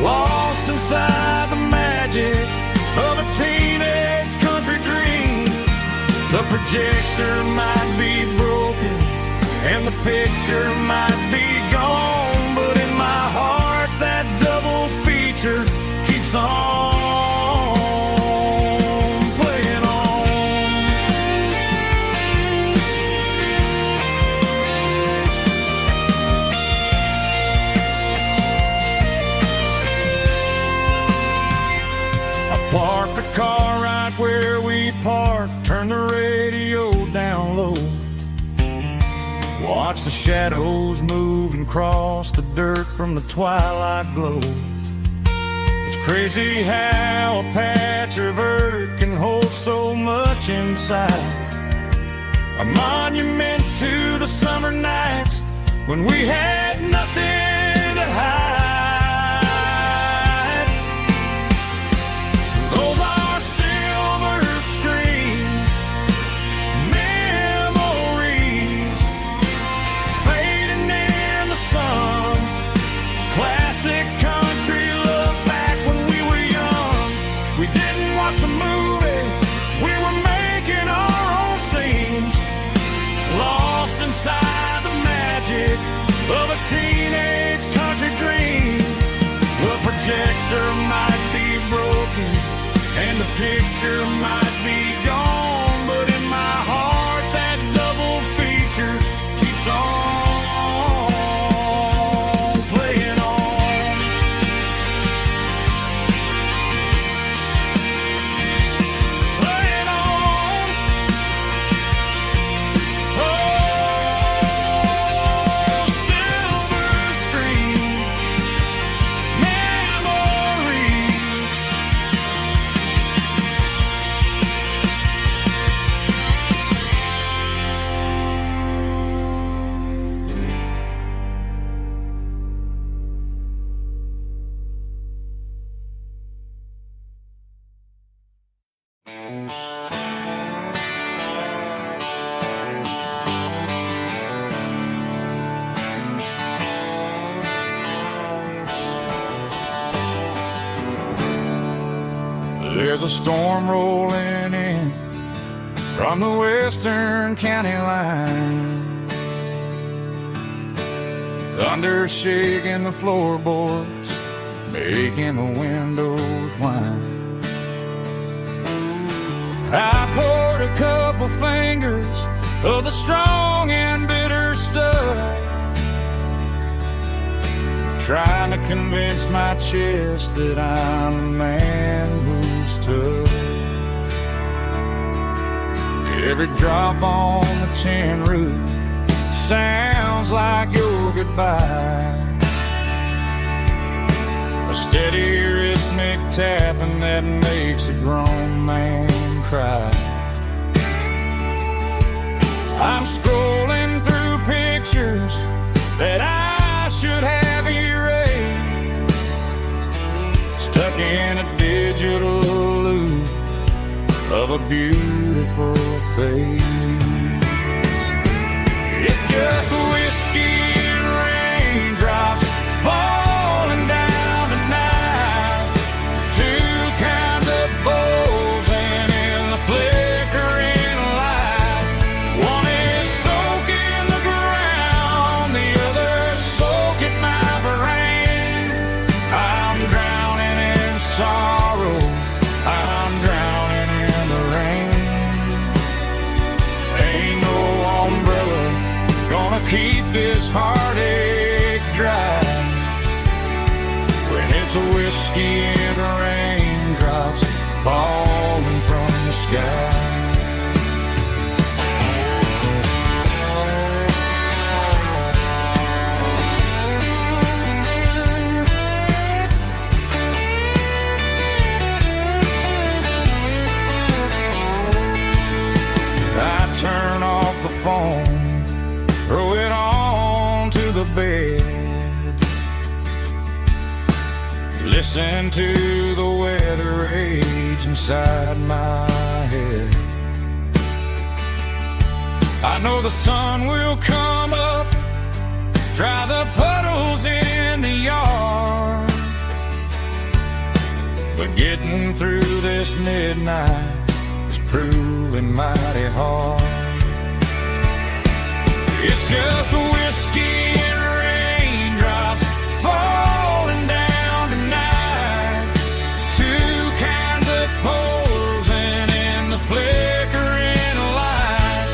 Speaker 1: lost inside the magic of a teenage country dream. The projector might be broken and the picture might be gone, but in my heart that double feature keeps on playing on. I parked the car right where we parked, turned the radio down low, watch the shadows move and cross the dirt from the twilight glow. It's crazy how a patch of earth can hold so much inside, a monument to the summer nights when we had nothing to hide. Those are silver screen memories fading in the sun. Classic country look back when we were young. We didn't watch the movie, we were making our own scenes, lost inside the magic of a teenage country dream. The projector might be broken and the picture might be gone, but in my heart that double feature keeps on playing on. Playing on. Oh, silver screen memories. There's a storm rolling in from the western county line, thunder shaking the floorboards, making the windows whine. I poured a couple fingers of the strong and bitter stuff, trying to convince my chest that I'm a man who's tough. Every drop on the tin roof sounds like your goodbye, a steady rhythmic tapping that makes a grown man cry. I'm scrolling through pictures that I should have erased, stuck in a digital loop of a beautiful face. It's just whiskey and raindrops falling down tonight, two kinds of bowls and in the flickering light. One is soaking the ground, the other soaking my brain. I'm drowning in sorrow, I'm drowning in the rain. Ain't no umbrella gonna keep this heartache dry when it's a whiskey and raindrops falling from the sky. I turn off the phone, throw it on to the bed, listen to the weather rage inside my head. I know the sun will come up, dry the puddles in the yard, but getting through this midnight is proving mighty hard. It's just whiskey and raindrops falling down tonight. Two kinds of posing in the flickering light.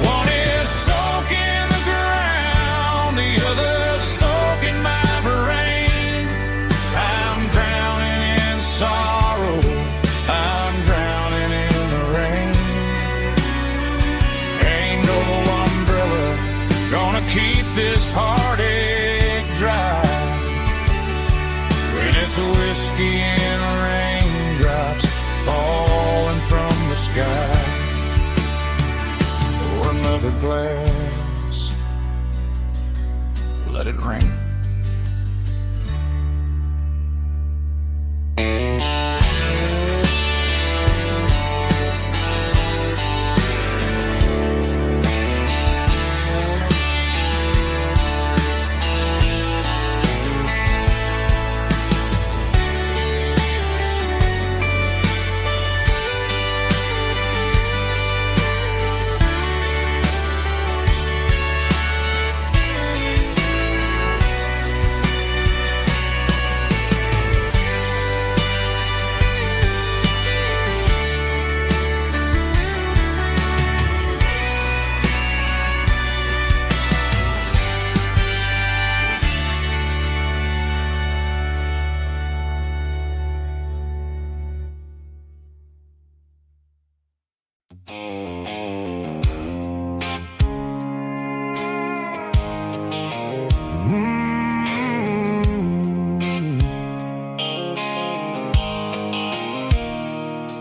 Speaker 1: One is soaking the ground, the other soaking my brain. I'm drowning in sorrow, I'm drowning in the rain. Ain't no umbrella gonna keep this heartache dry when it's whiskey and raindrops falling from the sky. Pour another glass, let it rain.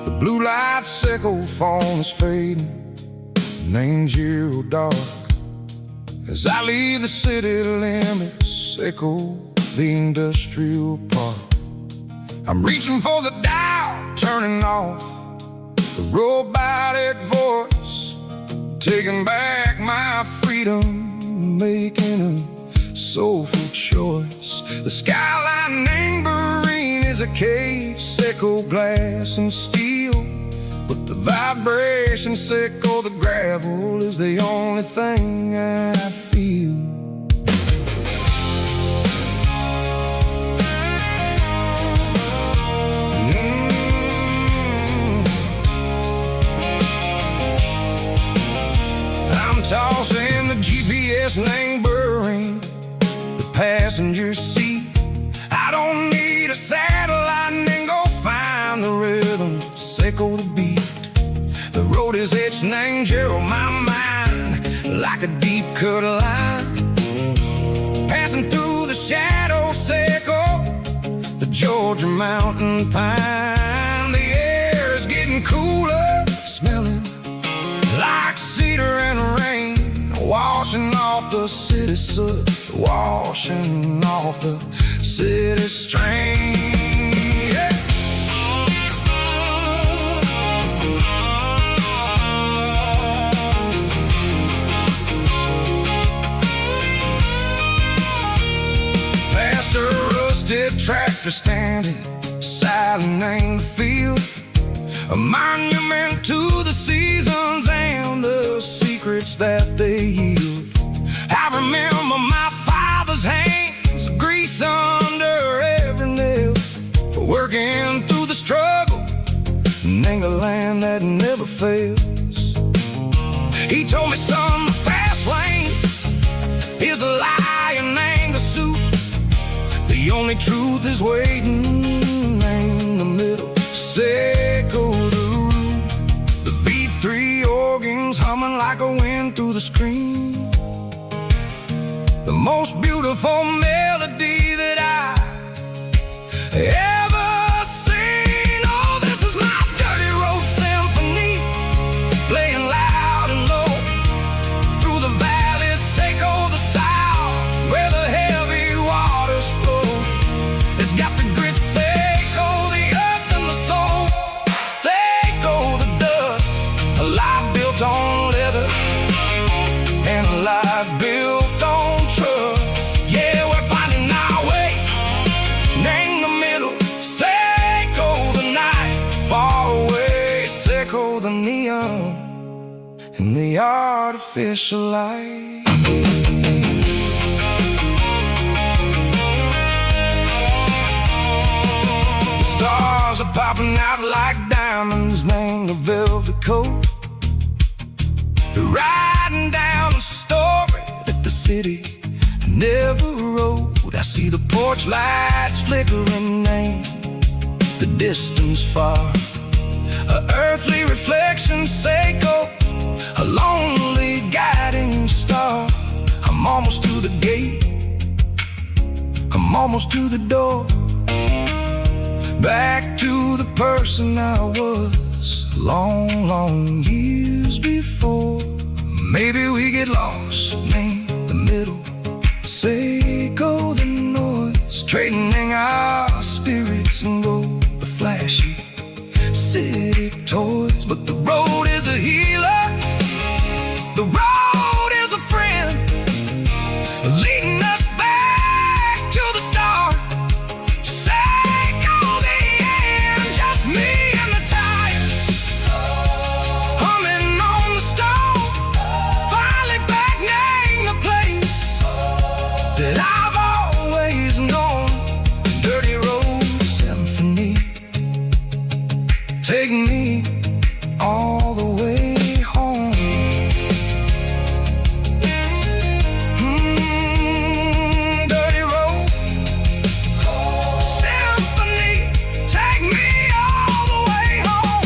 Speaker 2: The blue light sickle phone is fading, named Giro dark. As I leave the city limits, sickle the industrial park. I'm reaching for the dial, turning off the robotic voice, taking back my freedom, making a soulful choice. The skyline named Marine is a cave, sickle glass and steel, but the vibration sickle the gravel is the only thing I feel. I'm tossing the GPS named Burring, the passenger seat. I don't need a satellite and go find the rhythm, sickle the beat. The road is itched named Gerald, my mind like a deep cut line, passing through the shadow sickle, the Georgia mountain pine. The air is getting cooler, smelling like cedar and rain, washing off the city soot, washing off the city strain. Yeah. Past a rusted tractor standing silent in the field, a monument to the seasons and the secrets that they yield. I remember my father's hands, grease under every nail, working through the struggle, and the land that never fails. He told me, son, the fast lane is a lion and a suit. The only truth is waiting in the middle, sickle the root. The beat three organs humming like a wind through the screen, the most beautiful melody that I ever seen. Oh, this is my dirty road symphony, playing loud and low through the valleys, sickle the south, where the heavy waters flow. It's got the grit, sickle the earth and the soul, sickle the dust, a life built on leather and a life built on trust. Yeah, we're finding our way in the middle, sickle the night, far away, sickle the neon and the artificial light. popping out like diamonds, named the velvet coat. Riding down the story that the city never wrote. I see the porch lights flickering, ain't the distance far. A earthly reflection, Seiko, a lonely guiding star. I'm almost to the gate, I'm almost to the door. Back to the person I was long, long years before. Maybe we get lost, name the middle, Seiko the noise, trading our spirits and go the flashy city toys. But the road is a healer, the road is a friend, leading us back to the start. Seiko the end, just me and the tires, humming on the stove. Finally back, name the place that I've always known. Dirty road symphony, take me all the way home. Dirty road symphony, take me all the way home.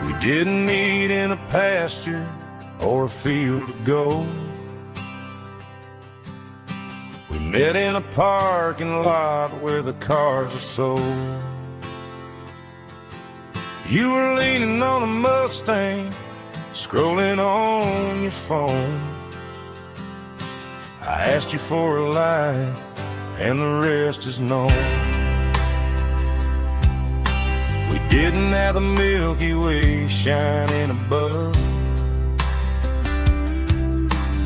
Speaker 2: We didn't meet in a pasture or a field of gold. We met in a parking lot where the cars are sold. You were leaning on a Mustang, scrolling on your phone. I asked you for a light, and the rest is known. We didn't have the Milky Way shining above,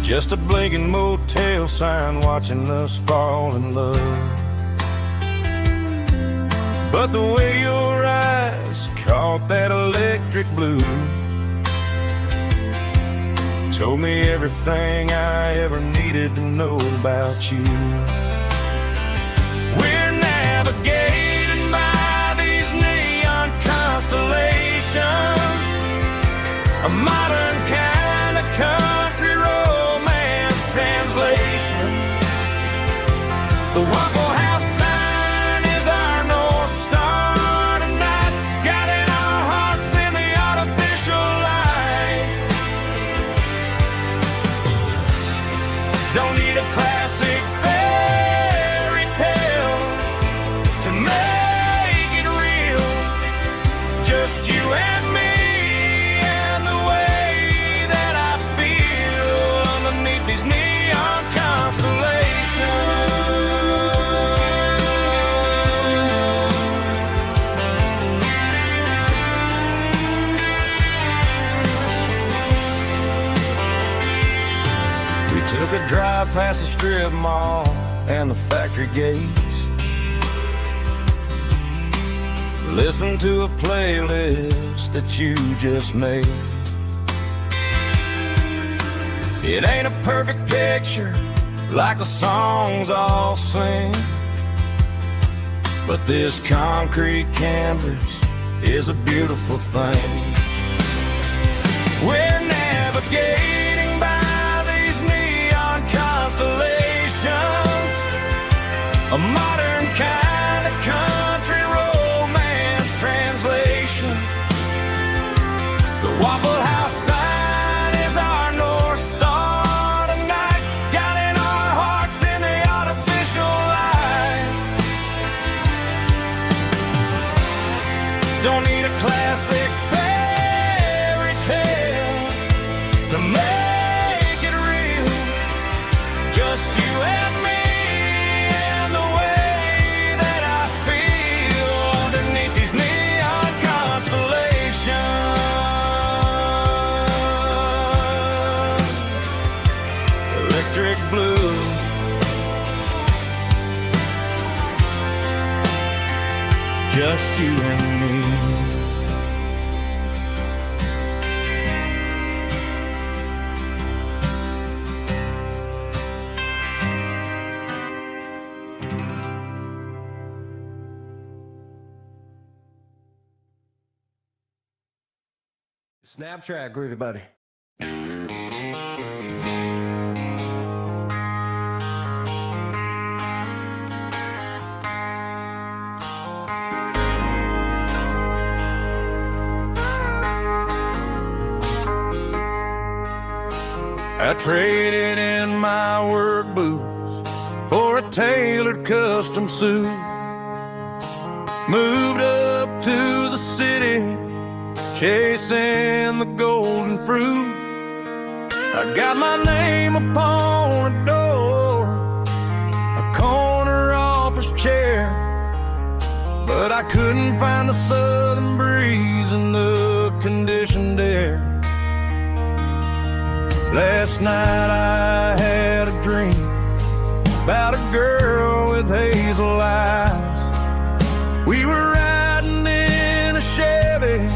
Speaker 2: just a blinking motel sign watching us fall in love. But the way your eyes caught that electric blue told me everything I ever needed to know about you. We're navigating by these neon constellations, a modern kind of country romance translation. The Waffle House sign is our North Star tonight, guiding our hearts in the artificial light. Don't need a classic fairy tale to make it real, just you and me and the way that I feel underneath these neon constellations. We took a drive past the strip mall and the factory gates, listened to a playlist that you just made. It ain't a perfect picture like the songs all sing, but this concrete canvas is a beautiful thing. We're navigating by these neon constellations, a modern kind of country romance translation. The Waffle House sign is our North Star tonight, guiding our hearts in the artificial light. Don't need a classic fairy tale to make it real, just you and me and the way that I feel
Speaker 1: just you and me.
Speaker 3: Snap track, groovy buddy.
Speaker 1: I traded in my work boots for a tailored custom suit. Moved up to the city, chasing the golden fruit. I got my name upon a door, a corner office chair, but I couldn't find the southern breeze in the conditioned air. Last night I had a dream about a girl with hazel eyes. We were riding in a Chevy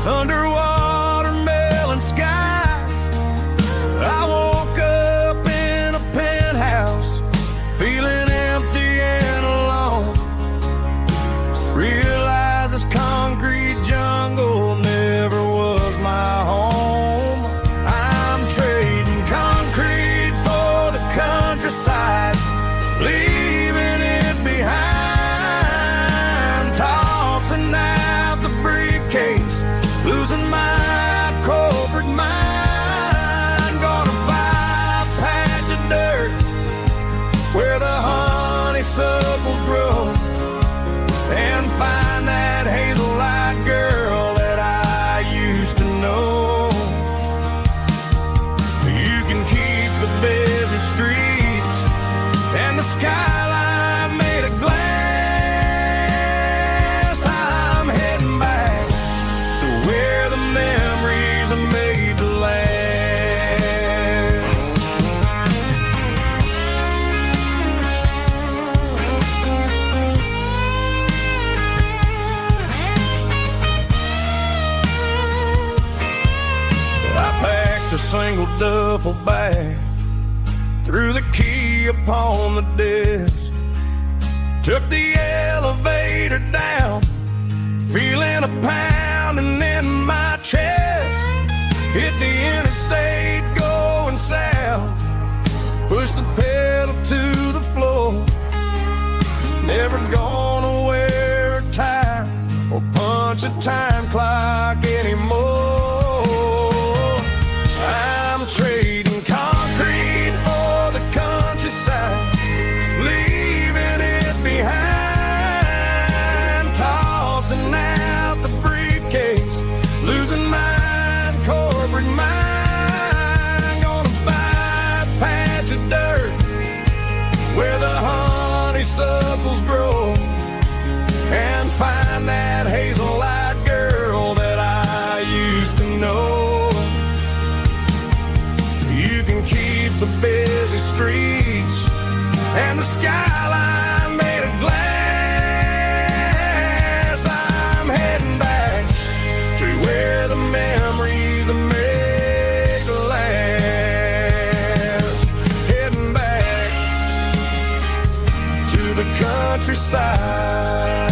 Speaker 1: under watermelon skies. I woke up in a penthouse, feeling empty and alone. Realized this concrete jungle never was my home. I'm trading concrete for the countryside, leaving it behind, tossing out the briefcase, losing my corporate mind. Gonna buy a patch of dirt where the honeysuckles grow, and find that hazel-eyed girl that I used to know. You can keep the busy streets and the skyline made of glass. I'm heading back to where the memories are made to last. I packed a single duffel bag, threw the key upon the desk, took the elevator down, feeling a pounding in my chest. Hit the interstate going south, pushed the pedal to the floor. Never gonna wear a tie or punch a time clock anymore. I'm trading concrete for the countryside, leaving it behind, tossing out the briefcase, losing my corporate mind. Gonna buy a patch of dirt where the honeysuckles grow, and find that hazel-eyed girl that I used to know. You can keep the busy streets and the skyline made of glass. I'm heading back to where the memories are made to last. Heading back to the countryside.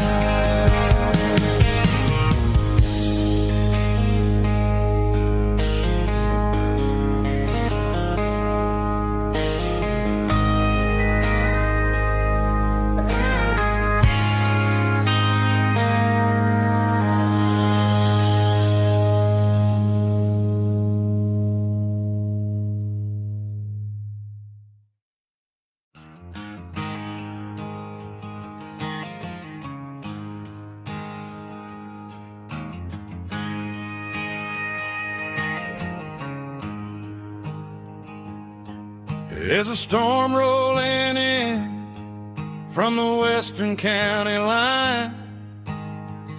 Speaker 1: There's a storm rolling in from the western county line,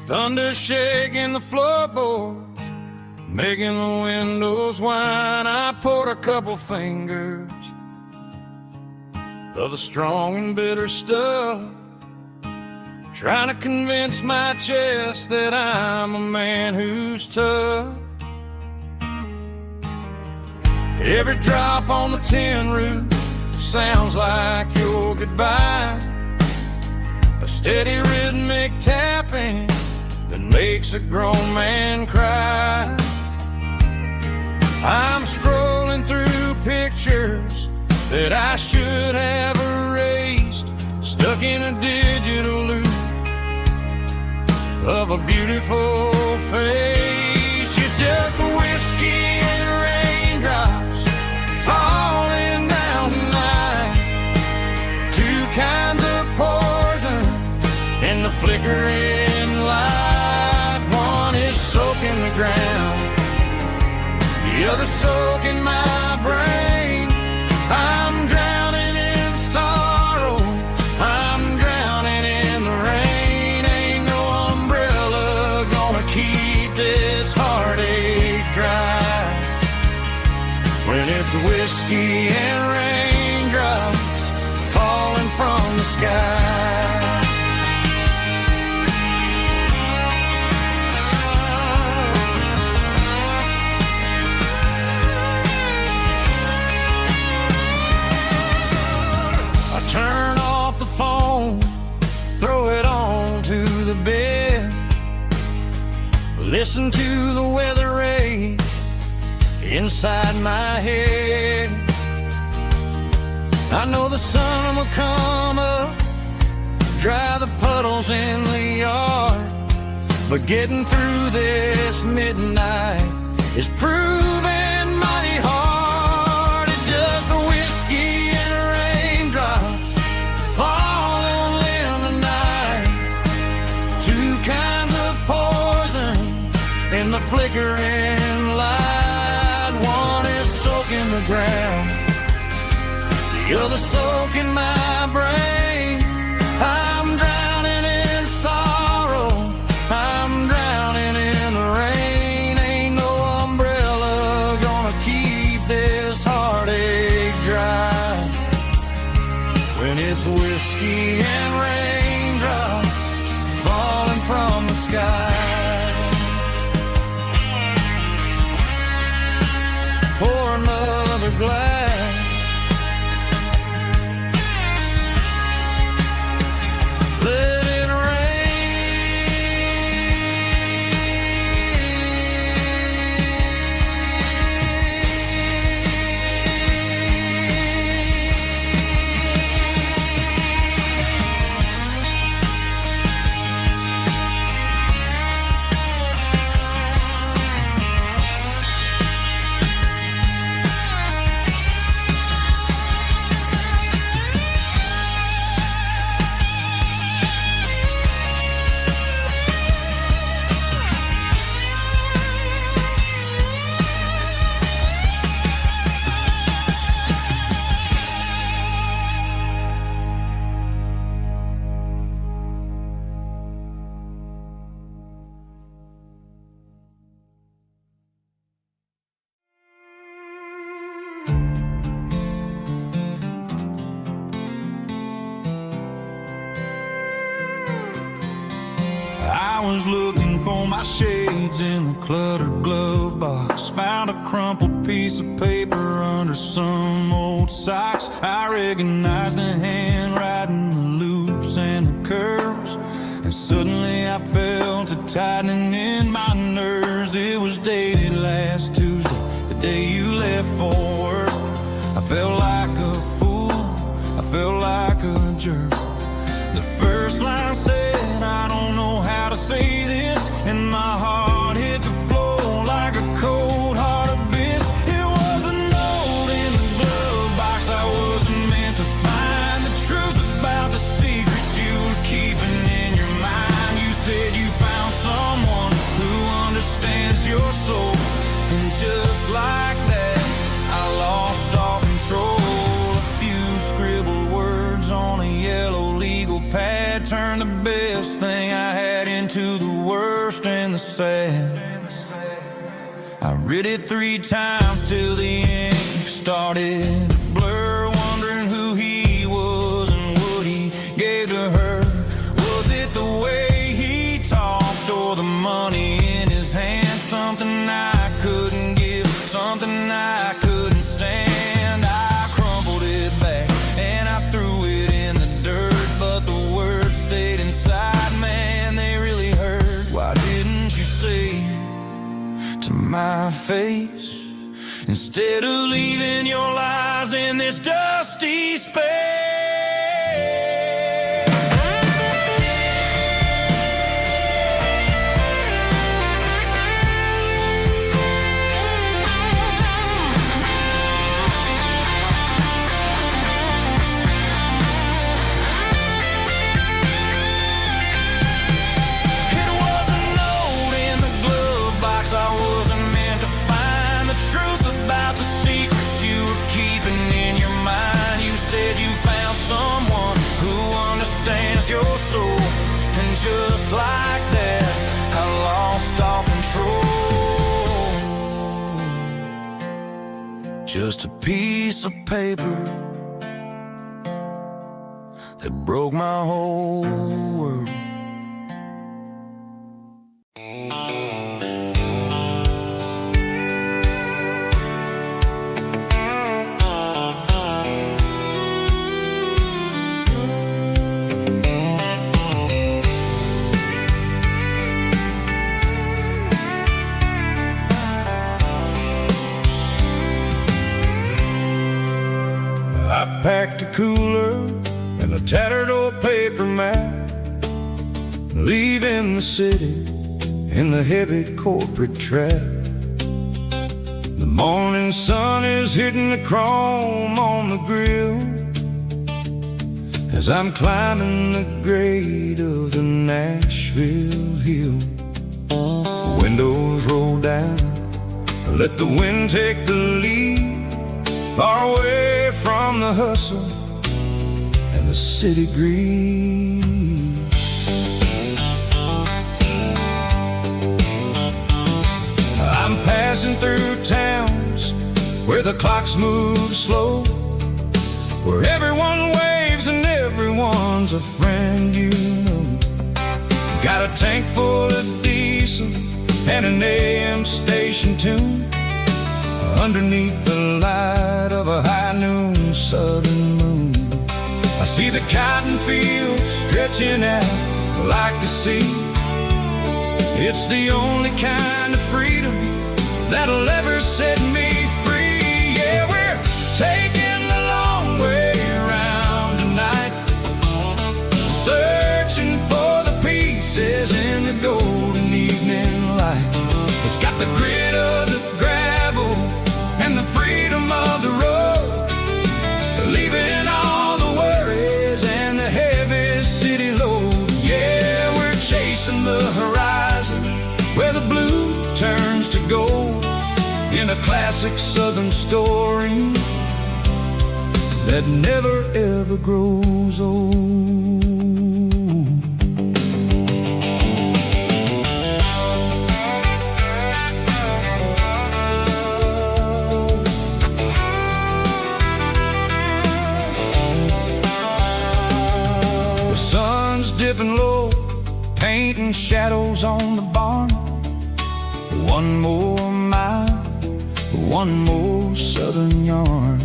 Speaker 1: thunder shaking the floorboards, making the windows whine. I poured a couple fingers of the strong and bitter stuff, trying to convince my chest that I'm a man who's tough. Every drop on the tin roof sounds like your goodbye, a steady rhythmic tapping that makes a grown man cry. I'm scrolling through pictures that I should have erased, stuck in a digital loop of a beautiful face. It's just whiskey and raindrops falling down tonight, two kinds of poison in the flickering light. One is soaking the ground, the other soaking my brain. I'm drowning in sorrow, I'm drowning in the rain. Ain't no umbrella gonna keep this heartache dry when it's whiskey and raindrops falling from the sky. Turn off the phone, throw it on to the bed, listen to the weather rage inside my head. I know the sun will come up, dry the puddles in the yard, but getting through this midnight is proving mighty hard. It's just a whiskey and raindrops falling in the night, two kinds of poison in the flickering light. One is soaking the ground, the other soaking my brain. I'm drowning in sorrow, I'm drowning in the rain. Ain't no umbrella gonna keep this heartache dry when it's whiskey and raindrops falling from the sky. Pour another glass, let it
Speaker 3: I was looking for my shades in the cluttered glove box, found a crumpled piece of paper under some old socks. I recognized the handwriting, the loops and the curves, and suddenly I felt a tightening in my nerves. It was dated last Tuesday, the day you left for work. I felt like a fool, I felt like a jerk. The first line said, I don't know how to say this, and my heart hit the floor like a cold heart abyss. It was a note in the glove box I wasn't meant to find, the truth about the secrets you were keeping in your mind. You said you found someone who understands your soul, and just like that I lost all control. A few scribbled words on a yellow legal pad turned the best thing I had into the worst and the sad. I read it 3 times till the ink started to blur, wondering who he was and what he gave to her. Was it the I couldn't stand. I crumpled it back and I threw it in the dirt, but the words stayed inside, man, they really hurt. Why didn't you say to my face, instead of leaving your lies in this dusty space? Your soul, and just like that, I lost all control. Just a piece of paper that broke my whole world. I packed a cooler and a tattered old paper map, leaving the city in the heavy corporate trap. The morning sun is hitting the chrome on the grill as I'm climbing the grade of the Nashville hill. The windows roll down, let the wind take the lead, far away from the hustle and the city greed. I'm passing through towns where the clocks move slow, where everyone waves and everyone's a friend you know. Got a tank full of diesel and an AM station tune underneath the light of a high noon southern moon. I see the cotton fields stretching out like a sea. It's the only kind of freedom that'll ever set me free. Yeah, we're taking the long way around tonight, searching for the pieces in the golden evening light. It's got the grit of the gravel and the freedom of the road, leaving all the worries and the heavy city load. Yeah, we're chasing the horizon where the blue turns to gold, in a classic southern story that never ever grows old. Dipping low, painting shadows on the barn. One more mile, one more southern yarn.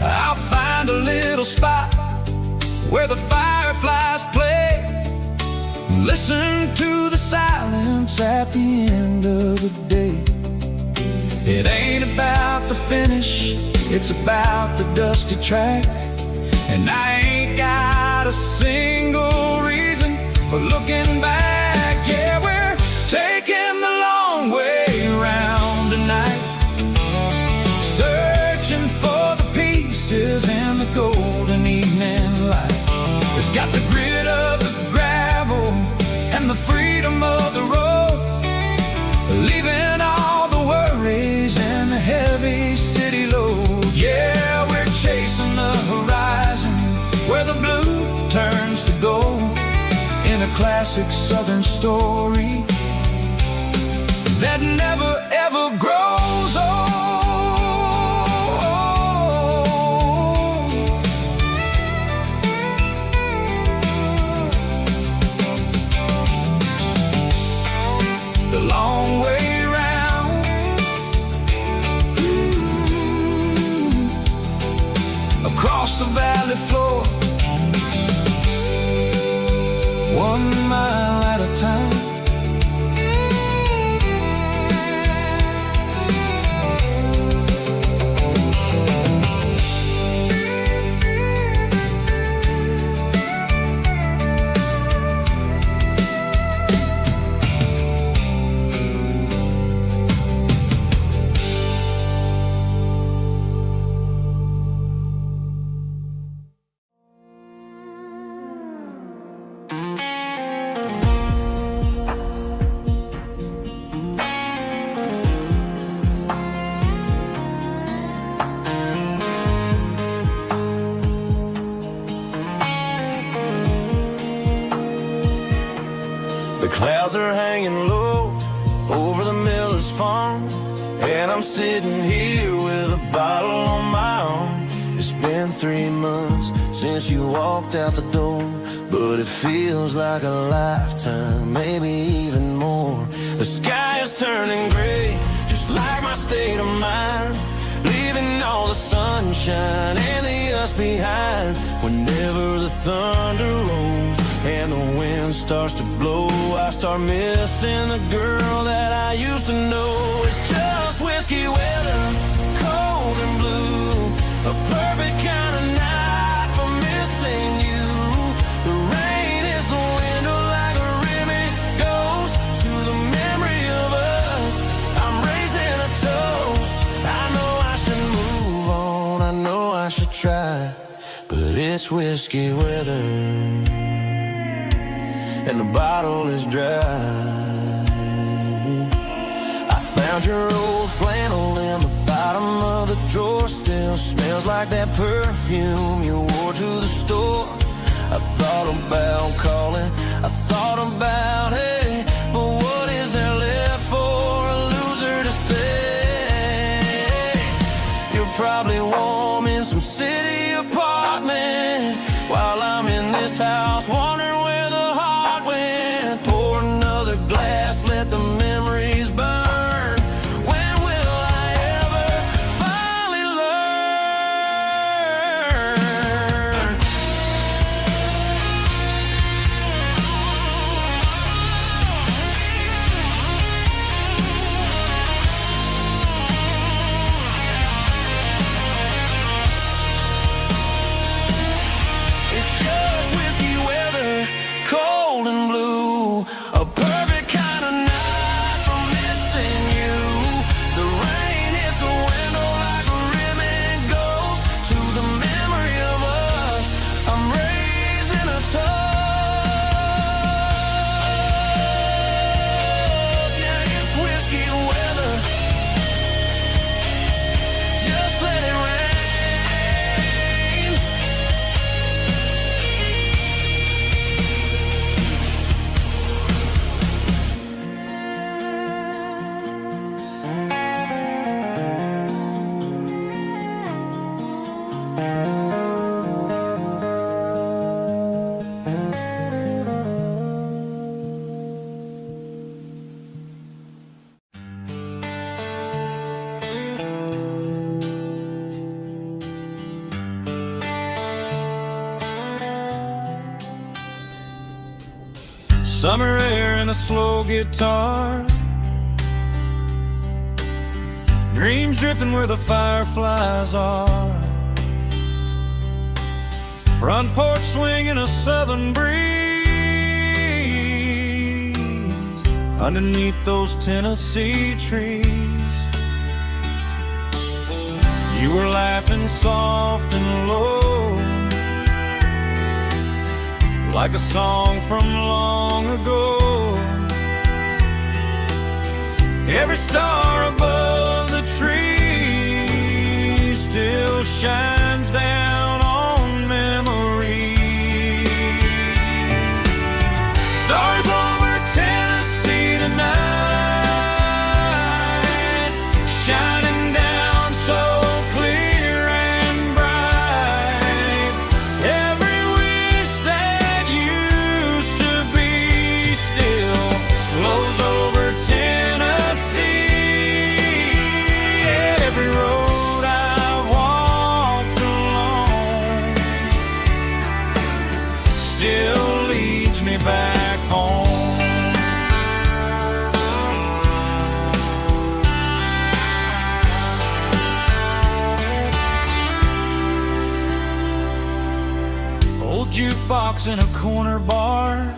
Speaker 3: I'll find a little spot where the fireflies play, listen to the silence at the end of the day. It ain't about the finish, it's about the dusty track. And I ain't got a single reason for looking back. Yeah, we're taking the long way around tonight, searching for the pieces in the golden evening light. It's got the grit of the gravel and the freedom of the road, leaving all the worries and the heavy city load. Yeah, we're chasing the horizon where the blue turns to gold, in a classic southern story that never ever grows old. The long way round,
Speaker 1: 1 mile at a time.
Speaker 2: The clouds are hanging low over the miller's farm, and I'm sitting here with a bottle on my arm. It's been 3 months since you walked out the door, but it feels like a lifetime, maybe even more. The sky is turning gray, just like my state of mind, leaving all the sunshine and the us behind. Whenever the thunder rolls and the wind starts to blow, I start missing the girl that I used to know. It's just whiskey weather, cold and blue, a perfect kind of night for missing you. The rain is the window like a ribbon goes to the memory of us. I'm raising a toast. I know I should move on, I know I should try, but it's whiskey weather and the bottle is dry. I found your old flannel in the bottom of the drawer, still smells like that perfume you wore to the store. I thought about calling, I thought about, hey, but what is there left for a loser to say? You're probably warm in some city apartment while I'm in this house wondering where the heart went. Pour another glass, let the memories burn. When will I ever finally learn? It's just whiskey weather, cold and blue, a perfect kind of night for missing you. The rain hits a window like a ribbon goes to the memory of us. I'm raising a toast. Yeah, it's whiskey weather. Just let it rain.
Speaker 1: Summer air and a slow guitar, dreams drifting where the fireflies are. Front porch swinging a southern breeze underneath those Tennessee trees. You were laughing soft and low, like a song from long ago. Every star above the tree still shines down on memories. Stars over Tennessee tonight, shining down so clear and bright. Every wish that used to be still flows over Tennessee. Every road I've walked jukebox in a corner bar,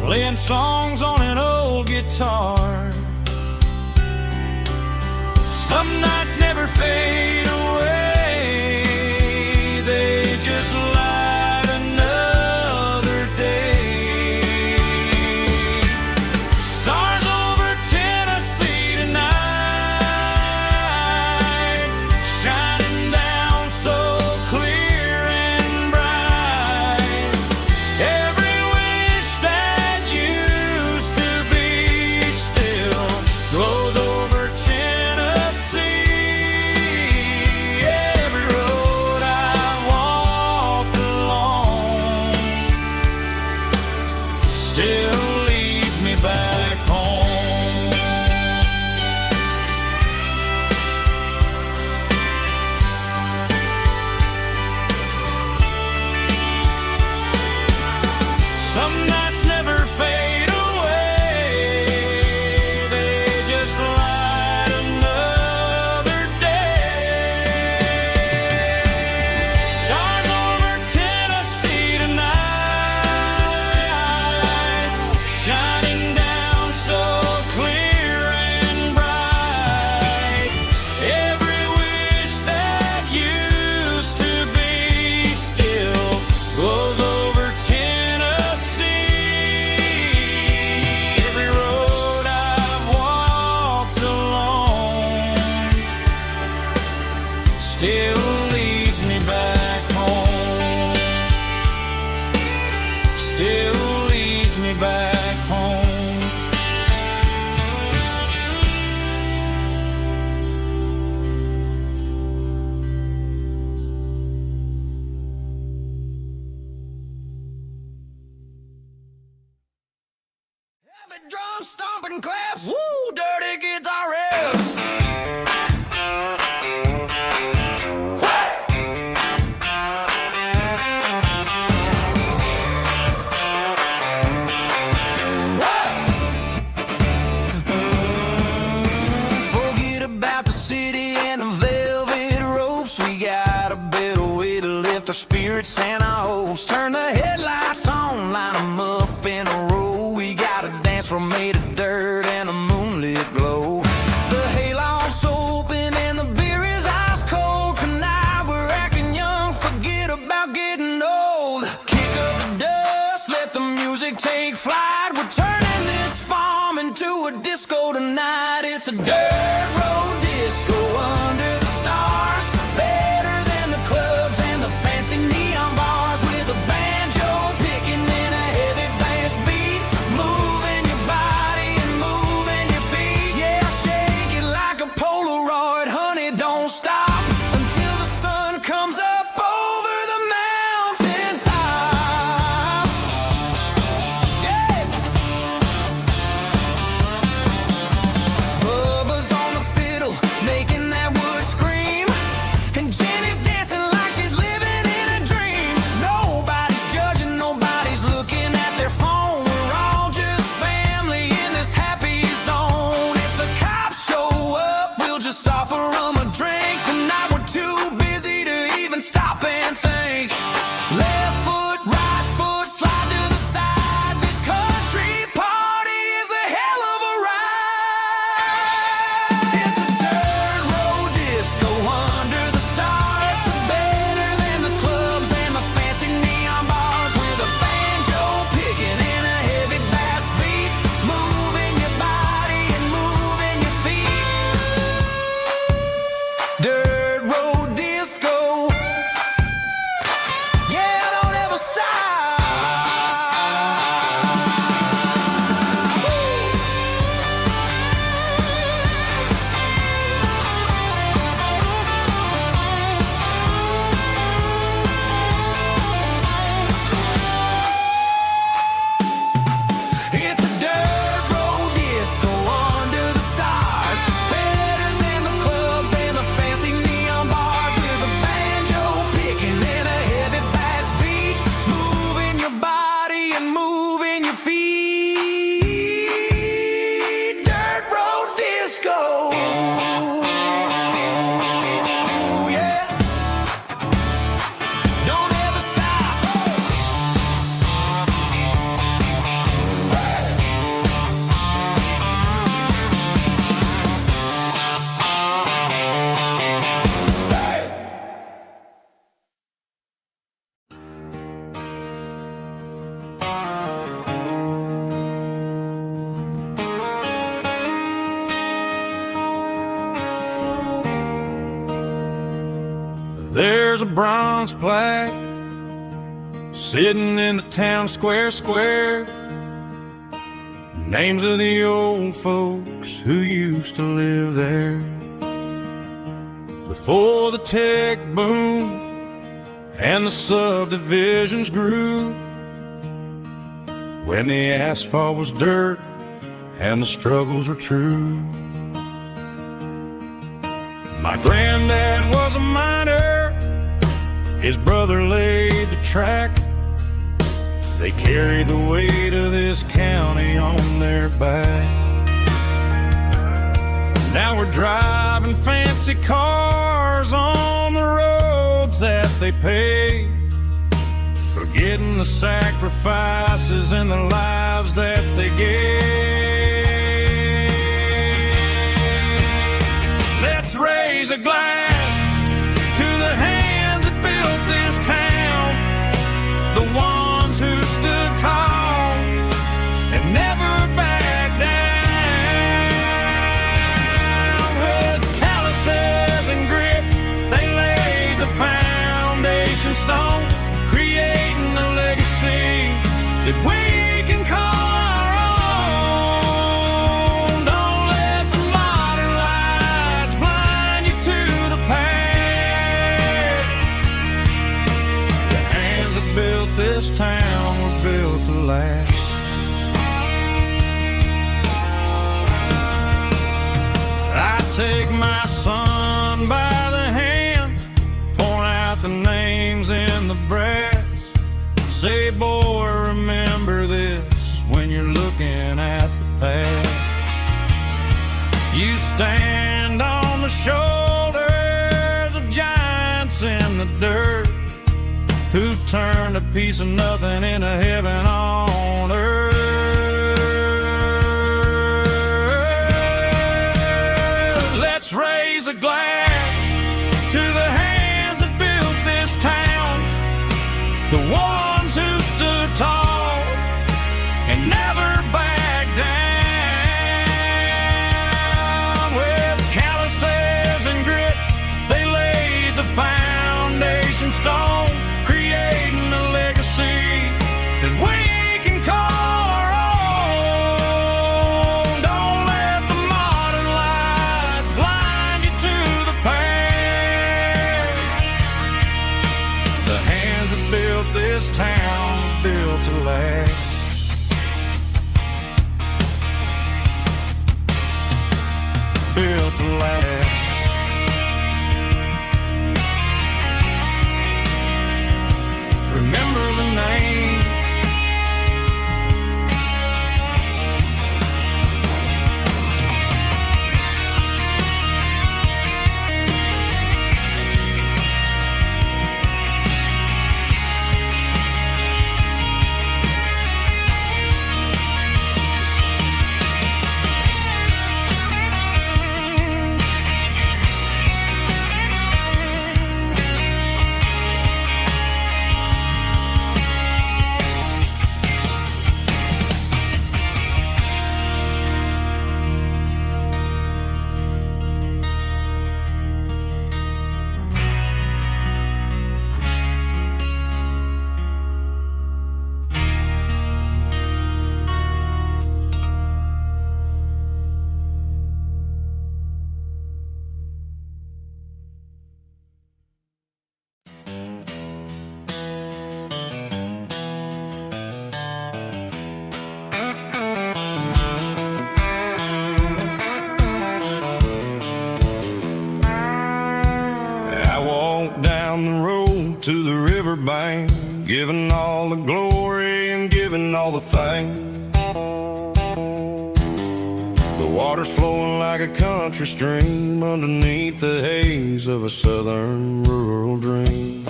Speaker 1: playing songs on an old guitar. Some nights never fade away, they just light another day. Stars over Tennessee tonight, shining down so clear and bright. Every wish that used to be still glows over Tennessee. Every road I walked along still leads me back home. Some nights never fade away, they just light another day. Stars over Tennessee tonight, shining down so clear and bright. Every wish that used to be still glows over Tennessee. Every road I've walked along still leads me back home. Still leads me back home. Heavy drum stomping claps, woo, dirty guitar riffs.
Speaker 3: Forget about the city and the velvet ropes. We got a better way to lift our spirits and our hopes. Turn the headlights on, line them up in a row. We got a dance floor made of dirt and a moon
Speaker 1: there's a bronze plaque sitting in the town square. Names of the old folks who used to live there before the tech boom and the subdivisions grew, when the asphalt was dirt and the struggles were true. My granddad was a miner, his brother laid the track. They carried the weight of this county on their back. Now we're driving fancy cars on the roads that they paved, forgetting the sacrifices and the lives that they gave. Let's raise a glass to the hands that built this town, the ones who stood tall and never backed down. With calluses and grit, they laid the foundation stone, creating a legacy that we can call our own. Don't let the modern lights blind you to the past. The hands that built this town were built to last. I take my son by the hand, point out the names in the brass. Say, boy, remember this when you're looking at the past. You stand on the shoulders of giants in the dirt, who turned a piece of nothing into heaven on earth. Let's raise a glass to the hands that built this town, the ones who stood tall and never backed down. With calluses and grit, they laid the foundation stone, creating a legacy that we can call our own. Don't let the modern lights blind you to the past. The hands that built this town built to last. Built to last. Remember the names. Down the road to the riverbank, giving all the glory and giving all the thanks. The water's flowing like a country stream underneath the haze of a southern rural dream.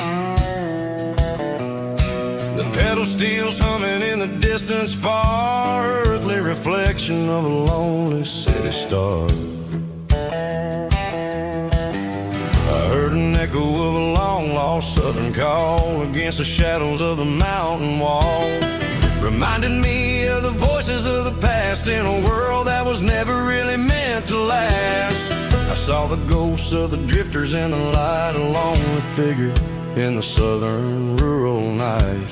Speaker 1: The pedal steel's humming in the distance far, earthly reflection of a lonely city star. I heard an echo of a long-lost southern call against the shadows of the mountain wall, reminded me of the voices of the past in a world that was never really meant to last. I
Speaker 2: saw the ghosts of the drifters in the light, a lonely figure in the southern rural night.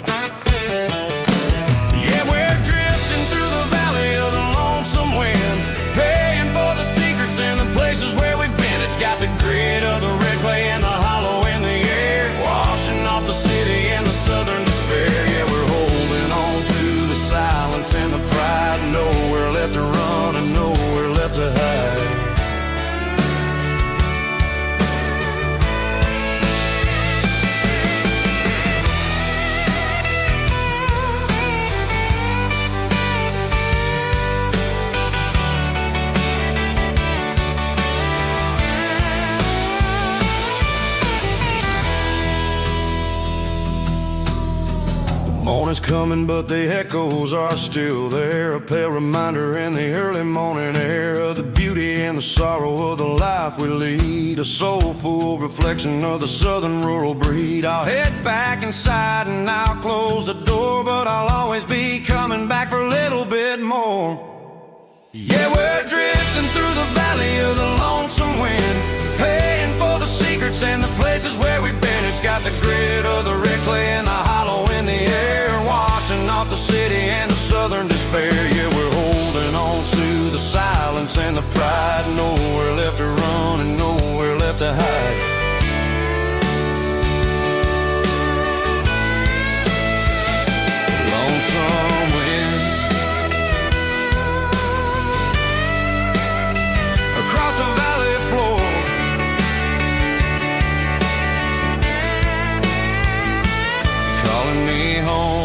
Speaker 2: Yeah, we're drifting through the valley of the lonesome wind, paying for the secrets and the places where we've been. It's got the grit of the red clay and the hollow in the air, washing off the city and the southern despair. Yeah, we're holding on to the silence and the pride, nowhere left to run and nowhere left to hide. Morning's coming, but the echoes are still there, a pale reminder in the early morning air of the beauty and the sorrow of the life we lead, a soulful reflection of the southern rural breed. I'll head back inside and I'll close the door, but I'll always be coming back for a little bit more. Yeah, we're drifting through the valley of the lonesome wind, paying for the secrets and the places where we've been. It's got the grit of the red clay and the hollow in the air, washing off the city and the southern despair. Yeah, we're holding on to the silence and the pride, nowhere left to run and nowhere left to hide. Lonesome wind across the valley floor, calling me home.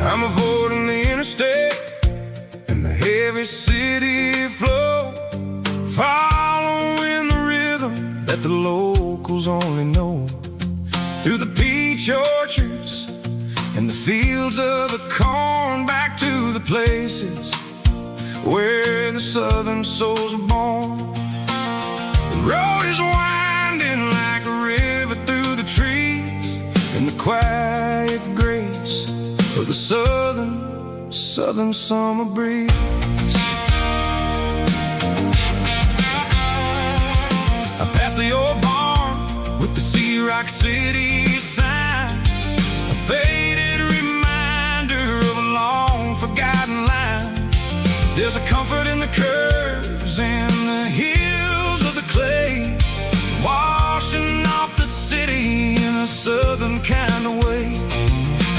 Speaker 2: I'm avoiding the interstate and the heavy city flow, following the rhythm that the locals only know, through the peach orchards and the fields of the corn, back to the places where the southern souls were born. The road is winding like a river through the trees, and the quiet grace of the southern summer breeze. I passed the old barn with the Sea Rock City sign, a faded reminder of a long forgotten line. There's a comfort in the curves and the hills of the clay, washing off the city in a southern kind of way.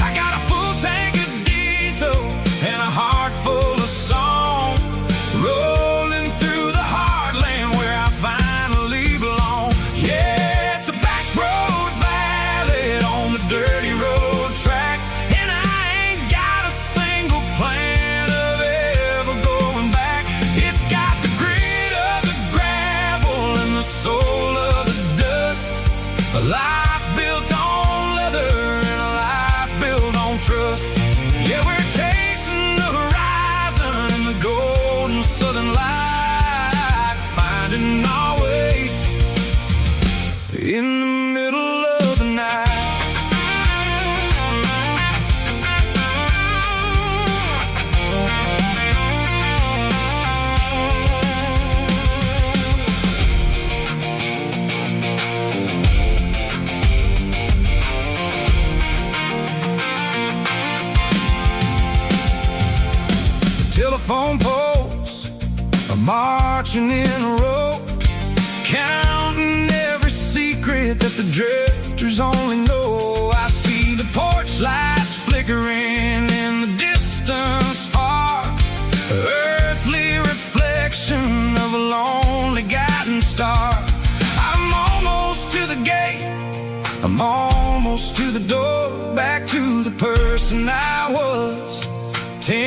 Speaker 2: I got a full tank of diesel and a heart full of song, rolling through the heartland where I finally belong. Yeah, it's a back road ballad on the dirty road track, and I ain't got a single plan of ever going back. It's got the grit of the gravel and the soul of the dust, a life built on leather and a life built on trust. Yeah, we're chasing the horizon in the golden southern light, finding our way in the middle of the night. Telephone poles are marching in a row, counting every secret that the drifters only know. I see the porch lights flickering in the distance far, earthly reflection of a lonely guiding star. I'm almost to the gate, I'm almost to the door, back to the person I was 10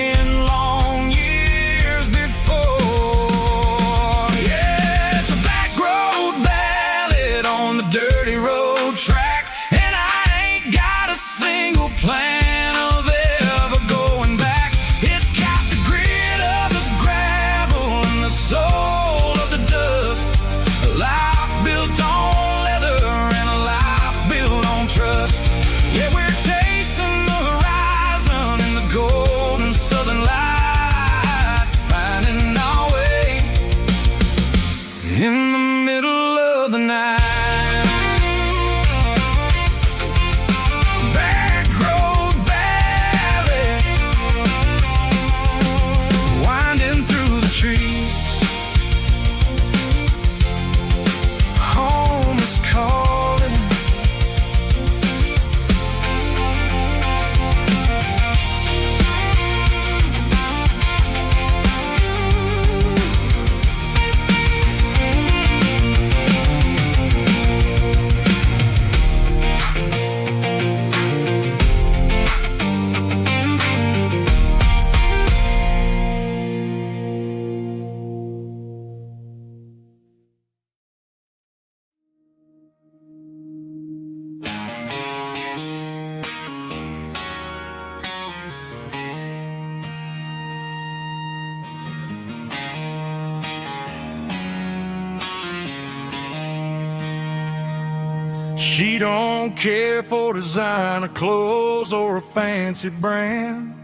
Speaker 1: She don't care for designer clothes or a fancy brand.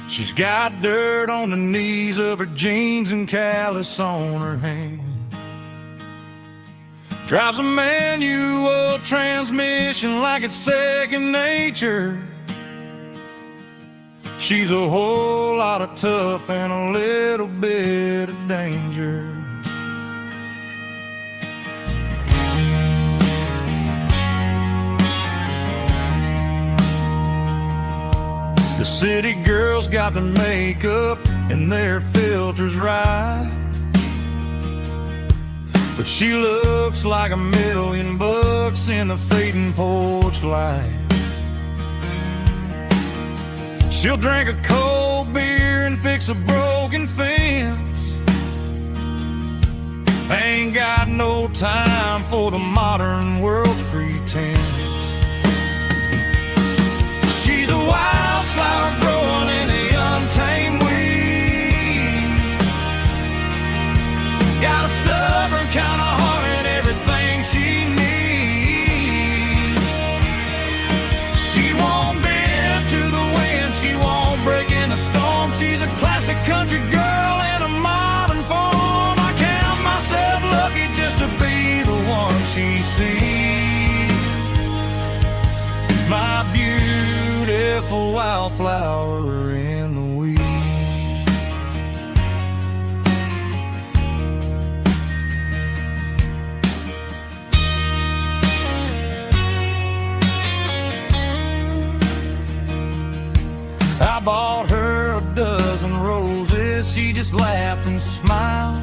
Speaker 1: She's got dirt on the knees of her jeans and callus on her hand. Drives a manual transmission like it's second nature. She's a whole lot of tough and a little bit of danger. The city girls got their makeup and their filters right, but she looks like $1,000,000 in the fading porch light. She'll drink a cold beer and fix a broken fence. Ain't got no time for the modern world's pretense. She's a wildflower growing in the untamed weed. Got a stubborn kind of heart and everything she needs. She won't bend to the wind, she won't break in a storm. She's a classic country girl in a modern form. I count myself lucky just to be the one she sees. My beautiful wildflower in the weeds. I bought her a dozen roses, she just laughed and smiled.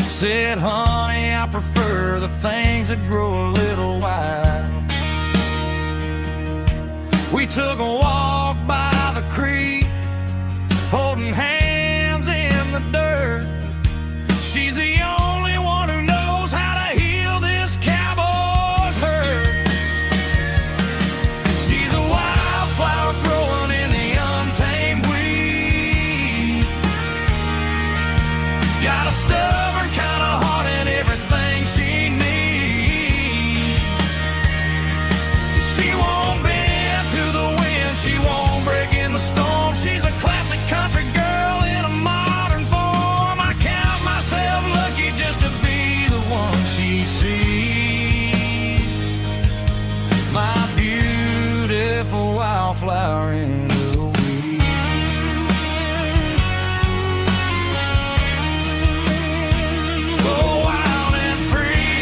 Speaker 1: Said, honey, I prefer the things that grow a little wild. We took a walk by the creek, holding hands in the dirt. She's the only one who knows how to heal this cowboy's hurt. She's a wildflower growing in the untamed weed. Got a stubborn kind of heart and everything she needs. She won't bend to the wind, she won't break in the storm. She's a classic country girl in a modern form. I count myself lucky just to be the one she sees. My beautiful wildflower in the weeds. So wild and free.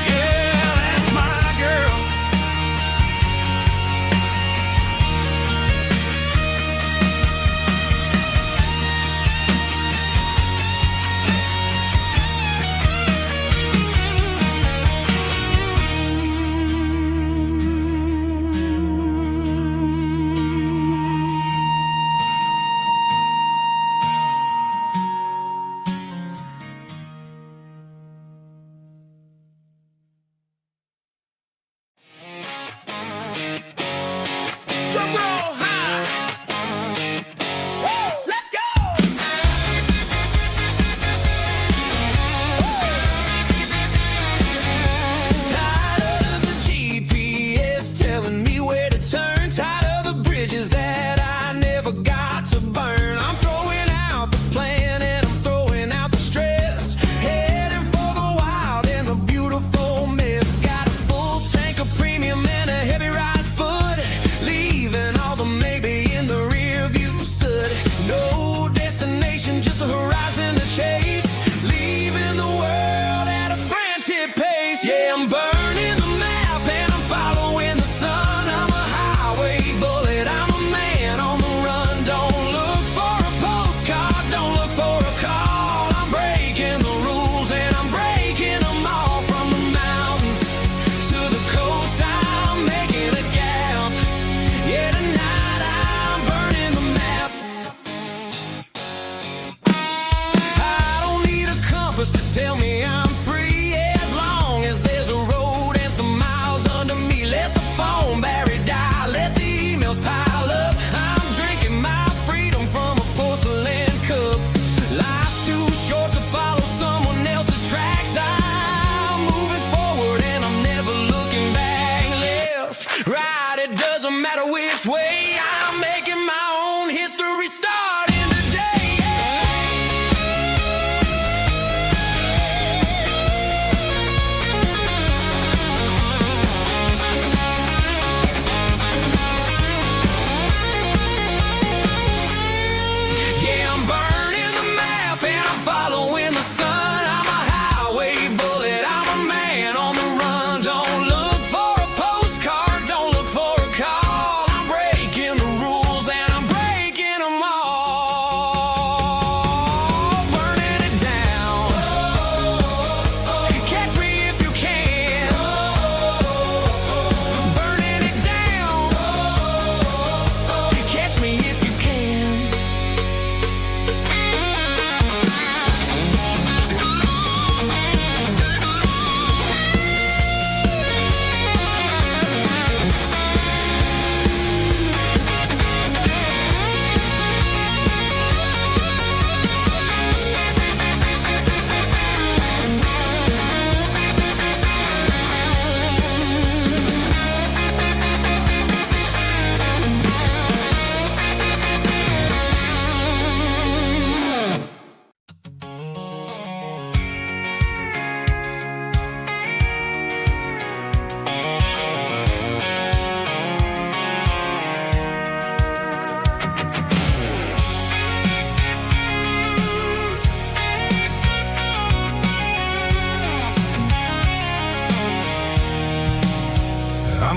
Speaker 1: Yeah, that's my girl.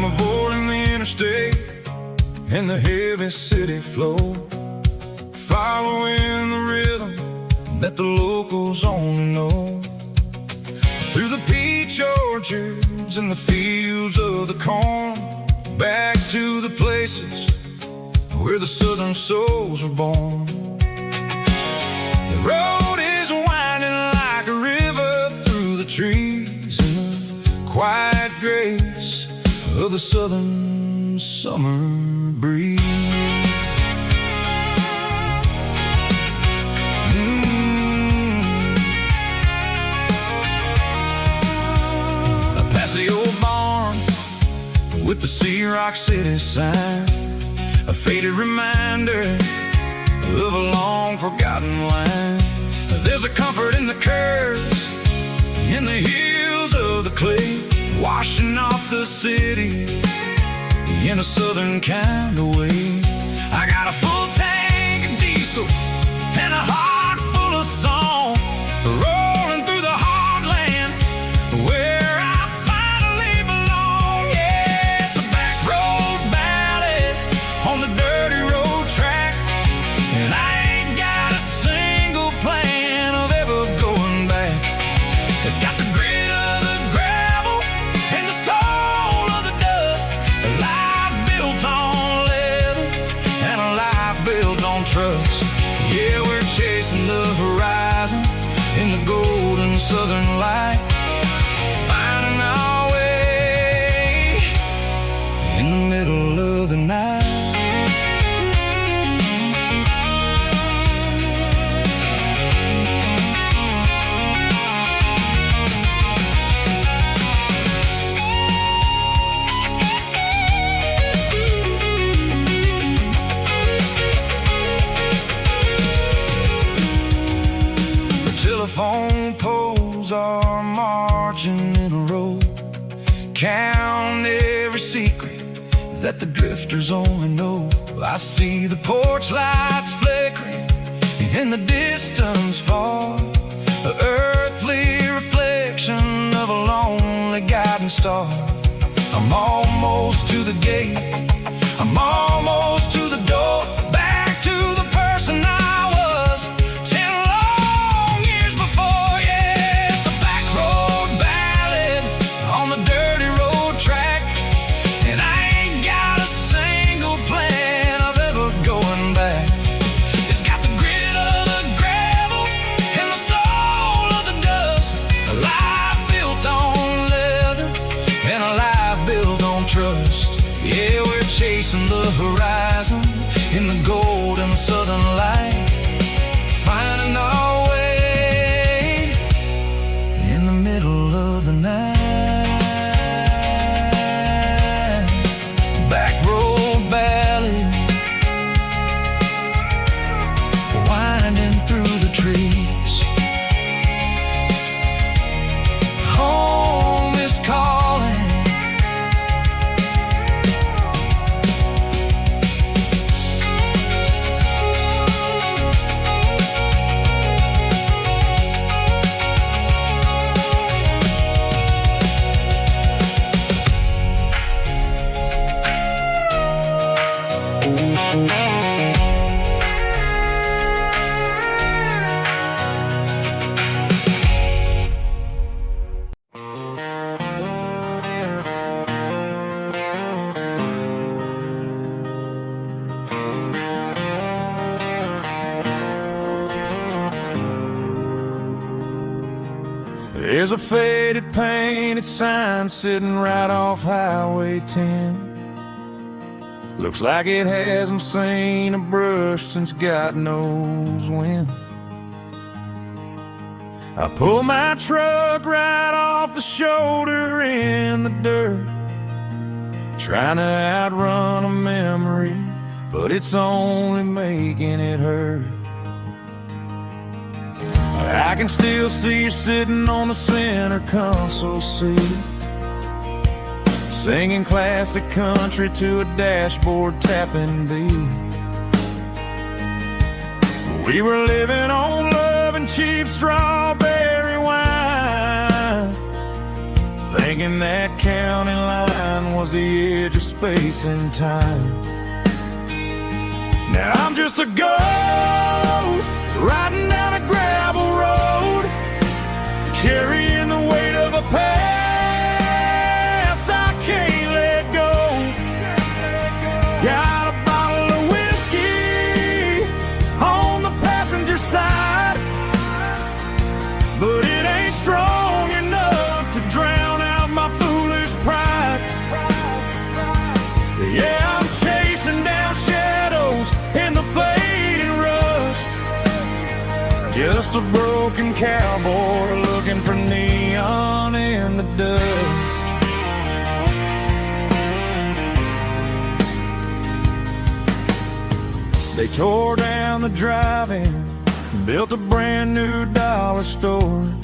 Speaker 3: I'm avoiding the interstate and the heavy city flow, following the rhythm that the locals only know. Through the peach orchards and the fields of the corn, back to the places where the southern souls were born. The road is winding like a river through the trees in the quiet grace of the southern summer breeze. Past the old barn with the Sea Rock City sign, a faded reminder of a long forgotten line. There's a comfort in the curves, in the hills of the clay, washing off the city in a southern kind of way. I got a full tank of diesel and a heart full of song, rolling through the heartland where I finally belong. Yeah, it's a back road ballad on the dirty road track, and I ain't got a single plan of ever going back. It's got the grit of the gravel and the soul of the dust, a life built on leather and a life built on trust. Yeah, we're chasing the horizon in the golden southern light, finding our way in the middle of the night. Telephone poles are marching in a row, count every secret that the drifters only know. I see the porch lights flickering in the distance far, an earthly reflection of a lonely guiding star. I'm almost to the gate, I'm almost to the door, back to the person I was 10 long years before. Yeah, it's a back road ballad on the dirty road track, and I ain't got a single plan of ever going back. It's got the grit of the gravel and the soul of the dust, a life built on leather and a life built on trust. Yeah, we're chasing the horizon in the golden southern light, finding our way in the middle of the night. Back road ballad, winding through the trees. Home is calling. There's a faded painted sign sitting right off Highway 10. Looks like it hasn't seen a brush since God knows when. I pull my truck right off the shoulder in the dirt, trying to outrun a memory, but it's only making it hurt. I can still see you sitting on the center console seat, singing classic country to a dashboard tapping beat. We were living on love and cheap strawberry wine, thinking
Speaker 1: thinking that county line was the edge of space and time. Now I'm just a ghost riding down a gravel road, carrying the weight of a past I can't let go. Got a bottle of whiskey on the passenger side, but it ain't strong enough to drown out my foolish pride. Yeah, I'm chasing down shadows in the fading rust, just a broken cowboy looking for neon in the dust. They tore down the drive-in, built a brand new dollar store.